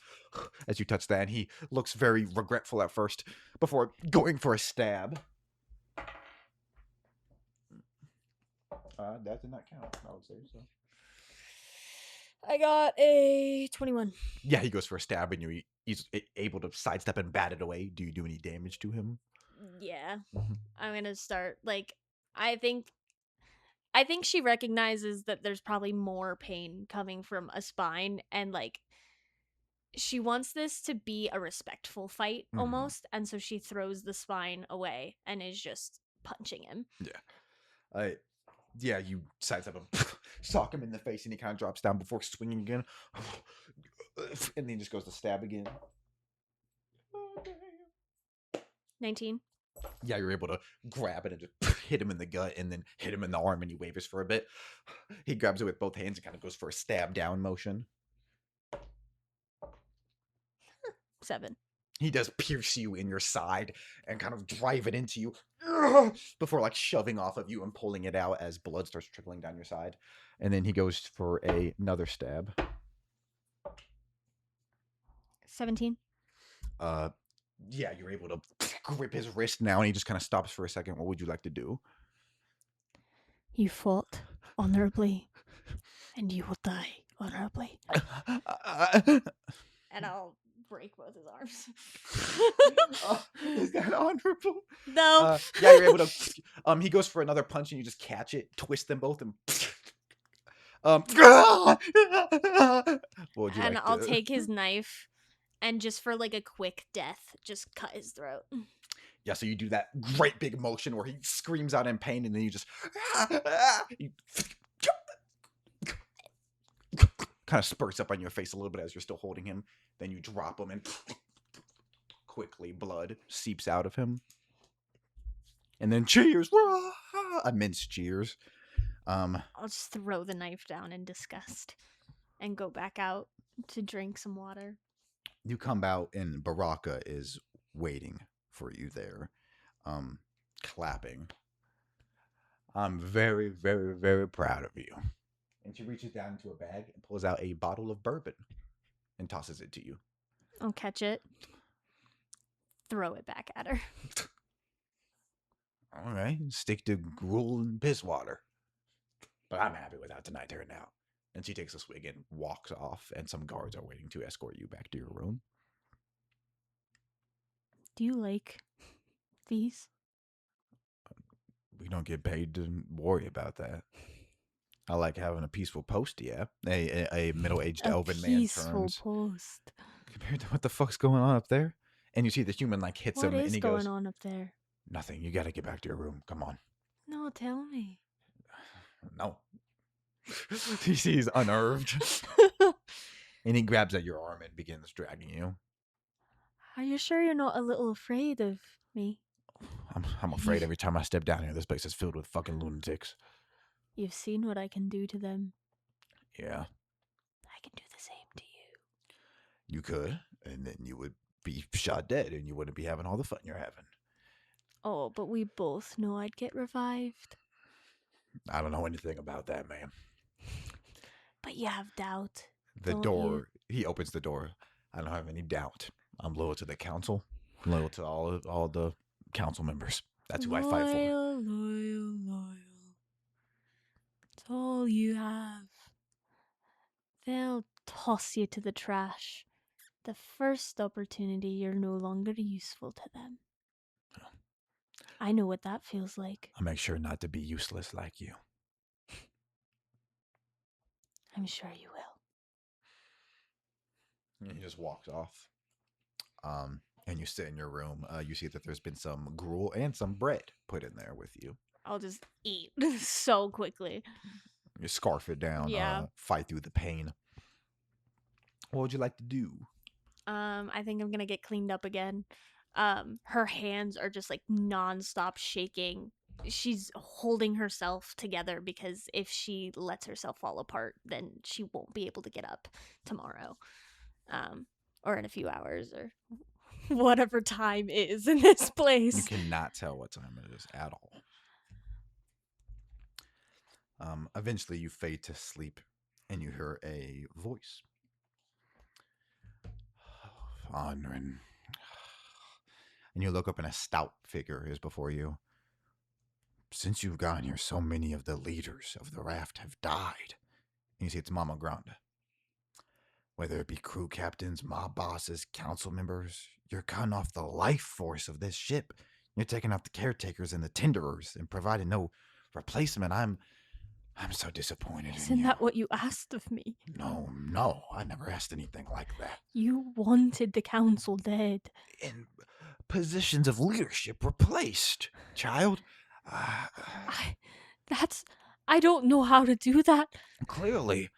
as you touch that. And he looks very regretful at first before going for a stab. That did not count, I would say so. I got a 21. Yeah, he goes for a stab, and he's able to sidestep and bat it away. Do you do any damage to him? Yeah. I'm gonna start, like, I think she recognizes that there's probably more pain coming from a spine, and, like, she wants this to be a respectful fight, almost, and so she throws the spine away and is just punching him. Yeah. You sidestep him, sock him in the face, and he kind of drops down before swinging again. And then he just goes to stab again. 19. Yeah, you're able to grab it and just hit him in the gut and then hit him in the arm, and he wavers for a bit. He grabs it with both hands and kind of goes for a stab down motion. 7. He does pierce you in your side and kind of drive it into you before like shoving off of you and pulling it out as blood starts trickling down your side. And then he goes for another stab. 17. Yeah, you're able to grip his wrist now, and he just kind of stops for a second. What would you like to do? You fought honorably, and you will die honorably. And I'll break both his arms. Is that honorable? No. Yeah, you're able to. He goes for another punch, and you just catch it, twist them both, and. What would you and like I'll to... take his knife, and just for like a quick death, just cut his throat. Yeah, so you do that great big motion where he screams out in pain, and then you just kind of spurts up on your face a little bit as you're still holding him. Then you drop him, and quickly blood seeps out of him. And then cheers, immense cheers. I'll just throw the knife down in disgust and go back out to drink some water. You come out, and Baraka is waiting for you there, clapping. I'm very, very, very proud of you. And she reaches down into a bag and pulls out a bottle of bourbon and tosses it to you. I'll catch it, throw it back at her. All right, stick to gruel and piss water. But I'm happy with that tonight here now. And she takes a swig and walks off, and some guards are waiting to escort you back to your room. Do you like these? We don't get paid to worry about that. I like having a peaceful post, yeah. A middle-aged elven man turns. A peaceful post. Compared to what the fuck's going on up there? And you see the human like hits him, and he goes, "What is going on up there?" "Nothing. You got to get back to your room. Come on." No, tell me. No. He's unnerved. And he grabs at your arm and begins dragging you. Are you sure you're not a little afraid of me? I'm afraid every time I step down here, this place is filled with fucking lunatics. You've seen what I can do to them. Yeah. I can do the same to you. You could, and then you would be shot dead, and you wouldn't be having all the fun you're having. Oh, but we both know I'd get revived. I don't know anything about that, man. But you have doubt. The Don't door, he opens the door. I don't have any doubt. I'm loyal to the council. I'm loyal to all the council members. That's who I fight for. Loyal. It's all you have. They'll toss you to the trash. The first opportunity you're no longer useful to them. I know what that feels like. I'll make sure not to be useless like you. I'm sure you will. And he just walks off. And you sit in your room. You see that there's been some gruel and some bread put in there with you. I'll just eat so quickly. You scarf it down. Yeah. Fight through the pain. What would you like to do? I think I'm gonna get cleaned up again. Her hands are just like nonstop shaking. She's holding herself together because if she lets herself fall apart, then she won't be able to get up tomorrow. Or in a few hours or whatever time is in this You place. cannot tell what time it is at all. Eventually, you fade to sleep, and you hear a voice. Fondren. And you look up, and a stout figure is before you. Since you've gotten here, so many of the leaders of the raft have died. And you see it's Mama Grande. Whether it be crew captains, mob bosses, council members, you're cutting off the life force of this ship. You're taking out the caretakers and the tinderers and providing no replacement. I'm so disappointed in you. Isn't that what you asked of me? No, I never asked anything like that. You wanted the council dead. And positions of leadership replaced, child. I don't know how to do that. Clearly.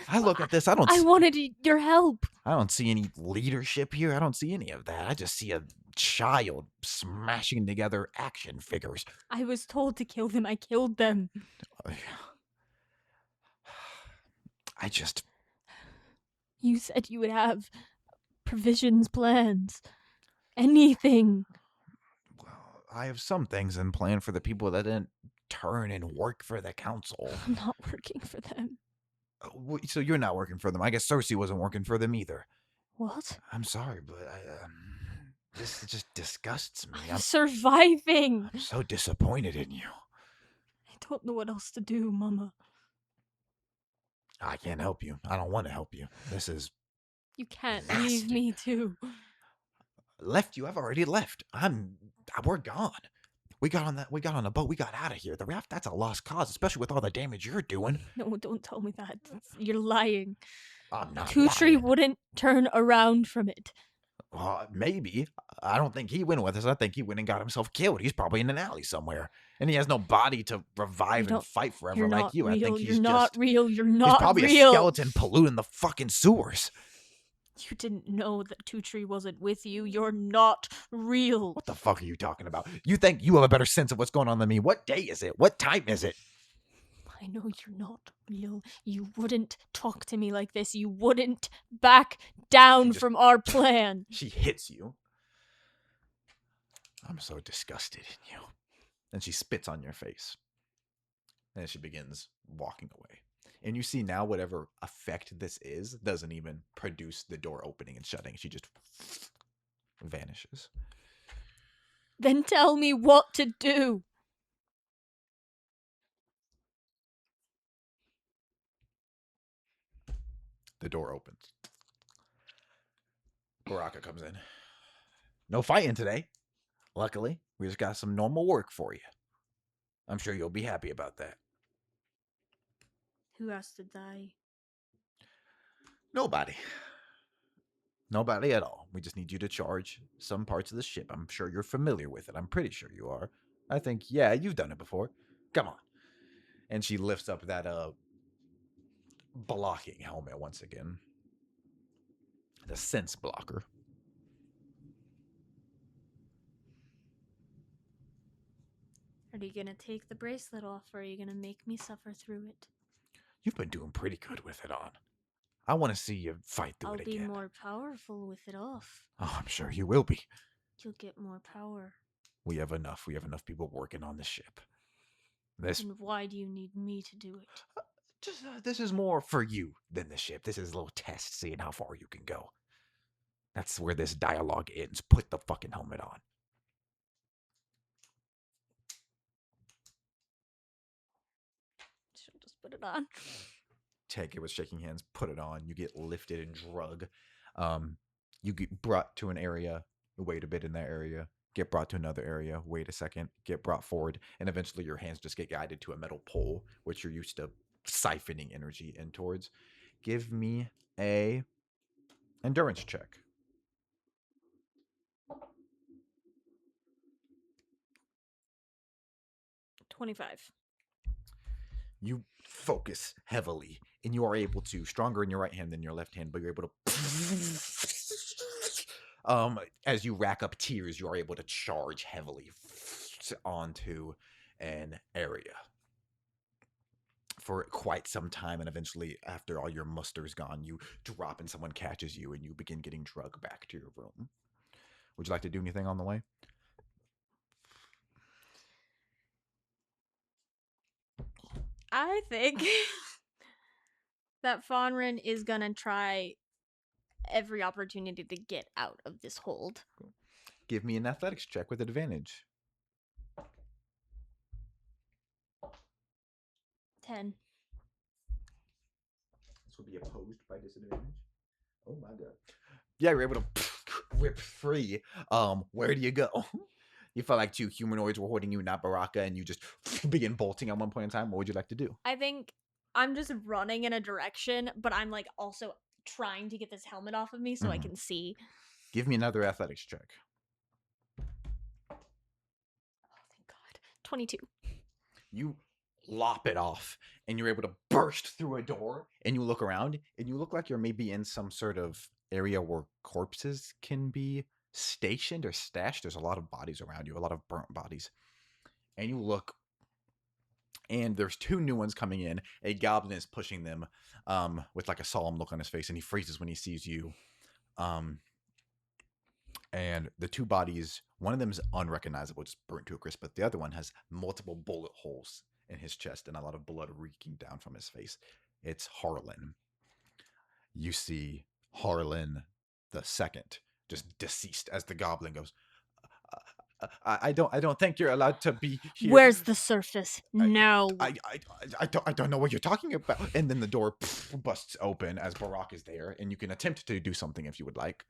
I look at this, I wanted your help. I don't see any leadership here. I don't see any of that. I just see a child smashing together action figures. I was told to kill them. I killed them. You said you would have provisions, plans, anything. Well, I have some things in plan for the people that didn't turn and work for the council. I'm not working for them. So you're not working for them. I guess Cersei wasn't working for them either. What? I'm sorry, but this just disgusts me. I'm surviving. I'm so disappointed in you. I don't know what else to do, Mama. I can't help you. I don't want to help you. This is... You can't nasty. leave me too. Left you? I've already left. We're gone. We got on a boat. We got out of here. The raft, that's a lost cause, especially with all the damage you're doing. No, don't tell me that. You're lying. I'm not Tutri lying. wouldn't turn around from it. Maybe. I don't think he went with us. I think he went and got himself killed. He's probably in an alley somewhere. And he has no body to revive and fight forever like you. Real. I think he's You're not real. You're not real. He's probably a skeleton polluting the fucking sewers. You didn't know that Tutri wasn't with you. You're not real. What the fuck are you talking about? You think you have a better sense of what's going on than me? What day is it? What time is it? I know you're not real. You wouldn't talk to me like this. You wouldn't back down from our plan. She hits you. I'm so disgusted in you. And she spits on your face. And she begins walking away. And you see now whatever effect this is doesn't even produce the door opening and shutting. She just vanishes. Then tell me what to do. The door opens. Baraka comes in. No fighting today. Luckily, we just got some normal work for you. I'm sure you'll be happy about that. Who has to die? Nobody. Nobody at all. We just need you to charge some parts of the ship. I'm sure you're familiar with it. I'm pretty sure you are. I think, yeah, you've done it before. Come on. And she lifts up that blocking helmet once again. The sense blocker. Are you gonna take the bracelet off, or are you gonna make me suffer through it? You've been doing pretty good with it on. I want to see you fight through it again. I'll be more powerful with it off. Oh, I'm sure you will be. You'll get more power. We have enough people working on the ship. And why do you need me to do it? This is more for you than the ship. This is a little test, seeing how far you can go. That's where this dialogue ends. Put the fucking helmet on. She'll just put it on. Take it with shaking hands, put it on. You get lifted and drug. You get brought to an area, wait a bit in that area, get brought to another area, wait a second, get brought forward, and eventually your hands just get guided to a metal pole, which you're used to siphoning energy in towards. Give me a endurance check. 25. You focus heavily, and you are able to, stronger in your right hand than your left hand, but you're able to as you rack up tears, you are able to charge heavily onto an area for quite some time, and eventually, after all your muster's gone, you drop and someone catches you, and you begin getting drugged back to your room. Would you like to do anything on the way? I think that Fonrin is gonna try every opportunity to get out of this hold. Cool. Give me an athletics check with advantage. 10. This will be opposed by disadvantage. Oh my god. Yeah, you're able to rip free. Where do you go? You felt like two humanoids were holding you, not Baraka, and you just begin bolting at one point in time. What would you like to do? I think I'm just running in a direction, but I'm like also trying to get this helmet off of me so I can see. Give me another athletics check. Oh, thank God. 22. You lop it off, and you're able to burst through a door, and you look around, and you look like you're maybe in some sort of area where corpses can be stationed or stashed. There's a lot of bodies around you, a lot of burnt bodies. And you look, and there's two new ones coming in. A goblin is pushing them with like a solemn look on his face, and he freezes when he sees you. And the two bodies, one of them is unrecognizable, just burnt to a crisp, but the other one has multiple bullet holes in his chest and a lot of blood reeking down from his face. It's Harlan. You see Harlan the second, just deceased, as the goblin goes, I don't think you're allowed to be here. Where's the surface? No. I don't know what you're talking about. And then the door busts open as Barak is there, and you can attempt to do something if you would like.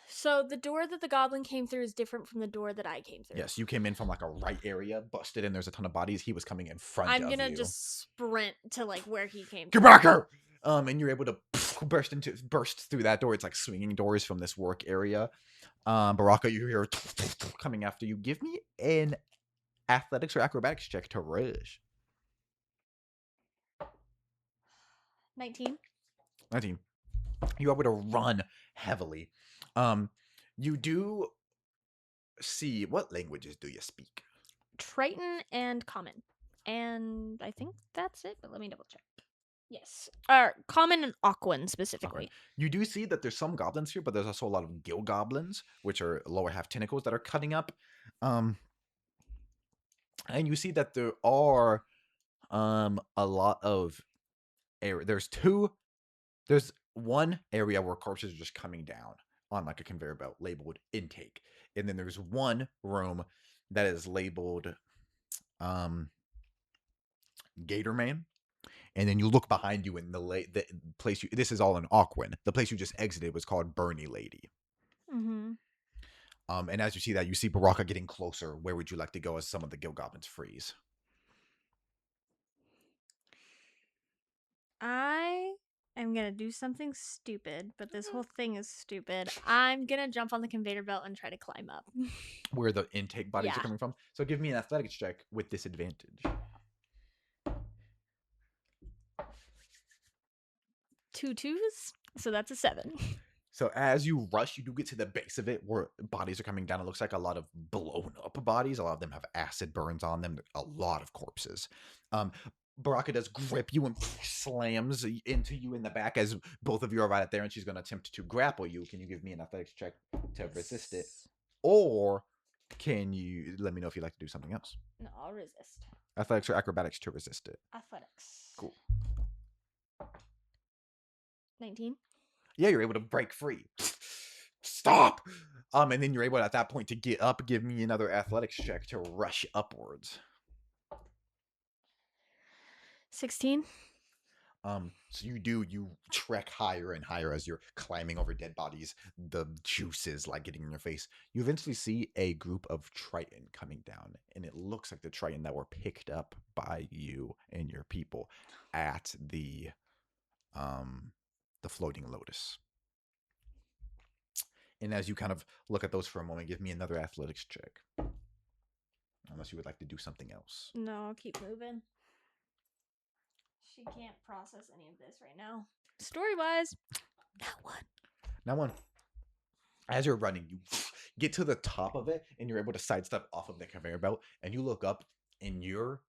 So the door that the goblin came through is different from the door that I came through. Yes, you came in from like a right area, busted in. There's a ton of bodies. He was coming in front I'm of gonna you. just sprint to like where he came Get from. back here! And you're able to burst through that door. It's like swinging doors from this work area. Baraka, you hear coming after you. Give me an athletics or acrobatics check to rush. 19. You're able to run heavily. You do see, what languages do you speak? Triton and Common. And I think that's it, but let me double check. Yes. Common and Aquan specifically. Okay. You do see that there's some goblins here, but there's also a lot of gill goblins, which are lower half tentacles that are cutting up. And you see that there are a lot of area. There's one area where corpses are just coming down on like a conveyor belt labeled intake. And then there's one room that is labeled Gator Man. And then you look behind you, and the place this is all in Aquan. The place you just exited was called Bernie Lady. Mm-hmm. And as you see that, you see Baraka getting closer. Where would you like to go as some of the gill goblins freeze? I I'm gonna do something stupid, but this whole thing is stupid. I'm gonna jump on the conveyor belt and try to climb up. Where the intake bodies Yeah. are coming from. So give me an athletics check with disadvantage. 2 2s, so that's a 7. So as you rush, you do get to the base of it where bodies are coming down. It looks like a lot of blown up bodies. A lot of them have acid burns on them. A lot of corpses. Baraka does grip you and slams into you in the back as both of you are right there, and she's going to attempt to grapple you. Can you give me an athletics check to resist it? Or can you let me know if you'd like to do something else? No, I'll resist. Athletics or acrobatics to resist it? Athletics. Cool. 19. Yeah, you're able to break free. Stop! And then you're able at that point to get up. Give me another athletics check to rush upwards. 16. So you trek higher and higher as you're climbing over dead bodies. The juices like getting in your face. You eventually see a group of Triton coming down, and it looks like the Triton that were picked up by you and your people at the floating lotus. And as you kind of look at those for a moment, give me another athletics check. Unless you would like to do something else. No, I'll keep moving. She can't process any of this right now. Story-wise, Now one. As you're running, you get to the top of it, and you're able to sidestep off of the conveyor belt, and you look up, and you're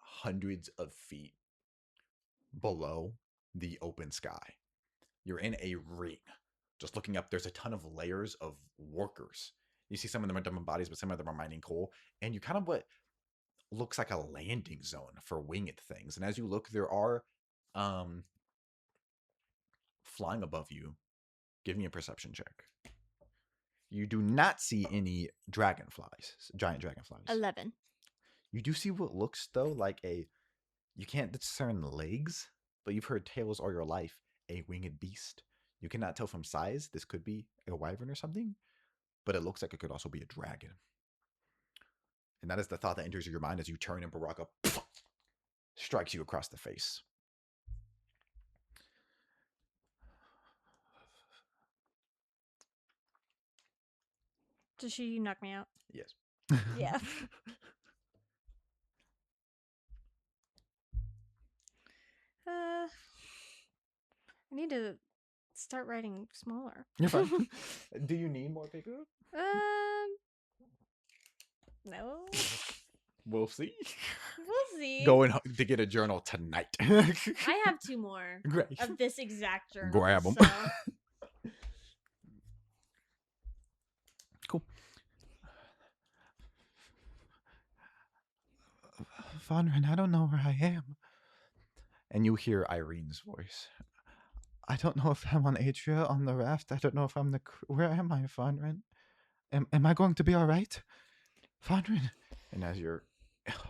hundreds of feet below the open sky. You're in a ring. Just looking up, there's a ton of layers of workers. You see some of them are dumb bodies, but some of them are mining coal. And you kind of what looks like a landing zone for winged things. And as you look, there are flying above you. Give me a perception check. You do not see any dragonflies, giant dragonflies. 11. You do see what looks, though, like you can't discern legs, but you've heard tales all your life, a winged beast. You cannot tell from size. This could be a wyvern or something, but it looks like it could also be a dragon. And that is the thought that enters your mind as you turn and Baraka strikes you across the face. Does she knock me out? Yes. Yeah. I need to start writing smaller. You're fine. Do you need more paper? No. We'll see. We'll see. Going to get a journal tonight. I have 2 more Great. of this exact journal. Grab them. So. Cool. Vonrin, I don't know where I am. And you hear Irene's voice. I don't know if I'm on Adria on the raft. I don't know if I'm where am I, Vonrin? Am I going to be all right? Vonrin. And as you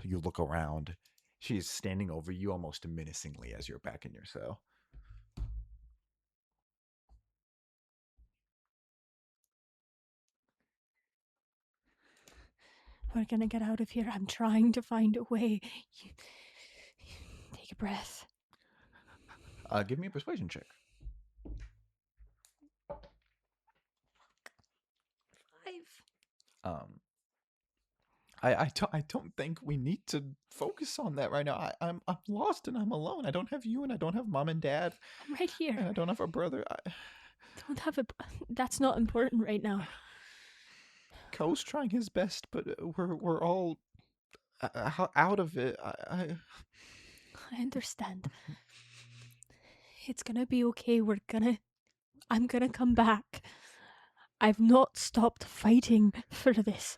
look around, she is standing over you almost menacingly as you're back in your cell. We're gonna get out of here. I'm trying to find a way. Take a breath. Give me a persuasion check. 5. I don't think we need to focus on that right now. I'm lost and I'm alone. I don't have you and I don't have mom and dad. I'm right here. And I don't have a brother. Don't have a. That's not important right now. Ko's trying his best, but we're all out of it. I understand. It's gonna be okay. I'm gonna come back. I've not stopped fighting for this.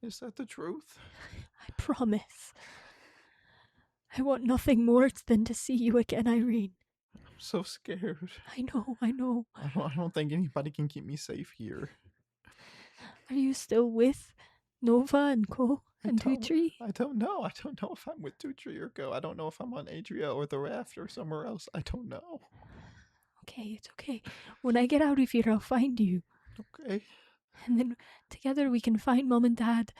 Is that the truth? I promise. I want nothing more than to see you again, Irene. I'm so scared. I know. I don't think anybody can keep me safe here. Are you still with Nova and Co and Tutri? I don't know. I don't know if I'm with Tutri or Go. I don't know if I'm on Adria or the raft or somewhere else. I don't know. Okay, it's okay. When I get out of here, I'll find you. Okay. And then together we can find Mom and Dad.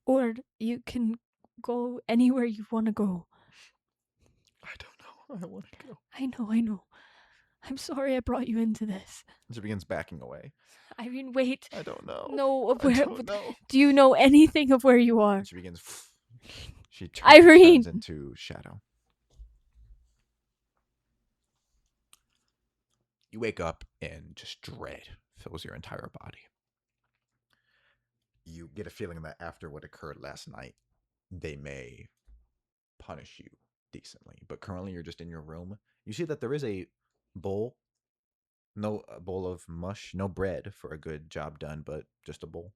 Or you can go anywhere you want to go. I don't know. I want to go. I know. I'm sorry I brought you into this. She begins backing away. I mean, wait. I don't know. No, I don't know. do you know anything of where you are? And she begins. She Irene! turns into shadow. You wake up and just dread fills your entire body. You get a feeling that after what occurred last night, they may punish you decently. But currently, you're just in your room. You see that there is a bowl. No bowl of mush, no bread for a good job done, but just a bowl.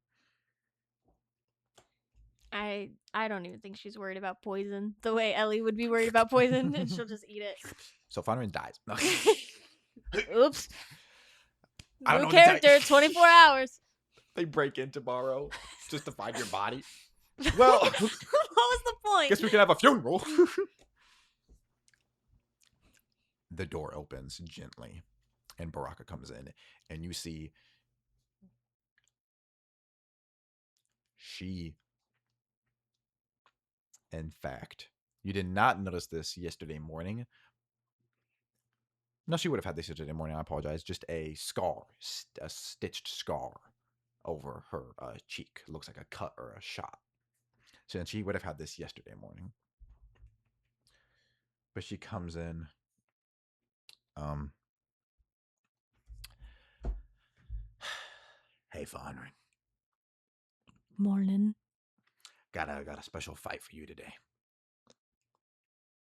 I don't even think she's worried about poison the way Ellie would be worried about poison. She'll just eat it. So Fonrin dies. Oops. I don't New know what to tell character, you. 24 hours. They break in tomorrow just to find your body. Well, what was the point? guess we can have a funeral. The door opens gently, and Baraka comes in, and you see she, in fact, you did not notice this yesterday morning. No, she would have had this yesterday morning. I apologize. Just a scar, a stitched scar over her cheek. Looks like a cut or a shot. So she would have had this yesterday morning. But she comes in. Hey, Fonrin. Morning. Got a special fight for you today.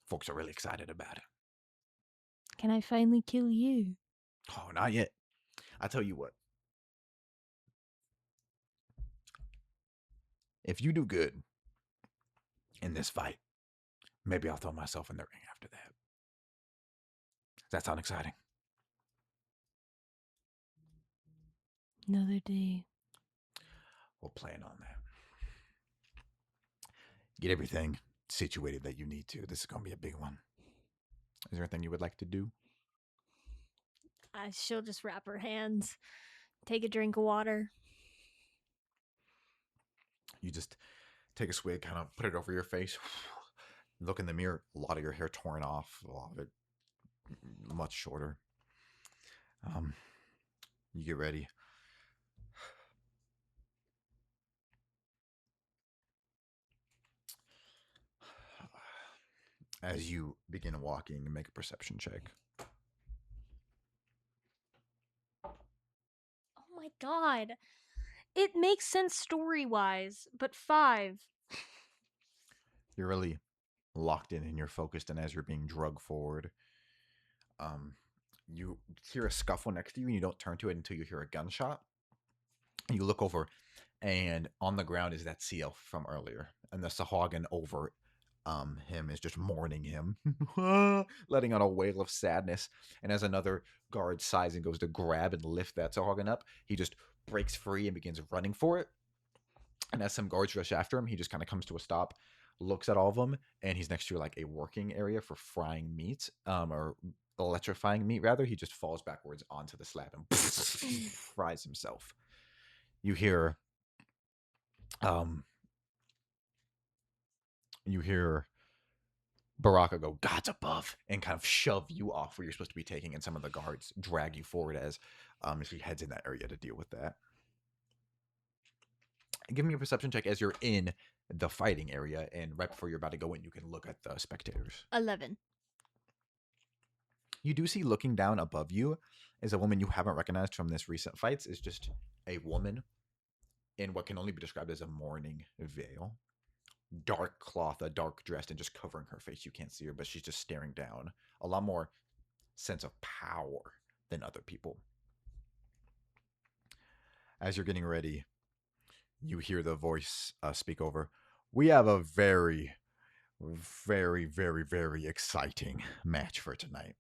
Folks are really excited about it. Can I finally kill you? Oh, not yet. I tell you what. If you do good in this fight, maybe I'll throw myself in the ring after that. Does that sound exciting? Another day. We'll plan on that. Get everything situated that you need to. This is going to be a big one. Is there anything you would like to do? She'll just wrap her hands, take a drink of water. You just take a swig, kind of put it over your face. Look in the mirror. A lot of your hair torn off. A lot of it much shorter. You get ready. As you begin walking, make a perception check. Oh my god. It makes sense story-wise, but 5. You're really locked in and you're focused, and as you're being drugged forward, you hear a scuffle next to you and you don't turn to it until you hear a gunshot. You look over, and on the ground is that seal from earlier, and the Sahagin over him is just mourning him, letting out a wail of sadness. And as another guard sighs and goes to grab and lift that Sahagin up, he just breaks free and begins running for it. And as some guards rush after him, he just kind of comes to a stop, looks at all of them, and he's next to like a working area for frying meat, or electrifying meat rather. He just falls backwards onto the slab and fries himself. You hear Baraka go, "God's above," and kind of shove you off where you're supposed to be taking, and some of the guards drag you forward as she heads in that area to deal with that. Give me a perception check as you're in the fighting area, and right before you're about to go in, you can look at the spectators. 11. You do see looking down above you is a woman you haven't recognized from this recent fights. Is just a woman in what can only be described as a mourning veil. Dark cloth, a dark dress, and just covering her face. You can't see her, but she's just staring down. A lot more sense of power than other people. As you're getting ready, you hear the voice speak over. We have a very, very, very, very exciting match for tonight.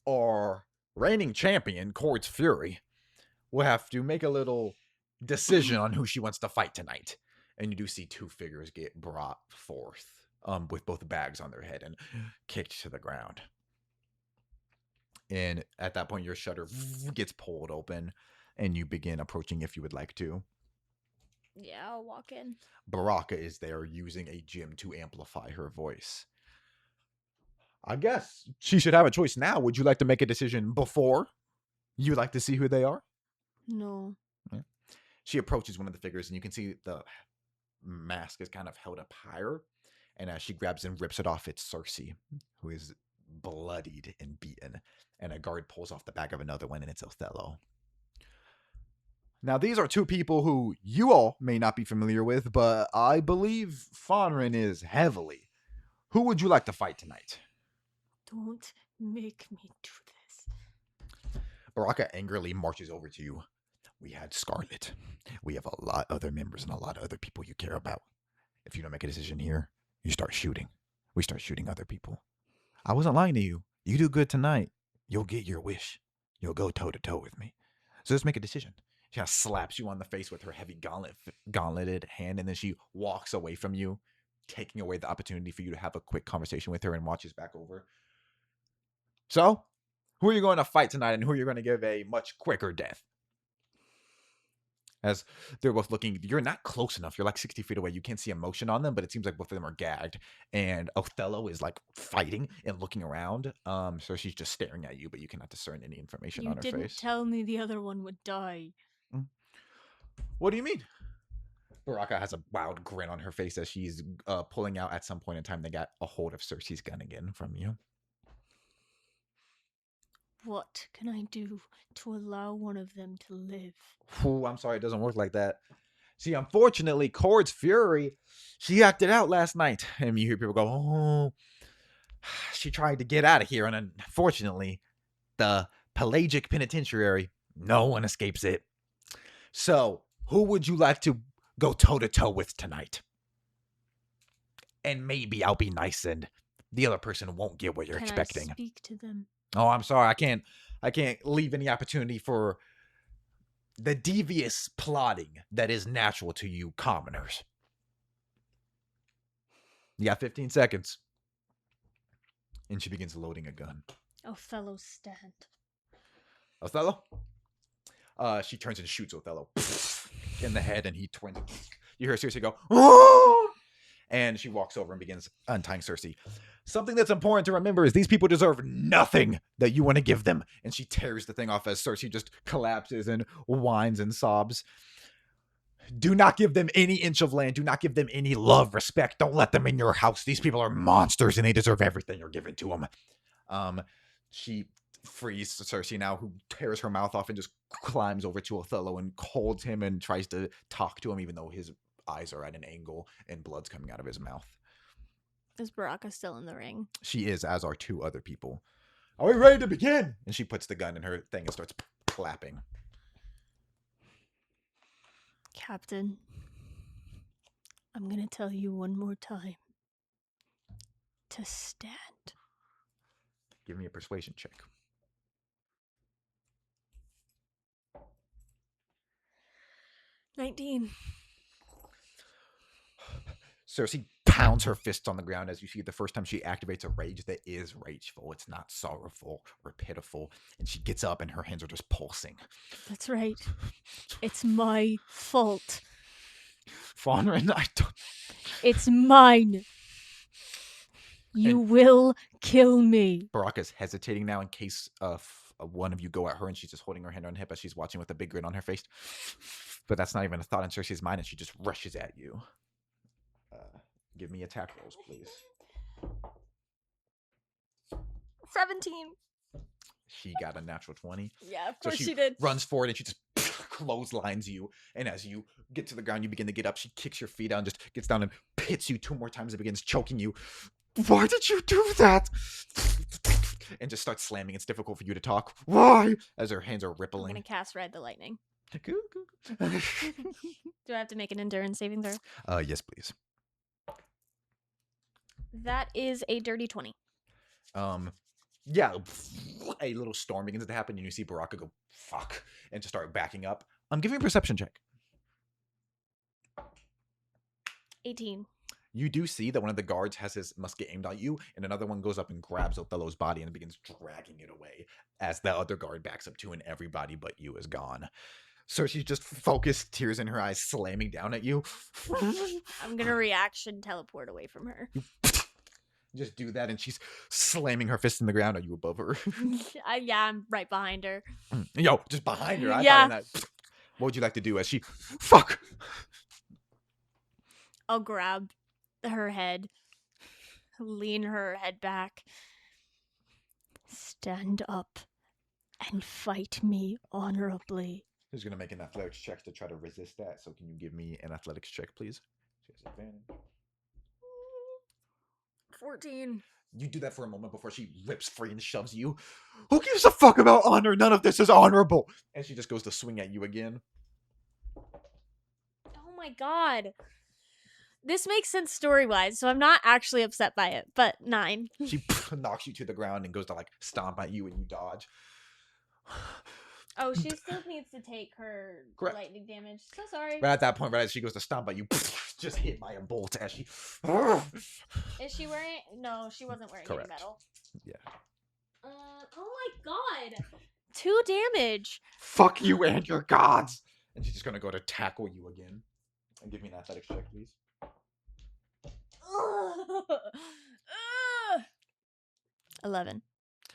Our reigning champion, Cord's Fury, will have to make a little decision on who she wants to fight tonight. And you do see 2 figures get brought forth with both bags on their head and kicked to the ground. And at that point, your shutter gets pulled open and you begin approaching if you would like to. Yeah, I'll walk in. Baraka is there using a gym to amplify her voice. I guess she should have a choice now. Would you like to make a decision before you like to see who they are? No. Yeah. She approaches one of the figures, and you can see the mask is kind of held up higher. And as she grabs and rips it off, it's Cersei, who is bloodied and beaten. And a guard pulls off the back of another one, and it's Othello. Now, these are two people who you all may not be familiar with, but I believe Fonrin is heavily. Who would you like to fight tonight? Don't make me do this. Baraka angrily marches over to you. We had Scarlet. We have a lot of other members and a lot of other people you care about. If you don't make a decision here, you start shooting. We start shooting other people. I wasn't lying to you. You do good tonight, you'll get your wish. You'll go toe-to-toe with me. So let's make a decision. She kind of slaps you on the face with her heavy gauntleted hand, and then she walks away from you, taking away the opportunity for you to have a quick conversation with her, and watches back over. So, who are you going to fight tonight, and who are you going to give a much quicker death? As they're both looking, you're not close enough. You're like 60 feet away. You can't see emotion on them, but it seems like both of them are gagged. And Othello is like fighting and looking around. So she's just staring at you, but you cannot discern any information on her face. You didn't tell me the other one would die. What do you mean? Baraka has a wild grin on her face as she's pulling out. At some point in time, they got a hold of Cersei's gun again from you. What can I do to allow one of them to live? Oh, I'm sorry, it doesn't work like that. See, unfortunately, Cord's Fury, she acted out last night. And you hear people go, oh, she tried to get out of here. And unfortunately, the Pelagic Penitentiary, no one escapes it. So, who would you like to go toe-to-toe with tonight? And maybe I'll be nice and the other person won't get what you're expecting. Can I speak to them? Oh, I'm sorry. I can't leave any opportunity for the devious plotting that is natural to you commoners. You got 15 seconds. And she begins loading a gun. Othello, stand. Othello? She turns and shoots Othello in the head, and he twins. You hear Cersei go, oh! And she walks over and begins untying Cersei. Something that's important to remember is these people deserve nothing that you want to give them. And she tears the thing off as Cersei just collapses and whines and sobs. Do not give them any inch of land. Do not give them any love, respect. Don't let them in your house. These people are monsters and they deserve everything you're giving to them. She frees Cersei now, who tears her mouth off and just climbs over to Othello and holds him and tries to talk to him, even though his eyes are at an angle and blood's coming out of his mouth. Is Baraka still in the ring? She is, as are two other people. Are we ready to begin? And she puts the gun in her thing and starts clapping. Captain, I'm going to tell you one more time to stand. Give me a persuasion check. $19. Cersei pounds her fists on the ground as you see the first time she activates a rage that is rageful. It's not sorrowful or pitiful. And she gets up and her hands are just pulsing. That's right. It's my fault. Fonrin, I don't... It's mine. You will kill me. Baraka's hesitating now in case one of you go at her, and she's just holding her hand on her hip as she's watching with a big grin on her face. But that's not even a thought in Cersei's mind, and she just rushes at you. Give me attack rolls, please. 17. She got a natural 20. Yeah, of course so she did. Runs forward and she just clotheslines you. And as you get to the ground, you begin to get up. She kicks your feet out, just gets down and hits you 2 more times and begins choking you. Why did you do that? And just starts slamming. It's difficult for you to talk. Why? As her hands are rippling. I'm going to cast Ride the Lightning. Do I have to make an endurance saving throw? Yes, please. That is a dirty 20. Yeah, a little storm begins to happen, and you see Baraka go, fuck, and just start backing up. Give me a perception check. 18. You do see that one of the guards has his musket aimed at you, and another one goes up and grabs Othello's body and begins dragging it away as the other guard backs up too, and everybody but you is gone. So she's just focused, tears in her eyes, slamming down at you. I'm going to reaction teleport away from her. Just do that, and she's slamming her fist in the ground. Are you above her? Yeah, I'm right behind her. Yo, just behind her. I Yeah. thought in that. What would you like to do as she? Fuck. I'll grab her head, lean her head back. Stand up and fight me honorably. Who's gonna make an athletics check to try to resist that? So can you give me an athletics check, please? She has advantage. 14. You do that for a moment before she rips free and shoves you. Who gives a fuck about honor? None of this is honorable. And she just goes to swing at you again. Oh my god. This makes sense story-wise, so I'm not actually upset by it, but 9. She knocks you to the ground and goes to like stomp at you and you dodge. Oh, she still needs to take her lightning damage. So sorry. Right at that point, right as she goes to stomp at you, just hit by a bolt as she... Is she wearing... No, she wasn't wearing any metal. Yeah. Oh my god. 2 damage. Fuck you and your gods. And she's just gonna go to tackle you again. And give me an athletics check, please. 11.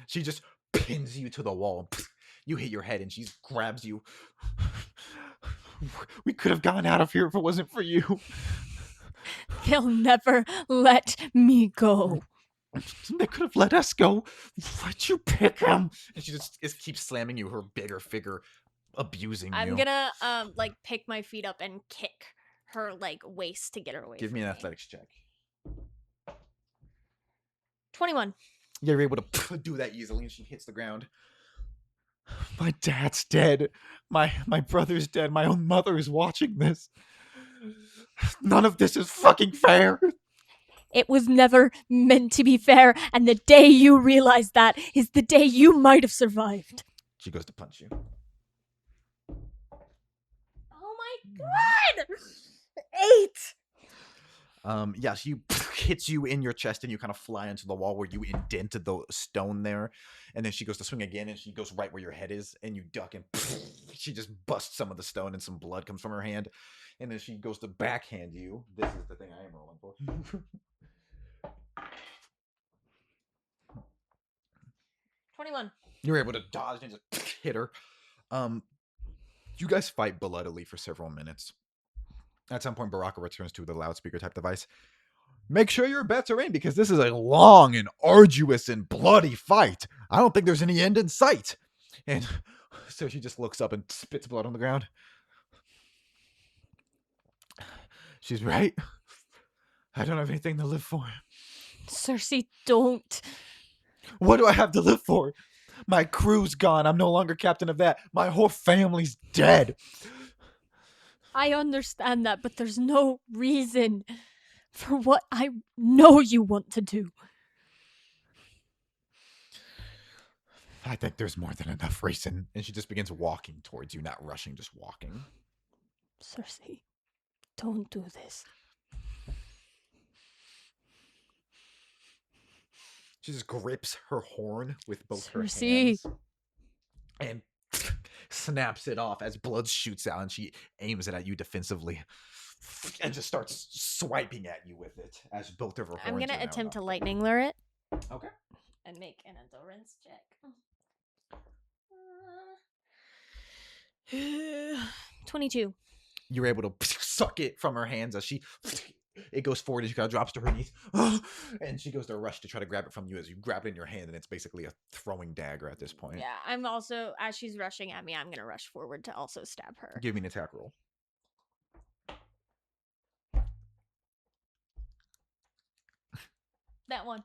She just pins you to the wall. You hit your head and she grabs you. We could have gone out of here if it wasn't for you. They'll never let me go. They could have let us go. Why'd you pick him? And she just keeps slamming you, her bigger figure, abusing you. I'm gonna like pick my feet up and kick her like waist to get her away. Give me an athletics check. 21. You're able to do that easily, and she hits the ground. My dad's dead. My brother's dead. My own mother is watching this. None of this is fucking fair. It was never meant to be fair, and the day you realize that is the day you might have survived. She goes to punch you. Oh my god! 8! Yeah, she hits you in your chest and you kind of fly into the wall where you indented the stone there. And then she goes to swing again and she goes right where your head is and you duck and she just busts some of the stone and some blood comes from her hand. And then she goes to backhand you. This is the thing I am rolling for. 21. You're able to dodge and just hit her. You guys fight bloodily for several minutes. At some point, Baraka returns to the loudspeaker type device. Make sure your bets are in because this is a long and arduous and bloody fight. I don't think there's any end in sight. And so she just looks up and spits blood on the ground. She's right. I don't have anything to live for. Cersei, don't. What do I have to live for? My crew's gone. I'm no longer captain of that. My whole family's dead. I understand that, but there's no reason for what I know you want to do. I think there's more than enough reason. And she just begins walking towards you, not rushing, just walking. Cersei, don't do this. She just grips her horn with both her Cersei. hands and snaps it off as blood shoots out, and she aims it at you defensively and just starts swiping at you with it as both of her horns. I'm gonna attempt to lightning lure it. Okay. And make an endurance check. 22. You're able to suck it from her hands as it goes forward and she kind of drops to her knees. And she goes to rush to try to grab it from you as you grab it in your hand, and it's basically a throwing dagger at this point. Yeah, I'm also, as she's rushing at me, I'm going to rush forward to also stab her. Give me an attack roll. That one.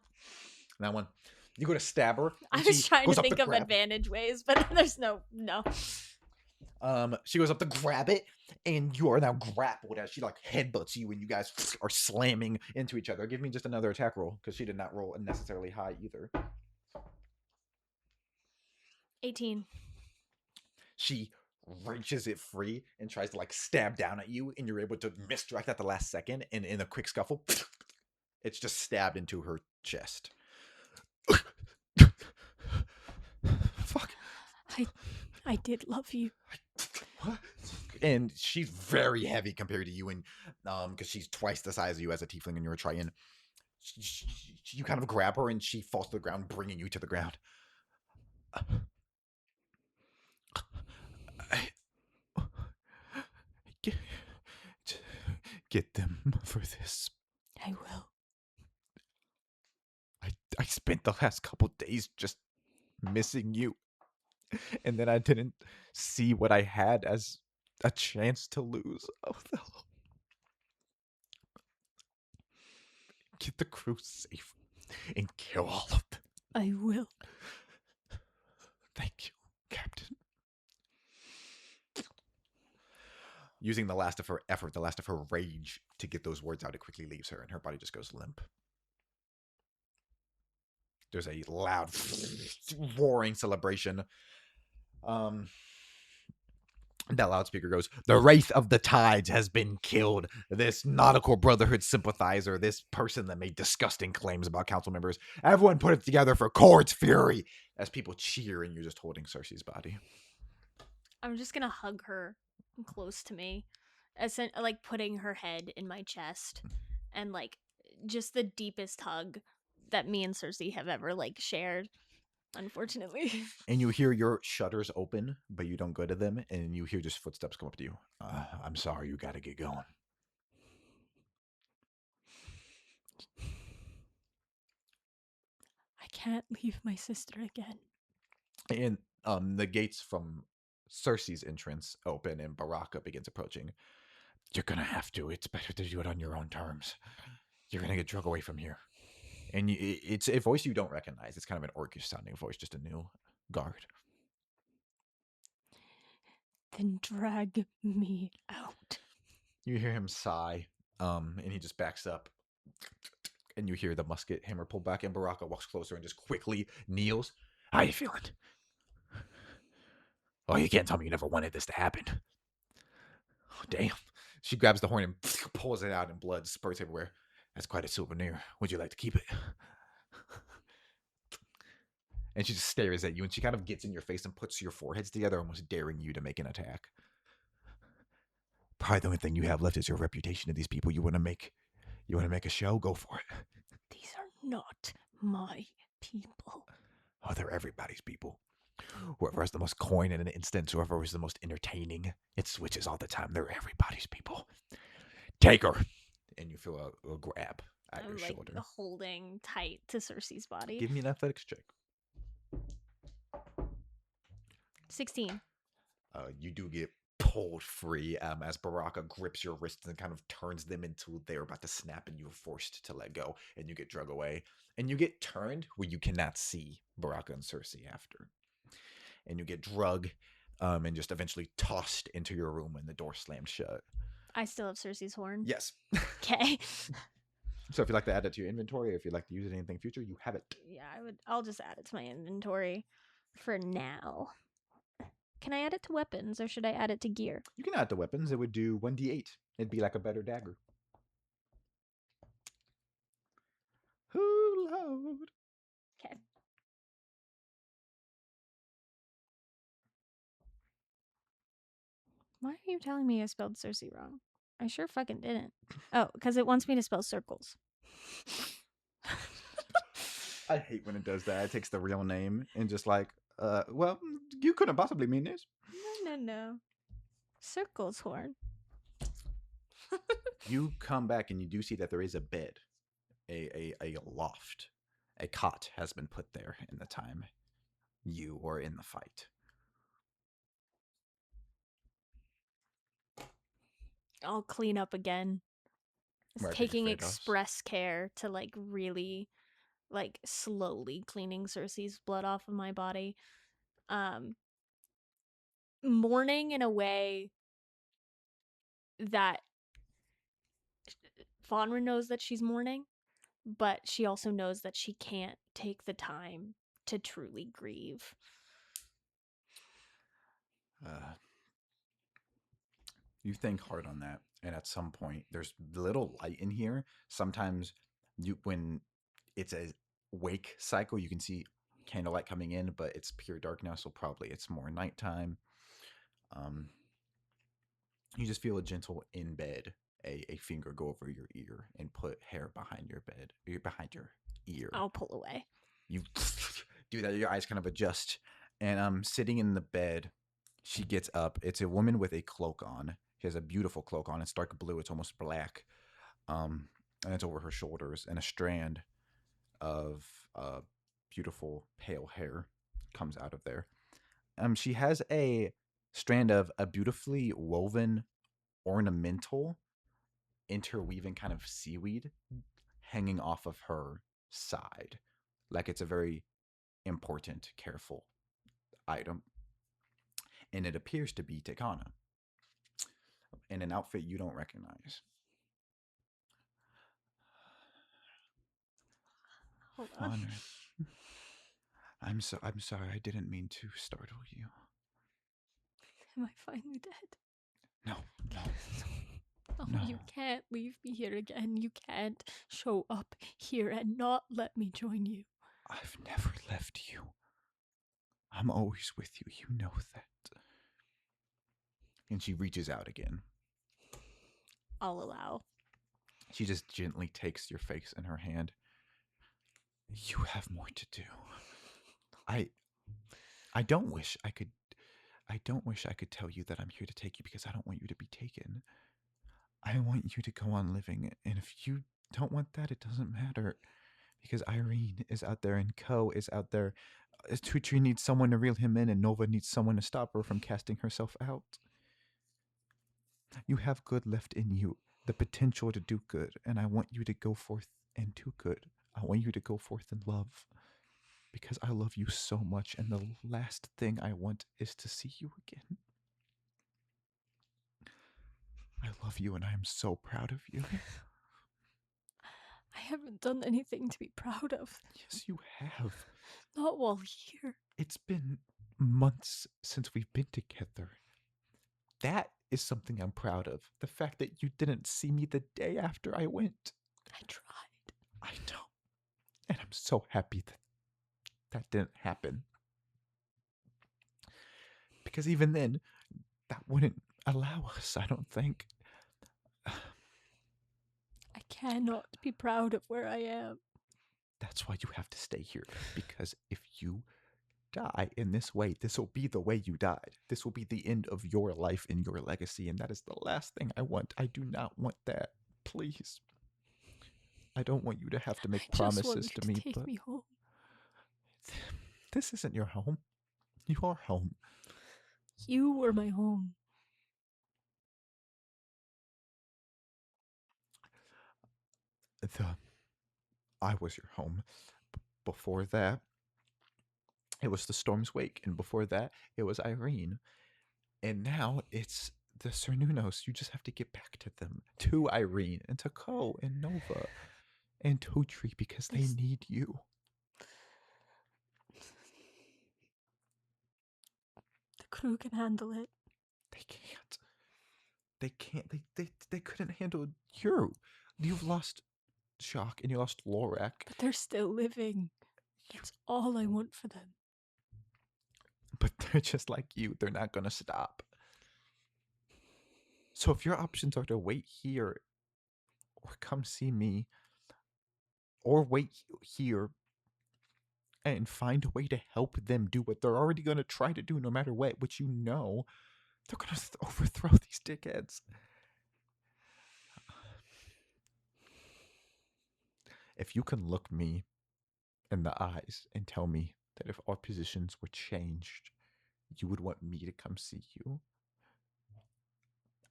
You go to stab her. I was trying to think of advantage ways, but there's no. She goes up to grab it, and you are now grappled as she like headbutts you, and you guys are slamming into each other. Give me just another attack roll because she did not roll unnecessarily high either. 18. She wrenches it free and tries to like stab down at you, and you're able to misdirect at the last second, and in a quick scuffle, it's just stabbed into her chest. Fuck. I did love you. What? And she's very heavy compared to you, and because she's twice the size of you as a tiefling and you're a Trian. you kind of grab her and she falls to the ground, bringing you to the ground. Get them for this. I will. I spent the last couple days just missing you. And then I didn't see what I had as a chance to lose. Othello. Get the crew safe and kill all of them. I will. Thank you, Captain. Using the last of her effort, the last of her rage to get those words out, it quickly leaves her and her body just goes limp. There's a loud roaring celebration. That loudspeaker goes, "The Wraith of the Tides has been killed. This Nautical Brotherhood sympathizer, this person that made disgusting claims about council members. Everyone put it together for Cord's fury." As people cheer and you're just holding Cersei's body. I'm just gonna hug her close to me, like putting her head in my chest, and like just the deepest hug that me and Cersei have ever like shared. Unfortunately. And you hear your shutters open, but you don't go to them, and you hear just footsteps come up to you. I'm sorry, you gotta get going. I can't leave my sister again. And the gates from Cersei's entrance open, and Baraka begins approaching. You're gonna have to. It's better to do it on your own terms. You're gonna get drug away from here. And it's a voice you don't recognize. It's kind of an orcish sounding voice, just a new guard. Then drag me out. You hear him sigh, and he just backs up. And you hear the musket hammer pull back, and Baraka walks closer and just quickly kneels. How you feeling? Oh, you can't tell me you never wanted this to happen. Oh, damn. She grabs the horn and pulls it out, and blood spurts everywhere. That's quite a souvenir. Would you like to keep it? And she just stares at you, and she kind of gets in your face and puts your foreheads together, almost daring you to make an attack. Probably the only thing you have left is your reputation to these people. You want to make a show? Go for it. These are not my people. Oh, they're everybody's people. Whoever has the most coin in an instance, whoever is the most entertaining, it switches all the time. They're everybody's people. Take her. And you feel a grab at your shoulder. Holding tight to Cersei's body. Give me an athletics check. 16. You do get pulled free as Baraka grips your wrists and kind of turns them until they're about to snap, and you're forced to let go, and you get drug away. And you get turned where you cannot see Baraka and Cersei after. And you get drug and just eventually tossed into your room when the door slammed shut. I still have Cersei's horn. Yes. Okay. So if you'd like to add it to your inventory, or if you'd like to use it in anything future, you have it. Yeah, I'll just add it to my inventory for now. Can I add it to weapons, or should I add it to gear? You can add to weapons. It would do 1d8. It'd be like a better dagger. Who load? Okay. Why are you telling me I spelled Cersei wrong? I sure fucking didn't. Oh, because it wants me to spell circles. I hate when it does that. It takes the real name and just like, well, you couldn't possibly mean this. No. Circles horn. You come back and you do see that there is a bed, a loft. A cot has been put there in the time you were in the fight. I'll clean up again. It's taking express care to like really like slowly cleaning Cersei's blood off of my body. Mourning in a way that Fonra knows that she's mourning, but she also knows that she can't take the time to truly grieve. You think hard on that, and at some point, there's little light in here. Sometimes, when it's a wake cycle, you can see candlelight coming in, but it's pure dark now, so probably it's more nighttime. You just feel a gentle in bed a finger go over your ear and put hair behind your behind your ear. I'll pull away. You do that, your eyes kind of adjust. And sitting in the bed, she gets up. It's a woman with a cloak on. She has a beautiful cloak on. It's dark blue. It's almost black. And it's over her shoulders. And a strand of beautiful pale hair comes out of there. She has a strand of a beautifully woven ornamental interweaving kind of seaweed hanging off of her side. Like it's a very important, careful item. And it appears to be Tekana in an outfit you don't recognize. Hold on. I'm sorry. I didn't mean to startle you. Am I finally dead? No. Oh, No. you can't leave me here again. You can't show up here and not let me join you. I've never left you. I'm always with you. You know that. And she reaches out again. I'll allow. She just gently takes your face in her hand. You have more to do. I don't wish I could tell you that I'm here to take you because I don't want you to be taken. I want you to go on living, and if you don't want that, it doesn't matter. Because Irene is out there and Ko is out there. Tutri needs someone to reel him in, and Nova needs someone to stop her from casting herself out. You have good left in you, the potential to do good, and I want you to go forth and do good. I want you to go forth in love. Because I love you so much, and the last thing I want is to see you again. I love you, and I am so proud of you. I haven't done anything to be proud of. Yes, you have. Not while here. It's been months since we've been together. That is something I'm proud of. The fact that you didn't see me the day after I went. I tried. I know. And I'm so happy that that didn't happen. Because even then, that wouldn't allow us, I don't think. I cannot be proud of where I am. That's why you have to stay here. Because if you die in this way, this will be the way you died. This will be the end of your life and your legacy. And that is the last thing I want. I do not want that. Please. I don't want you to have to make promises to me. Take me home. This isn't your home. You are home. You were my home. I was your home. Before that, it was the Storm's Wake, and before that, it was Irene. And now it's the Cernunos. You just have to get back to them. To Irene, and to Ko, and Nova, and Tutri, because they need you. The crew can handle it. They can't. They can't. They couldn't handle you. You've lost Shock, and you lost Lorak. But they're still living. That's all I want for them. But they're just like you. They're not going to stop. So if your options are to wait here, or come see me, or wait here and find a way to help them do what they're already going to try to do no matter what, which you know, they're going to overthrow these dickheads. If you can look me in the eyes and tell me that if our positions were changed, you would want me to come see you,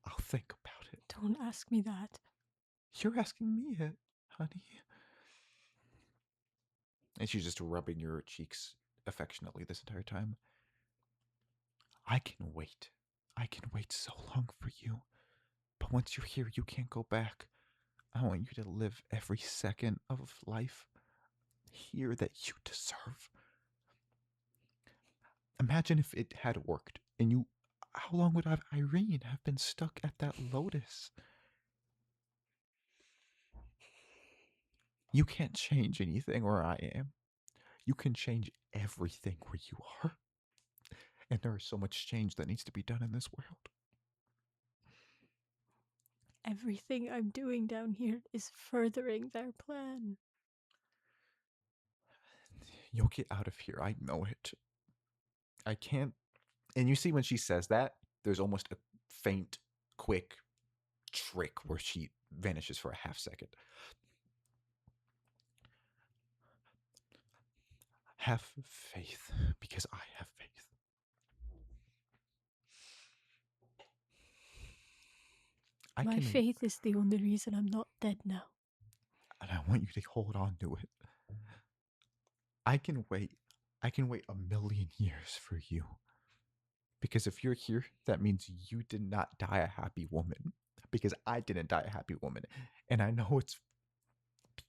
I'll think about it. Don't ask me that. You're asking me it, honey. And she's just rubbing your cheeks affectionately this entire time. I can wait. I can wait so long for you. But once you're here, you can't go back. I want you to live every second of life here that you deserve. Imagine if it had worked and you, how long would Irene have been stuck at that lotus? You can't change anything where I am. You can change everything where you are. And there is so much change that needs to be done in this world. Everything I'm doing down here is furthering their plan. You'll get out of here. I know it. I can't. And you see when she says that, there's almost a faint, quick trick where she vanishes for a half second. Have faith, because I have faith. My faith is the only reason I'm not dead now. And I want you to hold on to it. I can wait. I can wait 1,000,000 years for you. Because if you're here, that means you did not die a happy woman. Because I didn't die a happy woman. And I know it's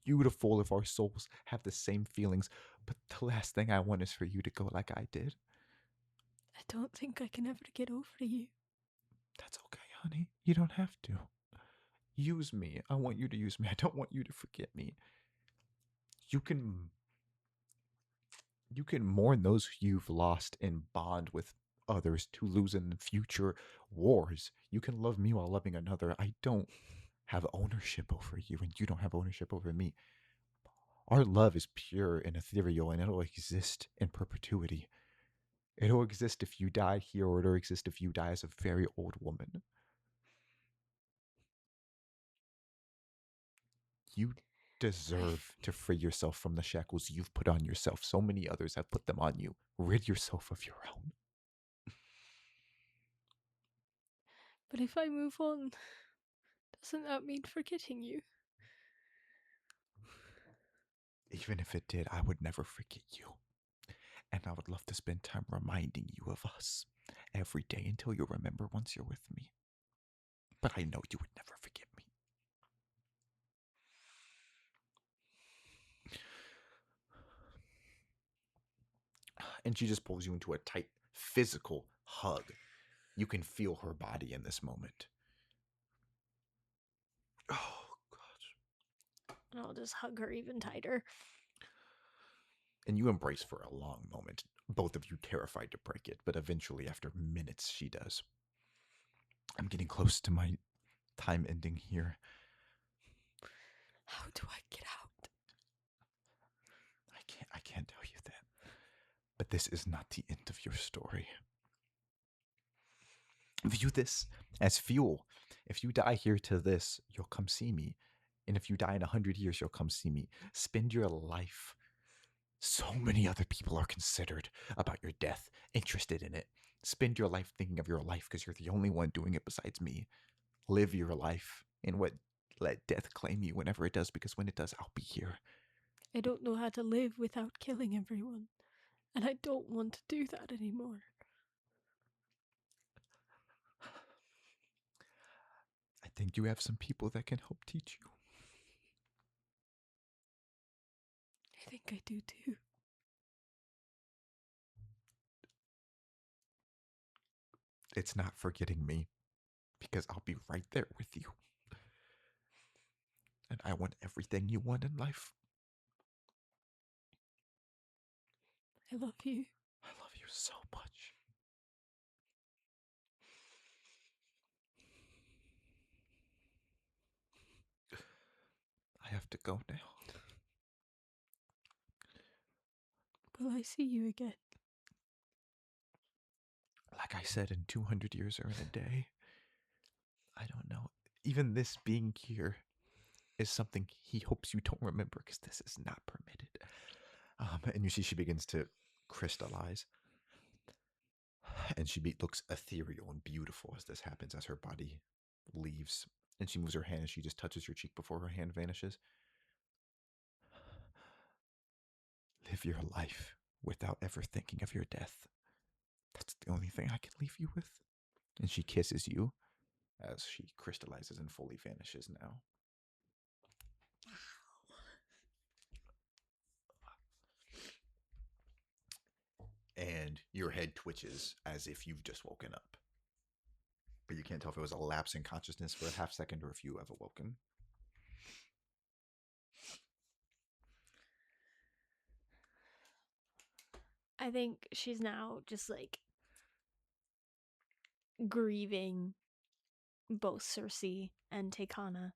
beautiful if our souls have the same feelings, but the last thing I want is for you to go like I did. I don't think I can ever get over you. That's okay, honey. You don't have to. Use me. I want you to use me. I don't want you to forget me. You can mourn those you've lost and bond with others to lose in future wars. You can love me while loving another. I don't have ownership over you, and you don't have ownership over me. Our love is pure and ethereal, and it'll exist in perpetuity. It'll exist if you die here, or it'll exist if you die as a very old woman. You deserve to free yourself from the shackles you've put on yourself. So many others have put them on you. Rid yourself of your own. But if I move on, doesn't that mean forgetting you? Even if it did, I would never forget you. And I would love to spend time reminding you of us every day until you remember once you're with me. But I know you would never forget me. And she just pulls you into a tight physical hug. You can feel her body in this moment. Oh, God. And I'll just hug her even tighter. And you embrace for a long moment. Both of you terrified to break it, but eventually, after minutes, she does. I'm getting close to my time ending here. How do I get out? I can't tell you that. But this is not the end of your story. View this as fuel. If you die here to this, you'll come see me. And if you die in 100 years, you'll come see me. Spend your life. So many other people are considered about your death, interested in it. Spend your life thinking of your life because you're the only one doing it besides me. Live your life and let death claim you whenever it does, because when it does, I'll be here. I don't know how to live without killing everyone. And I don't want to do that anymore. I think you have some people that can help teach you. I think I do too. It's not forgetting me, because I'll be right there with you. And I want everything you want in life. I love you. I love you so much. I have to go now. Will I see you again? Like I said, in 200 years or in a day. I don't know. Even this being here is something he hopes you don't remember, because this is not permitted. And you see she begins to crystallize. And she looks ethereal and beautiful as this happens, as her body leaves. And she moves her hand and she just touches your cheek before her hand vanishes. Live your life without ever thinking of your death. That's the only thing I can leave you with. And she kisses you as she crystallizes and fully vanishes now. And your head twitches as if you've just woken up. But you can't tell if it was a lapse in consciousness for a half second or if you have awoken. I think she's now just like grieving both Cersei and Takana.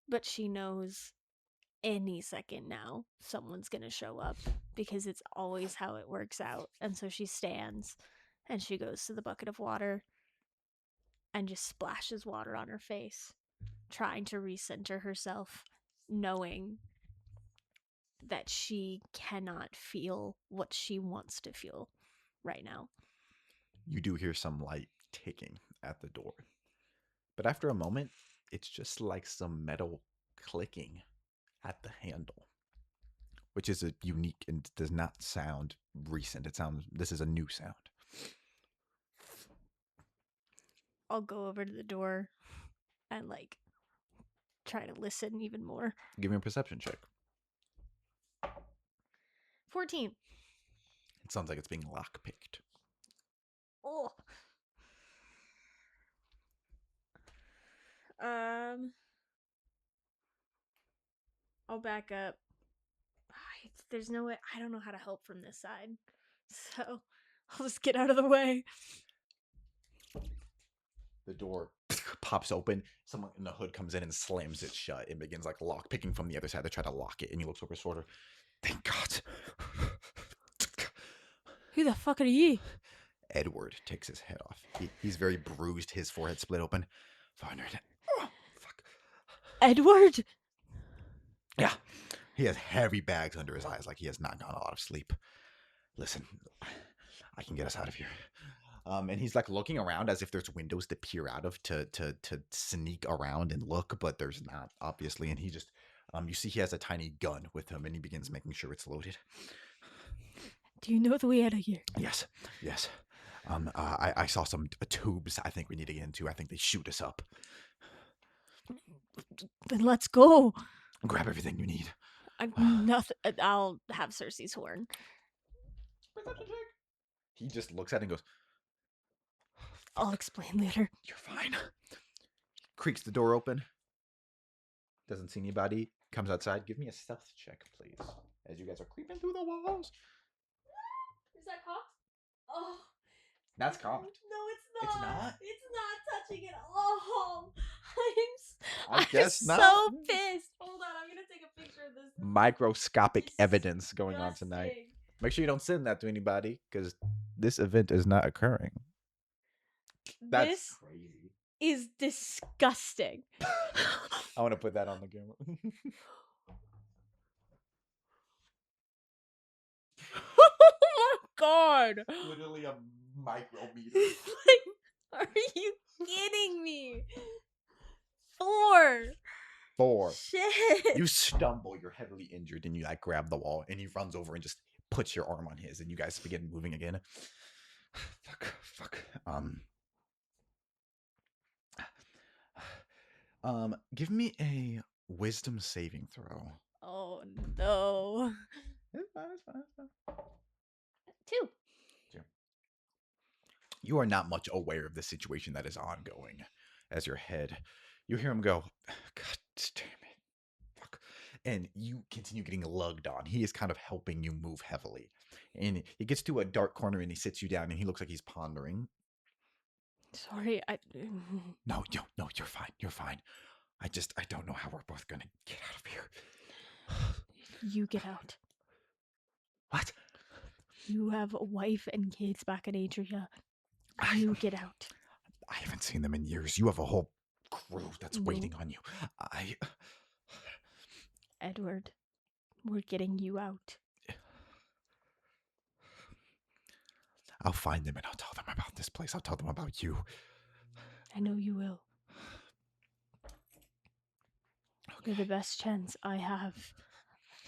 But she knows any second now someone's gonna show up because it's always how it works out. And so she stands and she goes to the bucket of water and just splashes water on her face, trying to recenter herself, knowing that she cannot feel what she wants to feel right now. You do hear some light ticking at the door. But after a moment, it's just like some metal clicking at the handle, which is a unique and does not sound recent. This is a new sound. I'll go over to the door and like try to listen even more. Give me a perception check. 14. It sounds like it's being lockpicked. Oh. I'll back up. There's no way. I don't know how to help from this side. So I'll just get out of the way. The door pops open. Someone in the hood comes in and slams it shut. It begins like lockpicking from the other side to try to lock it. And he looks over his shoulder. Thank God. Who the fuck are you? Edward takes his head off. He's very bruised. His forehead split open. 500. Oh, fuck. Edward? Yeah. He has heavy bags under his eyes like he has not gotten a lot of sleep. Listen, I can get us out of here. And he's like looking around as if there's windows to peer out of to sneak around and look, but there's not, obviously. And he just, you see he has a tiny gun with him and he begins making sure it's loaded. Do you know the way out of here? Yes. I saw some tubes I think we need to get into. I think they shoot us up. Then let's go. Grab everything you need. Nothing. I'll have Cersei's horn. He just looks at it and goes, I'll explain later. You're fine. Creaks the door open. Doesn't see anybody. Comes outside. Give me a stealth check, please. As you guys are creeping through the walls. Is that cocked? Oh. That's cocked. No, it's not. It's not? It's not touching it. Oh. I guess I'm not. so pissed. Hold on, I'm going to take a picture of this. Microscopic evidence going on tonight. Make sure you don't send that to anybody, because this event is not occurring. That's crazy. Is disgusting. I want to put that on the camera. Oh my God. Literally a micrometer. Are you kidding me? 4. Shit. You stumble, you're heavily injured, and you like grab the wall, and he runs over and just puts your arm on his, and you guys begin moving again. Fuck. Give me a wisdom saving throw. Oh no. It's fine. 2. You are not much aware of the situation that is ongoing as your head. You hear him go, God damn it. Fuck. And you continue getting lugged on. He is kind of helping you move heavily. And he gets to a dark corner and he sits you down and he looks like he's pondering. Sorry, No, you're fine. You're fine. I don't know how we're both gonna get out of here. You get out. What? You have a wife and kids back in Adria. You get out. I haven't seen them in years. You have a whole crew that's waiting on you. Edward, we're getting you out. I'll find them and I'll tell them about this place. I'll tell them about you. I know you will. Okay. You're the best chance I have.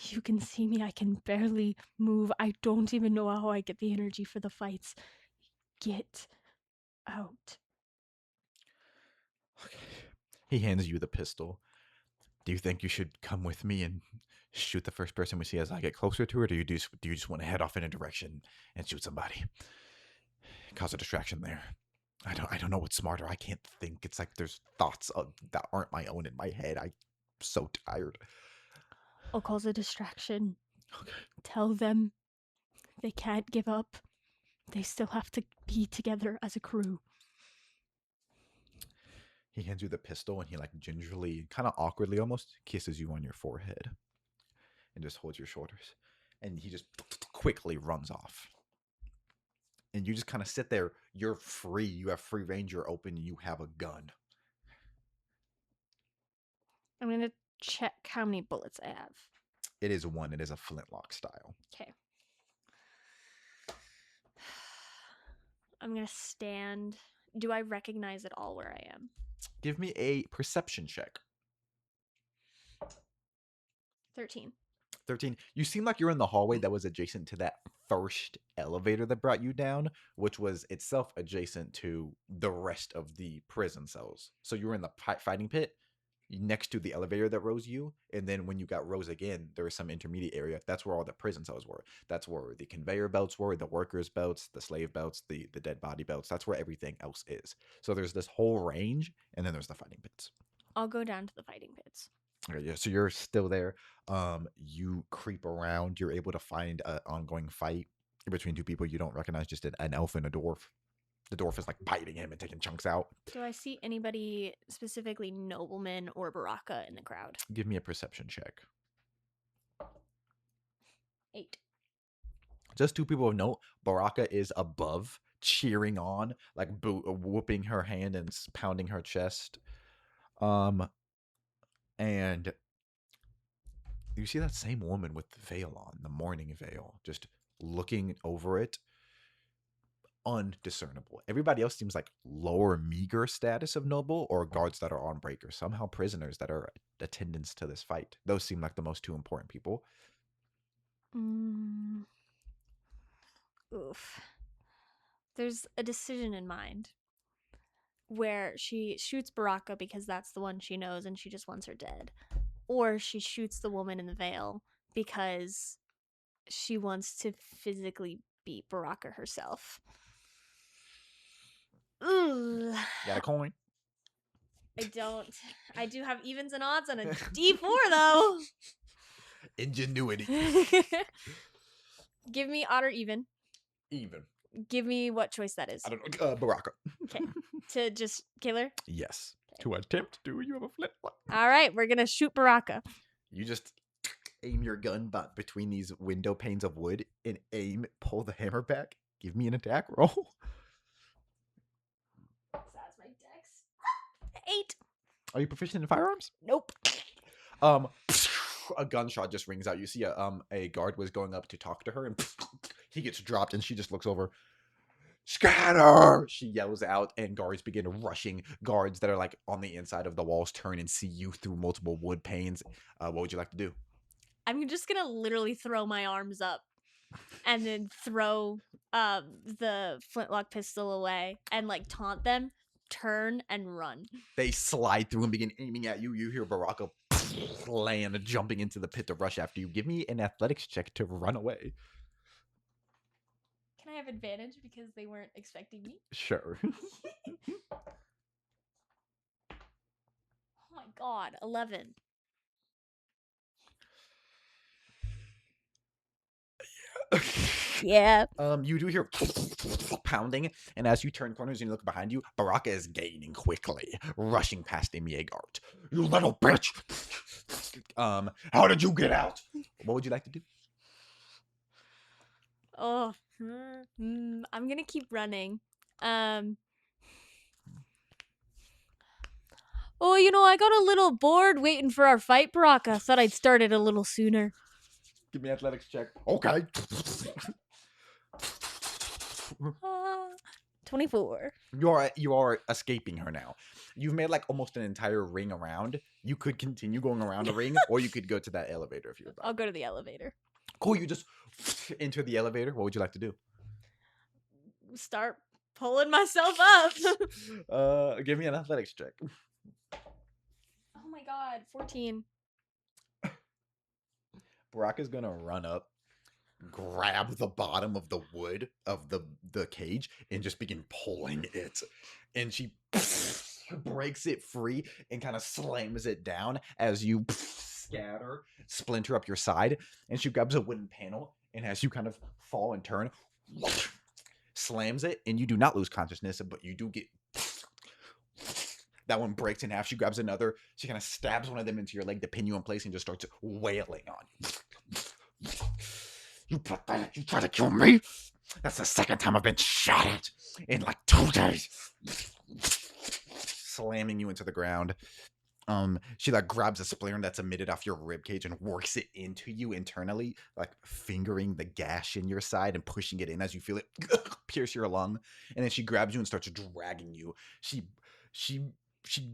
You can see me. I can barely move. I don't even know how I get the energy for the fights. Get out. Okay. He hands you the pistol. Do you think you should come with me and shoot the first person we see as I get closer to it, or do you just want to head off in a direction and shoot somebody? Cause a distraction there. I don't know what's smarter. I can't think. It's like there's thoughts that aren't my own in my head. I'm so tired. I'll cause a distraction. Okay. Tell them they can't give up. They still have to be together as a crew. He hands you the pistol and he like gingerly, kind of awkwardly almost, kisses you on your forehead and just holds your shoulders. And he just quickly runs off. And you just kind of sit there. You're free. You have free range. You're open. You have a gun. I'm going to check how many bullets I have. It is one. It is a flintlock style. Okay. I'm going to stand. Do I recognize at all where I am? Give me a perception check. 13. 13. You seem like you're in the hallway that was adjacent to that first elevator that brought you down, which was itself adjacent to the rest of the prison cells. So you were in the fighting pit next to the elevator that rose you. And then when you got rose again, there was some intermediate area. That's where all the prison cells were. That's where the conveyor belts were, the workers' belts, the slave belts, the dead body belts. That's where everything else is. So there's this whole range, and then there's the fighting pits. I'll go down to the fighting pits. Okay, yeah, so you're still there. You creep around. You're able to find an ongoing fight between two people you don't recognize, just an elf and a dwarf. The dwarf is like biting him and taking chunks out. Do I see anybody, specifically nobleman or Baraka, in the crowd? Give me a perception check. 8. Just two people of note. Baraka is above, cheering on, like whooping her hand and pounding her chest. And you see that same woman with the veil on, the mourning veil, just looking over it, undiscernible. Everybody else seems like lower meager status of noble or guards that are on break or somehow prisoners that are attendants to this fight. Those seem like the most two important people. Oof. There's a decision in mind where she shoots Baraka because that's the one she knows and she just wants her dead. Or she shoots the woman in the veil because she wants to physically beat Baraka herself. Ooh. Got a coin? I don't. I do have evens and odds on a D4 though. Ingenuity. Give me odd or even. Even. Give me what choice that is. I don't know. Baraka. Okay. To just kill her? Yes. Okay. To attempt to, you have a flintlock. All right, we're going to shoot Baraka. You just aim your gun between these window panes of wood and pull the hammer back. Give me an attack roll. That's my dex. 8. Are you proficient in firearms? Nope. A gunshot just rings out. You see a guard was going up to talk to her, and he gets dropped, and she just looks over. Scatter! She yells out, and guards begin rushing. Guards that are like on the inside of the walls turn and see you through multiple wood panes. What would you like to do? I'm just gonna literally throw my arms up and then throw the flintlock pistol away and like taunt them, turn and run. They slide through and begin aiming at you. You hear Baraka land, jumping into the pit to rush after you. Give me an athletics check to run away. Can I have advantage because they weren't expecting me? Sure. Oh my god, 11. Yeah. You do hear pounding, and as you turn corners and you look behind you, Baraka is gaining quickly, rushing past the guard. You little bitch! How did you get out? What would you like to do? Oh, I'm gonna keep running. Oh, I got a little bored waiting for our fight, Baraka. Thought I'd start it a little sooner. Give me an athletics check. Okay. 24. You are escaping her now. You've made like almost an entire ring around. You could continue going around the ring, or you could go to that elevator if you're about. I'll go to the elevator. Cool. You just enter the elevator. What would you like to do? Start pulling myself up. Give me an athletics check. Oh my god, 14. Baraka's gonna run up, grab the bottom of the wood of the cage, and just begin pulling it. And she breaks it free and kind of slams it down as you splinter up your side. And she grabs a wooden panel, and as you kind of fall and turn, slams it, and you do not lose consciousness, but you do get That one breaks in half. She grabs another. She kind of stabs one of them into your leg to pin you in place and just starts wailing on you. You pathetic! You try to kill me? That's the second time I've been shot at in like 2 days. Slamming you into the ground. She like grabs a splinter that's emitted off your rib cage and works it into you internally, like fingering the gash in your side and pushing it in as you feel it pierce your lung. And then she grabs you and starts dragging you. She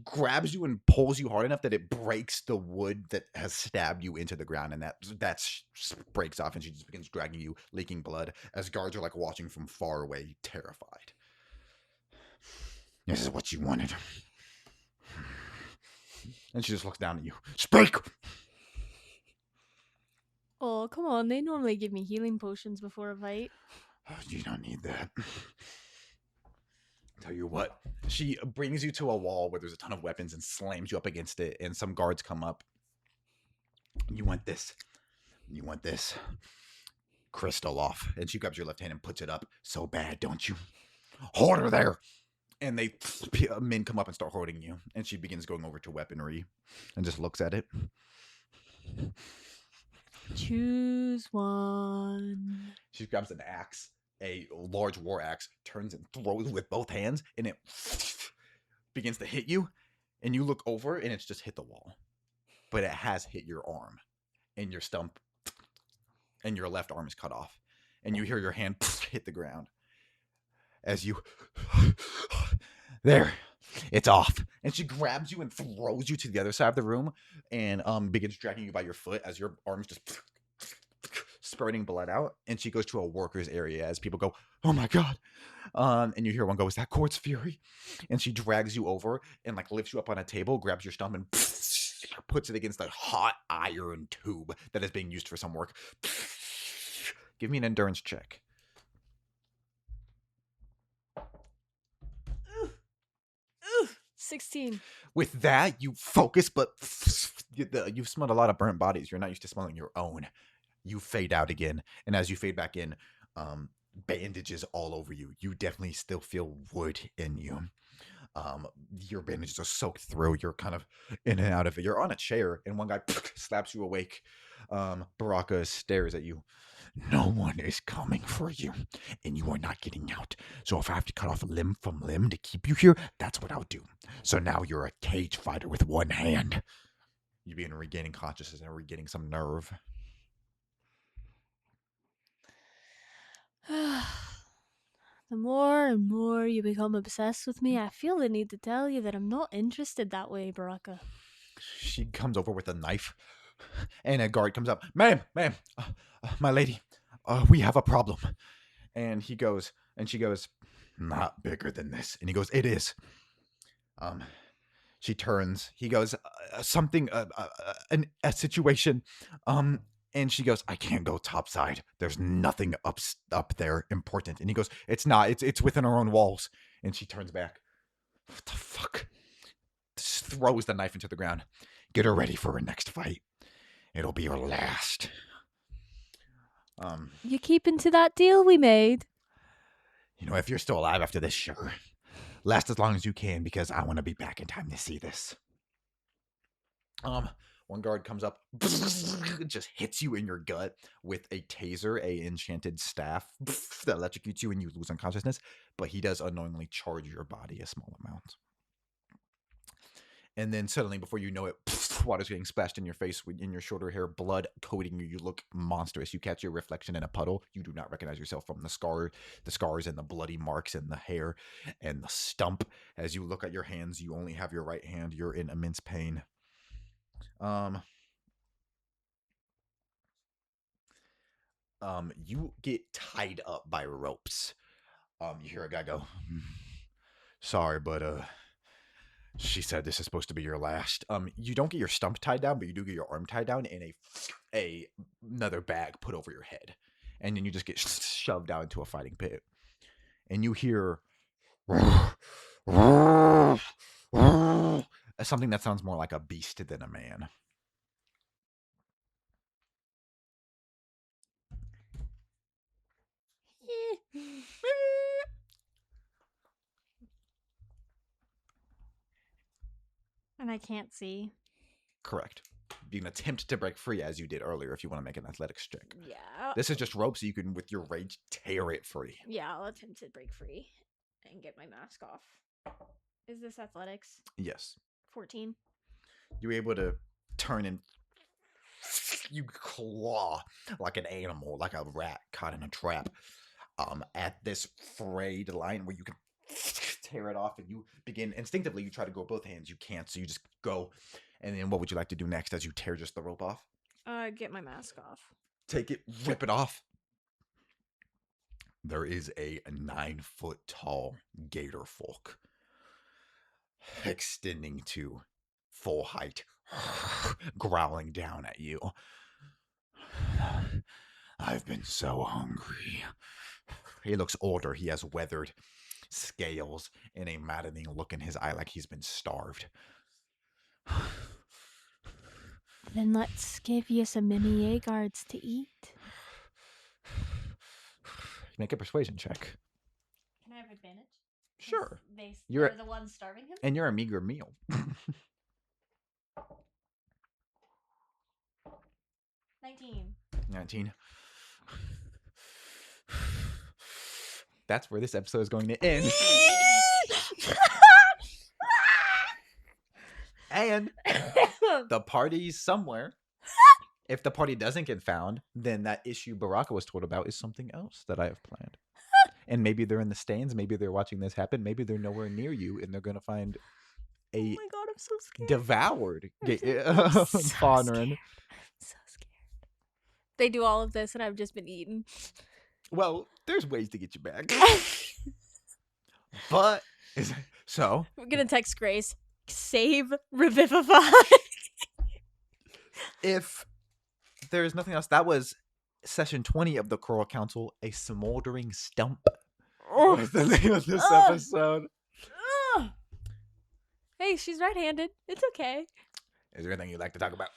grabs you and pulls you hard enough that it breaks the wood that has stabbed you into the ground, and that breaks off, and she just begins dragging you, leaking blood, as guards are like watching from far away, terrified. This is what you wanted. And she just looks down at you. Speak! Oh, come on. They normally give me healing potions before a fight. You don't need that. Tell you what. She brings you to a wall where there's a ton of weapons and slams you up against it, and some guards come up. You want this. You want this. Crystal off. And she grabs your left hand and puts it up. So bad, don't you? Hold her there! And men come up and start holding you. And she begins going over to weaponry and just looks at it. Choose one. She grabs an axe, a large war axe, turns and throws with both hands, and it begins to hit you. And you look over, and it's just hit the wall. But it has hit your arm, and your stump, and your left arm is cut off. And you hear your hand hit the ground. As you... There. It's off. And she grabs you and throws you to the other side of the room and begins dragging you by your foot as your arm's just spurting blood out. And she goes to a worker's area as people go, oh my God. And you hear one go, is that Quartz Fury? And she drags you over and like lifts you up on a table, grabs your stump and puts it against a hot iron tube that is being used for some work. Give me an endurance check. 16. With that, you focus, but you've smelled a lot of burnt bodies. You're not used to smelling your own. You fade out again. And as you fade back in, bandages all over you. You definitely still feel wood in you. Your bandages are soaked through. You're kind of in and out of it. You're on a chair, and one guy slaps you awake. Baraka stares at you. No one is coming for you, and you are not getting out. So if I have to cut off limb from limb to keep you here, that's what I'll do. So now you're a cage fighter with one hand. You begin regaining consciousness and regaining some nerve. The more and more you become obsessed with me, I feel the need to tell you that I'm not interested that way, Baraka. She comes over with a knife, and a guard comes up. Ma'am, my lady, we have a problem. And she goes, not bigger than this. And he goes, it is. She turns. He goes, something, a situation. And she goes, I can't go topside. There's nothing up there important. And he goes, it's not. It's within our own walls. And she turns back. What the fuck? Just throws the knife into the ground. Get her ready for her next fight. It'll be her last. You keeping to that deal we made? You know, if you're still alive after this, sure. Last as long as you can, because I want to be back in time to see this. One guard comes up, just hits you in your gut with a taser, a enchanted staff that electrocutes you and you lose unconsciousness. But he does unknowingly charge your body a small amount. And then suddenly, before you know it, water's getting splashed in your face, in your shorter hair, blood coating you. You look monstrous. You catch your reflection in a puddle. You do not recognize yourself from the scars and the bloody marks in the hair and the stump. As you look at your hands, you only have your right hand. You're in immense pain. You get tied up by ropes. You hear a guy go, sorry, but she said this is supposed to be your last. You don't get your stump tied down, but you do get your arm tied down and another bag put over your head. And then you just get shoved down into a fighting pit. And you hear something that sounds more like a beast than a man. I can't see. Correct. You can attempt to break free as you did earlier if you want to make an athletics check. Yeah. This is just rope, so you can, with your rage, tear it free. Yeah, I'll attempt to break free and get my mask off. Is this athletics? Yes. 14. You're able to turn and you claw like an animal, like a rat caught in a trap, at this frayed line where you can tear it off, and you begin instinctively. You try to go with both hands, you can't, so you just go. And then what would you like to do next as you tear just the rope off? Get my mask off. Take it, rip it off. There is a 9-foot tall gator folk extending to full height, growling down at you. I've been so hungry. He looks older. He has weathered scales and a maddening look in his eye, like he's been starved. Then let's give you some mini Agards to eat. Make a persuasion check. Can I have advantage? Sure. They're the ones starving him? And you're a meager meal. 19. That's where this episode is going to end. And the party's somewhere. If the party doesn't get found, then that issue Baraka was told about is something else that I have planned. And maybe they're in the stands. Maybe they're watching this happen. Maybe they're nowhere near you, and they're going to find a oh my god, I'm so scared. devoured I'm so Faunerin. I'm so scared. They do all of this, and I've just been eaten. Well, there's ways to get you back. But, so. We're going to text Grace. Save Revivify. If there's nothing else, that was session 20 of the Coral Council, a Smoldering Stump. What's the name of this episode? Hey, she's right-handed. It's okay. Is there anything you'd like to talk about?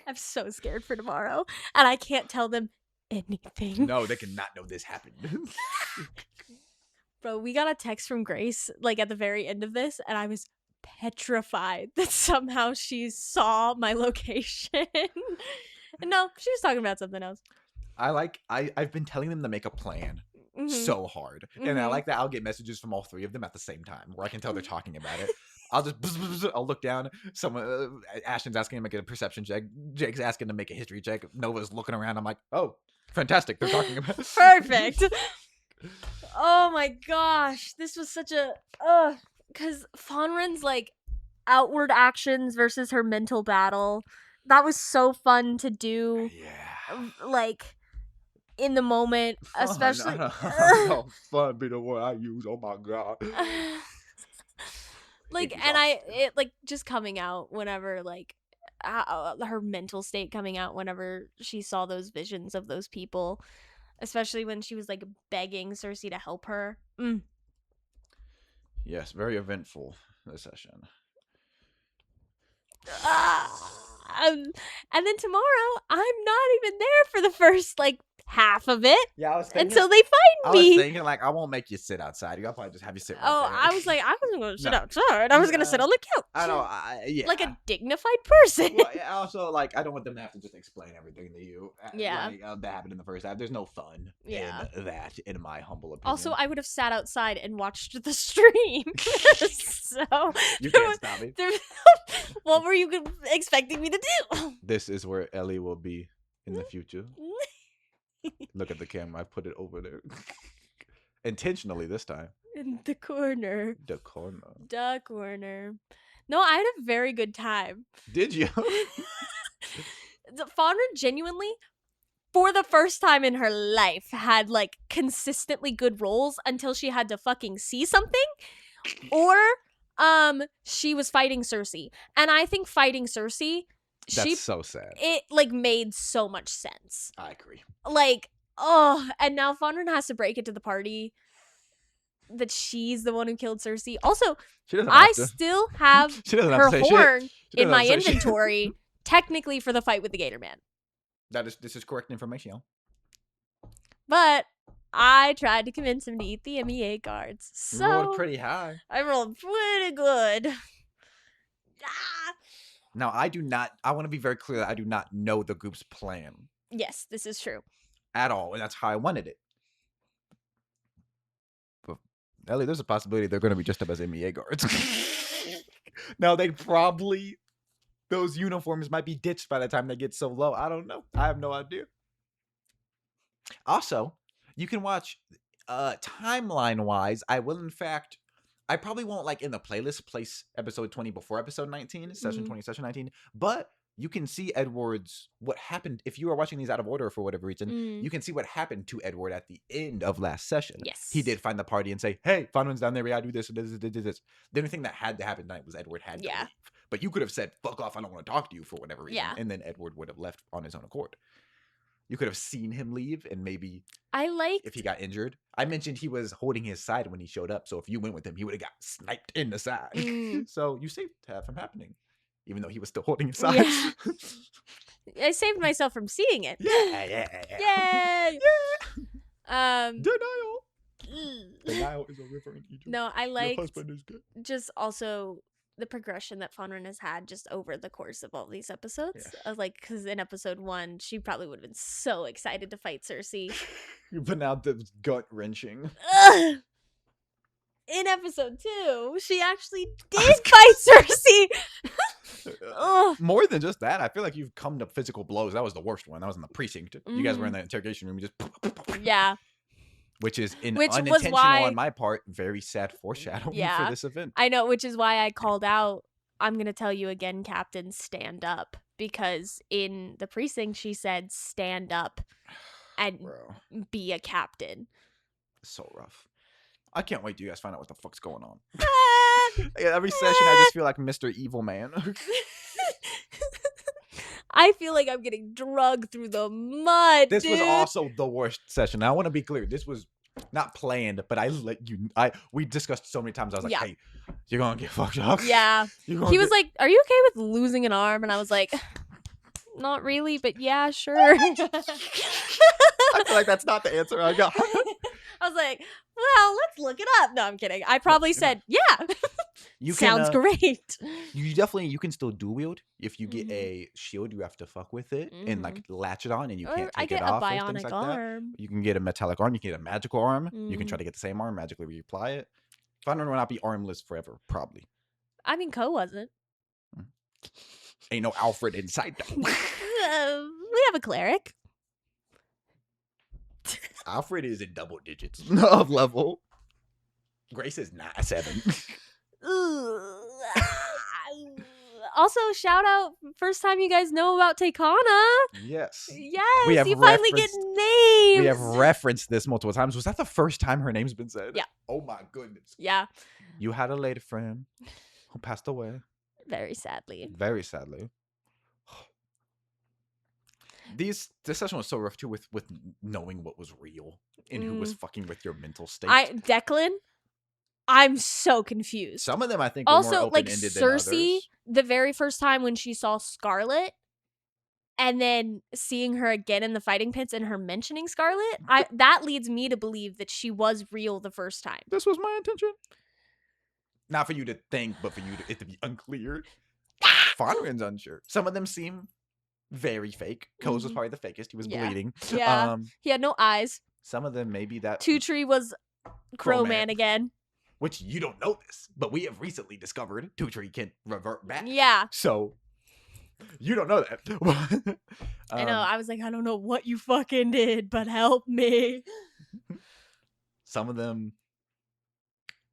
I'm so scared for tomorrow, and I can't tell them anything. No, they cannot know this happened. Bro, we got a text from Grace, like, at the very end of this, and I was petrified that somehow she saw my location. And no, she was talking about something else. I've been telling them to make a plan so hard. And I like that I'll get messages from all three of them at the same time, where I can tell they're talking about it. I'll look down. Someone, Ashton's asking to make a perception check. Jake's asking to make a history check. Nova's looking around. I'm like, oh, fantastic. They're talking about it. Perfect. Oh my gosh. This was such a, because Fonrin's, like, outward actions versus her mental battle. That was so fun to do. Yeah. Like, in the moment, especially. Fun be the word I use. Oh my god. Like, and it like just coming out whenever, like, her mental state coming out whenever she saw those visions of those people, especially when she was, like, begging Cersei to help her. Yes, very eventful this session. And then tomorrow, I'm not even there for the first, like, half of it. Yeah, I was thinking, until they find me. I was thinking, like, I won't make you sit outside. I'll probably just have you sit right there. I was like, I wasn't going to sit outside. I was going to sit on the couch. I know, yeah. Like a dignified person. Well, also, like, I don't want them to have to just explain everything to you. Yeah. Like, that happened in the first half. There's no fun in that, in my humble opinion. Also, I would have sat outside and watched the stream. So you can't stop me. What were you expecting me to do? This is where Ellie will be in the future. Look at the camera. I put it over there. Intentionally this time. In the corner. The corner. The corner. No, I had a very good time. Did you? Fauna genuinely, for the first time in her life, had, like, consistently good rolls until she had to fucking see something. Or she was fighting Cersei. And I think fighting Cersei, that's so sad. It, like, made so much sense. I agree. Like, and now Fondren has to break it to the party that she's the one who killed Cersei. Also, I still have her horn in my inventory, technically for the fight with the Gator Man. This is correct information. But I tried to convince him to eat the MEA cards. So You rolled pretty high. I rolled pretty good. Ah! Now, I want to be very clear that I do not know the group's plan Yes, this is true. at all, and that's how I wanted it. But, Ellie, there's a possibility they're going to be just up as MEA guards. Now, those uniforms might be ditched by the time they get so low. I don't know. I have no idea. Also, you can watch, timeline-wise, I probably won't, like, in the playlist place episode 20 before episode 19, session 20, session 19, but you can see what happened. If you are watching these out of order for whatever reason, you can see what happened to Edward at the end of last session. Yes. He did find the party and say, hey, Fonwin's down there, we gotta do this, this. The only thing that had to happen tonight was Edward had to leave. But you could have said, fuck off, I don't want to talk to you for whatever reason. Yeah. And then Edward would have left on his own accord. You could have seen him leave, and maybe if he got injured. I mentioned he was holding his side when he showed up, so if you went with him, he would have got sniped in the side. So you saved half him happening, even though he was still holding his side. Yeah. I saved myself from seeing it. Yeah. Yay! Yeah. Denial is a river in Egypt. No, I like Your husband is good. just also the progression that Fonrin has had just over the course of all these episodes. Yeah. I was like, because in episode 1, she probably would have been so excited to fight Cersei. But now the gut wrenching. In episode 2, she actually did fight Cersei. More than just that, I feel like you've come to physical blows. That was the worst one. That was in the precinct. You guys were in the interrogation room. Yeah. Which is unintentional on my part. Very sad foreshadowing for this event. I know, which is why I called out, I'm going to tell you again, Captain, stand up. Because in the precinct, she said, stand up and be a captain. So rough. I can't wait till you guys find out what the fuck's going on. Every session, I just feel like Mr. Evil Man. I feel like I'm getting drugged through the mud. This was also the worst session. Now, I want to be clear. This was not planned, but we discussed so many times. I was like, hey, you're going to get fucked up. Yeah. He was like, are you okay with losing an arm? And I was like, not really, but yeah, sure. I feel like that's not the answer I got. I was like, well, let's look it up. No, I'm kidding. I probably said, yeah. Sounds great. You can still dual wield. If you get a shield, you have to fuck with it and like latch it on, and you can't take it off. I get a bionic arm. You can get a metallic arm. You can get a magical arm. You can try to get the same arm, magically reapply it. Thunder will not be armless forever, probably. I mean, Ko wasn't. Ain't no Alfred inside though. We have a cleric. Alfred is in double digits of level. Grace is not 7. Also, shout out, first time you guys know about Takana. Yes. Yes, you finally get names. We have referenced this multiple times. Was that the first time her name's been said? Yeah. Oh my goodness. Yeah. You had a lady friend who passed away. Very sadly. Very sadly. This session was so rough too with knowing what was real and who was fucking with your mental state. Declan, I'm so confused. Some of them I think were also more open-ended than others. Cersei, the very first time when she saw Scarlet, and then seeing her again in the fighting pits and her mentioning Scarlet, that leads me to believe that she was real the first time. This was my intention. Not for you to think, but for it to be unclear. Fonrin's unsure. Some of them seem very fake. Ko's was probably the fakest. He was bleeding. Yeah. He had no eyes. Some of them maybe that Two Tree was Crowman again. Which you don't know this, but we have recently discovered Two Tree can revert back. Yeah. So you don't know that. I know. I was like, I don't know what you fucking did, but help me. Some of them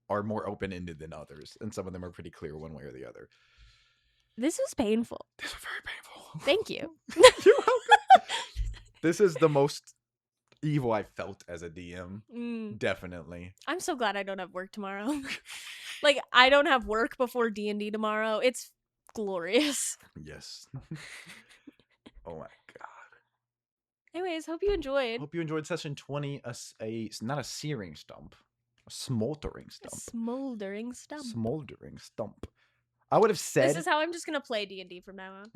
are more open-ended than others, and some of them are pretty clear one way or the other. This was painful. This was very painful. Thank you. You're welcome. This is the most evil I felt as a DM. Definitely. I'm so glad I don't have work tomorrow. Like, I don't have work before D&D tomorrow. It's glorious. Yes. Oh my god. Anyways, hope you enjoyed. Hope you enjoyed session 20. Not a searing stump. A smoldering stump. A smoldering stump. Smoldering stump. I would have said... This is how I'm just going to play D&D from now on.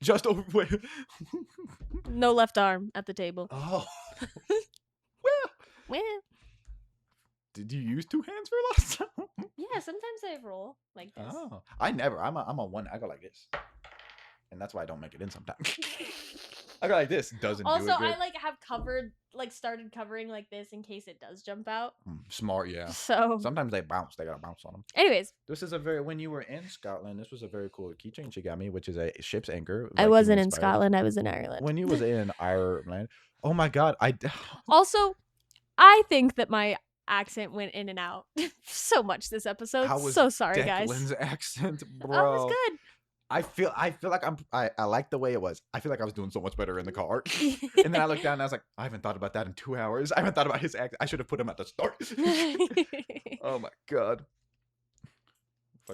Just over... No left arm at the table. Oh. Well, Did you use 2 hands for last time? yeah, sometimes I roll like this. Oh, I never. I'm a one. I go like this, and that's why I don't make it in sometimes. I go like this. Doesn't Also, do it good. I like have started covering like this in case it does jump out. Smart, yeah. So Sometimes they bounce. They gotta bounce on them. anyways, This is when you were in Scotland, this was a very cool keychain she got me, which is a ship's anchor. I wasn't in Viking-inspired. Scotland. I was in Ireland. When you was in Ireland, oh my god, Also, I think that my accent went in and out so much this episode. How was So sorry, guys. Declan's accent, bro? Oh, it was good. I feel like I like the way it was. I feel like I was doing so much better in the car. And then I looked down and I was like, I haven't thought about that in 2 hours. I haven't thought about his accent. I should have put him at the start. Oh my god.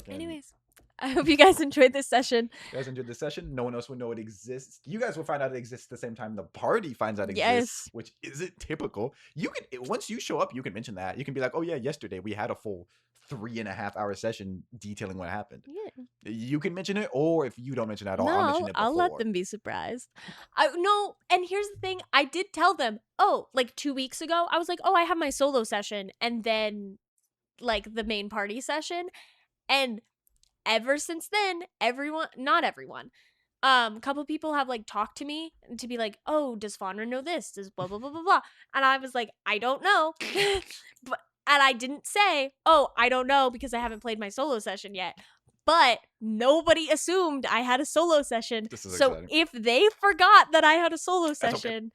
Anyways, I hope you guys enjoyed this session. You guys enjoyed this session. No one else would know it exists. You guys will find out it exists at the same time the party finds out it exists, which isn't typical. You can once you show up, you can mention that. You can be like, "Oh yeah, yesterday we had a full 3.5 hour session detailing what happened." Yeah. You can mention it, or if you don't mention it at all, No, I'll mention it before. I'll let them be surprised. No, and here's the thing: I did tell them. Oh, like 2 weeks ago, I was like, "Oh, I have my solo session," and then like the main party session, and ever since then, not everyone, a couple people have like talked to me to be like, "Oh, does Fawnra know this? Does blah blah blah blah blah?" And I was like, "I don't know," and I didn't say, "Oh, I don't know," because I haven't played my solo session yet. But nobody assumed I had a solo session. So exciting. if they forgot that I had a solo session,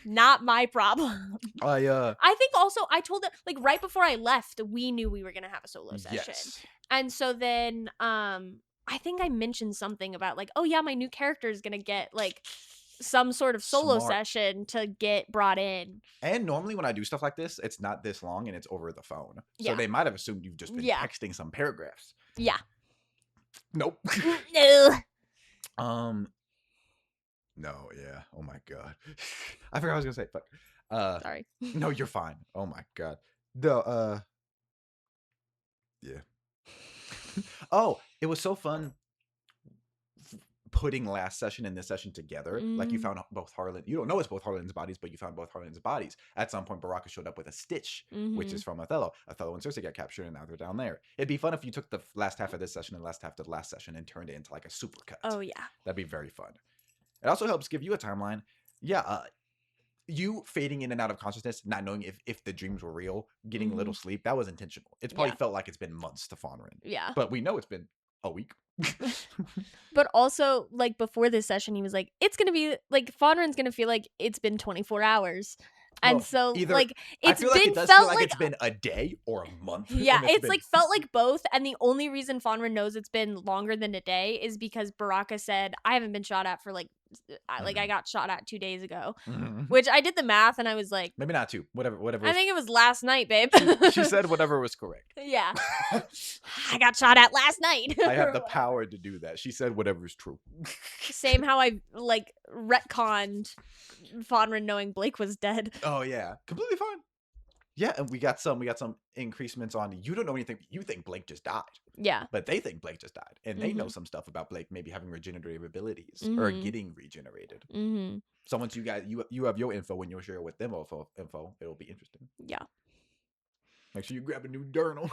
not my problem. I think also I told them like right before I left, we knew we were gonna have a solo session. Yes. And so then I think I mentioned something about like, oh yeah, my new character is gonna get like some sort of solo session to get brought in. And normally when I do stuff like this, it's not this long and it's over the phone. So they might have assumed you've just been texting some paragraphs. Yeah. Nope. No. No, yeah. Oh my god. I forgot what I was gonna say. Fuck. Sorry. No, you're fine. Oh my god. Yeah. Oh, it was so fun putting last session and this session together. Like you found both Harlan. You don't know it's both Harlan's bodies, but you found both Harlan's bodies. At some point, Baraka showed up with a stitch, which is from Othello. Othello and Cersei got captured, and now they're down there. It'd be fun if you took the last half of this session and last half of the last session and turned it into like a supercut. Oh yeah. That'd be very fun. It also helps give you a timeline. Yeah, you fading in and out of consciousness, not knowing if the dreams were real, getting a little sleep, that was intentional. It's probably felt like it's been months to Fawnrin. Yeah. But we know it's been a week. But also, like, before this session, he was like, it's gonna be, like, Fawnrin's gonna feel like it's been 24 hours. And so, like, it's it's been a day or a month. Yeah, it's like felt like both. And the only reason Fawnrin knows it's been longer than a day is because Baraka said, I haven't been shot at for like I got shot at 2 days ago, which I did the math and I was like, maybe not 2, whatever. I think it was last night, babe. She said whatever was correct. Yeah. I got shot at last night. I have the power to do that. She said whatever is true. Same how I like retconned Fawnrin knowing Blake was dead. Oh yeah, completely fine. Yeah, and we got some increasements on. You don't know anything. You think Blake just died. Yeah, but they think Blake just died, and they know some stuff about Blake maybe having regenerative abilities or getting regenerated. So once you guys you have your info when you share with them info, it'll be interesting. Yeah. Make sure you grab a new journal.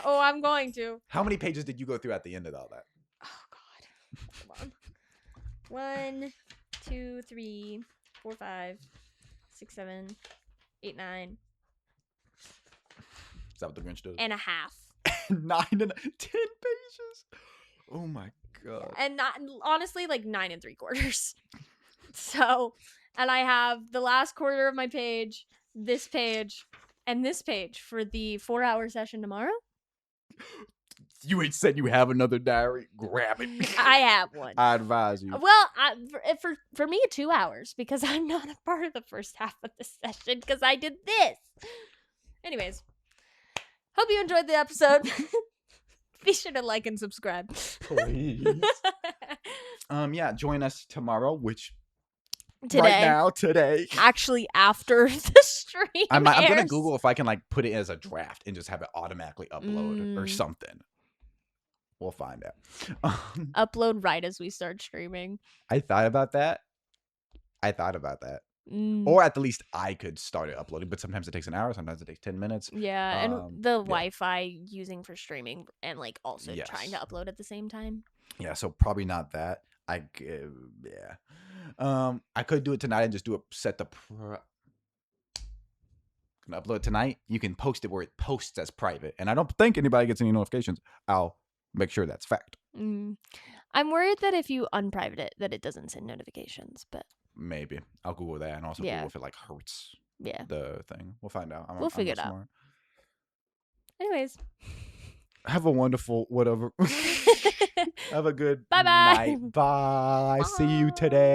Oh, I'm going to. How many pages did you go through at the end of all that? Oh God. Hold on. 1, 2, 3, 4, 5, 6, 7, 8, 9. Is that what the Grinch does? And a half. 9 and 10 pages. Oh my God. And not honestly, like 9 3/4. So, and I have the last quarter of my page, this page, and this page for the 4-hour session tomorrow. You ain't said you have another diary. Grab it. I have one. I advise you. Well, for me, 2 hours because I'm not a part of the first half of the session because I did this. Anyways, hope you enjoyed the episode. Be sure to like and subscribe. Please. Yeah, join us tomorrow, which today. Actually, after the stream. I'm gonna Google if I can like put it as a draft and just have it automatically upload or something. We'll find out. Upload right as we start streaming. I thought about that. Or at the least I could start it uploading, but sometimes it takes an hour, sometimes it takes 10 minutes. Yeah, and the Yeah. Wi-Fi using for streaming and like also trying to Yes. upload at the same time. Yeah, so probably not that. Yeah. I could do it tonight and just set the can upload tonight. You can post it where it posts as private, and I don't think anybody gets any notifications. I'll make sure that's fact. I'm worried that if you unprivate it, that it doesn't send notifications, but Maybe I'll Google that and also Google if it like hurts the thing. We'll find out. We'll figure it out. Anyways, have a wonderful whatever. Have a good Bye-bye. night. Bye. See you today.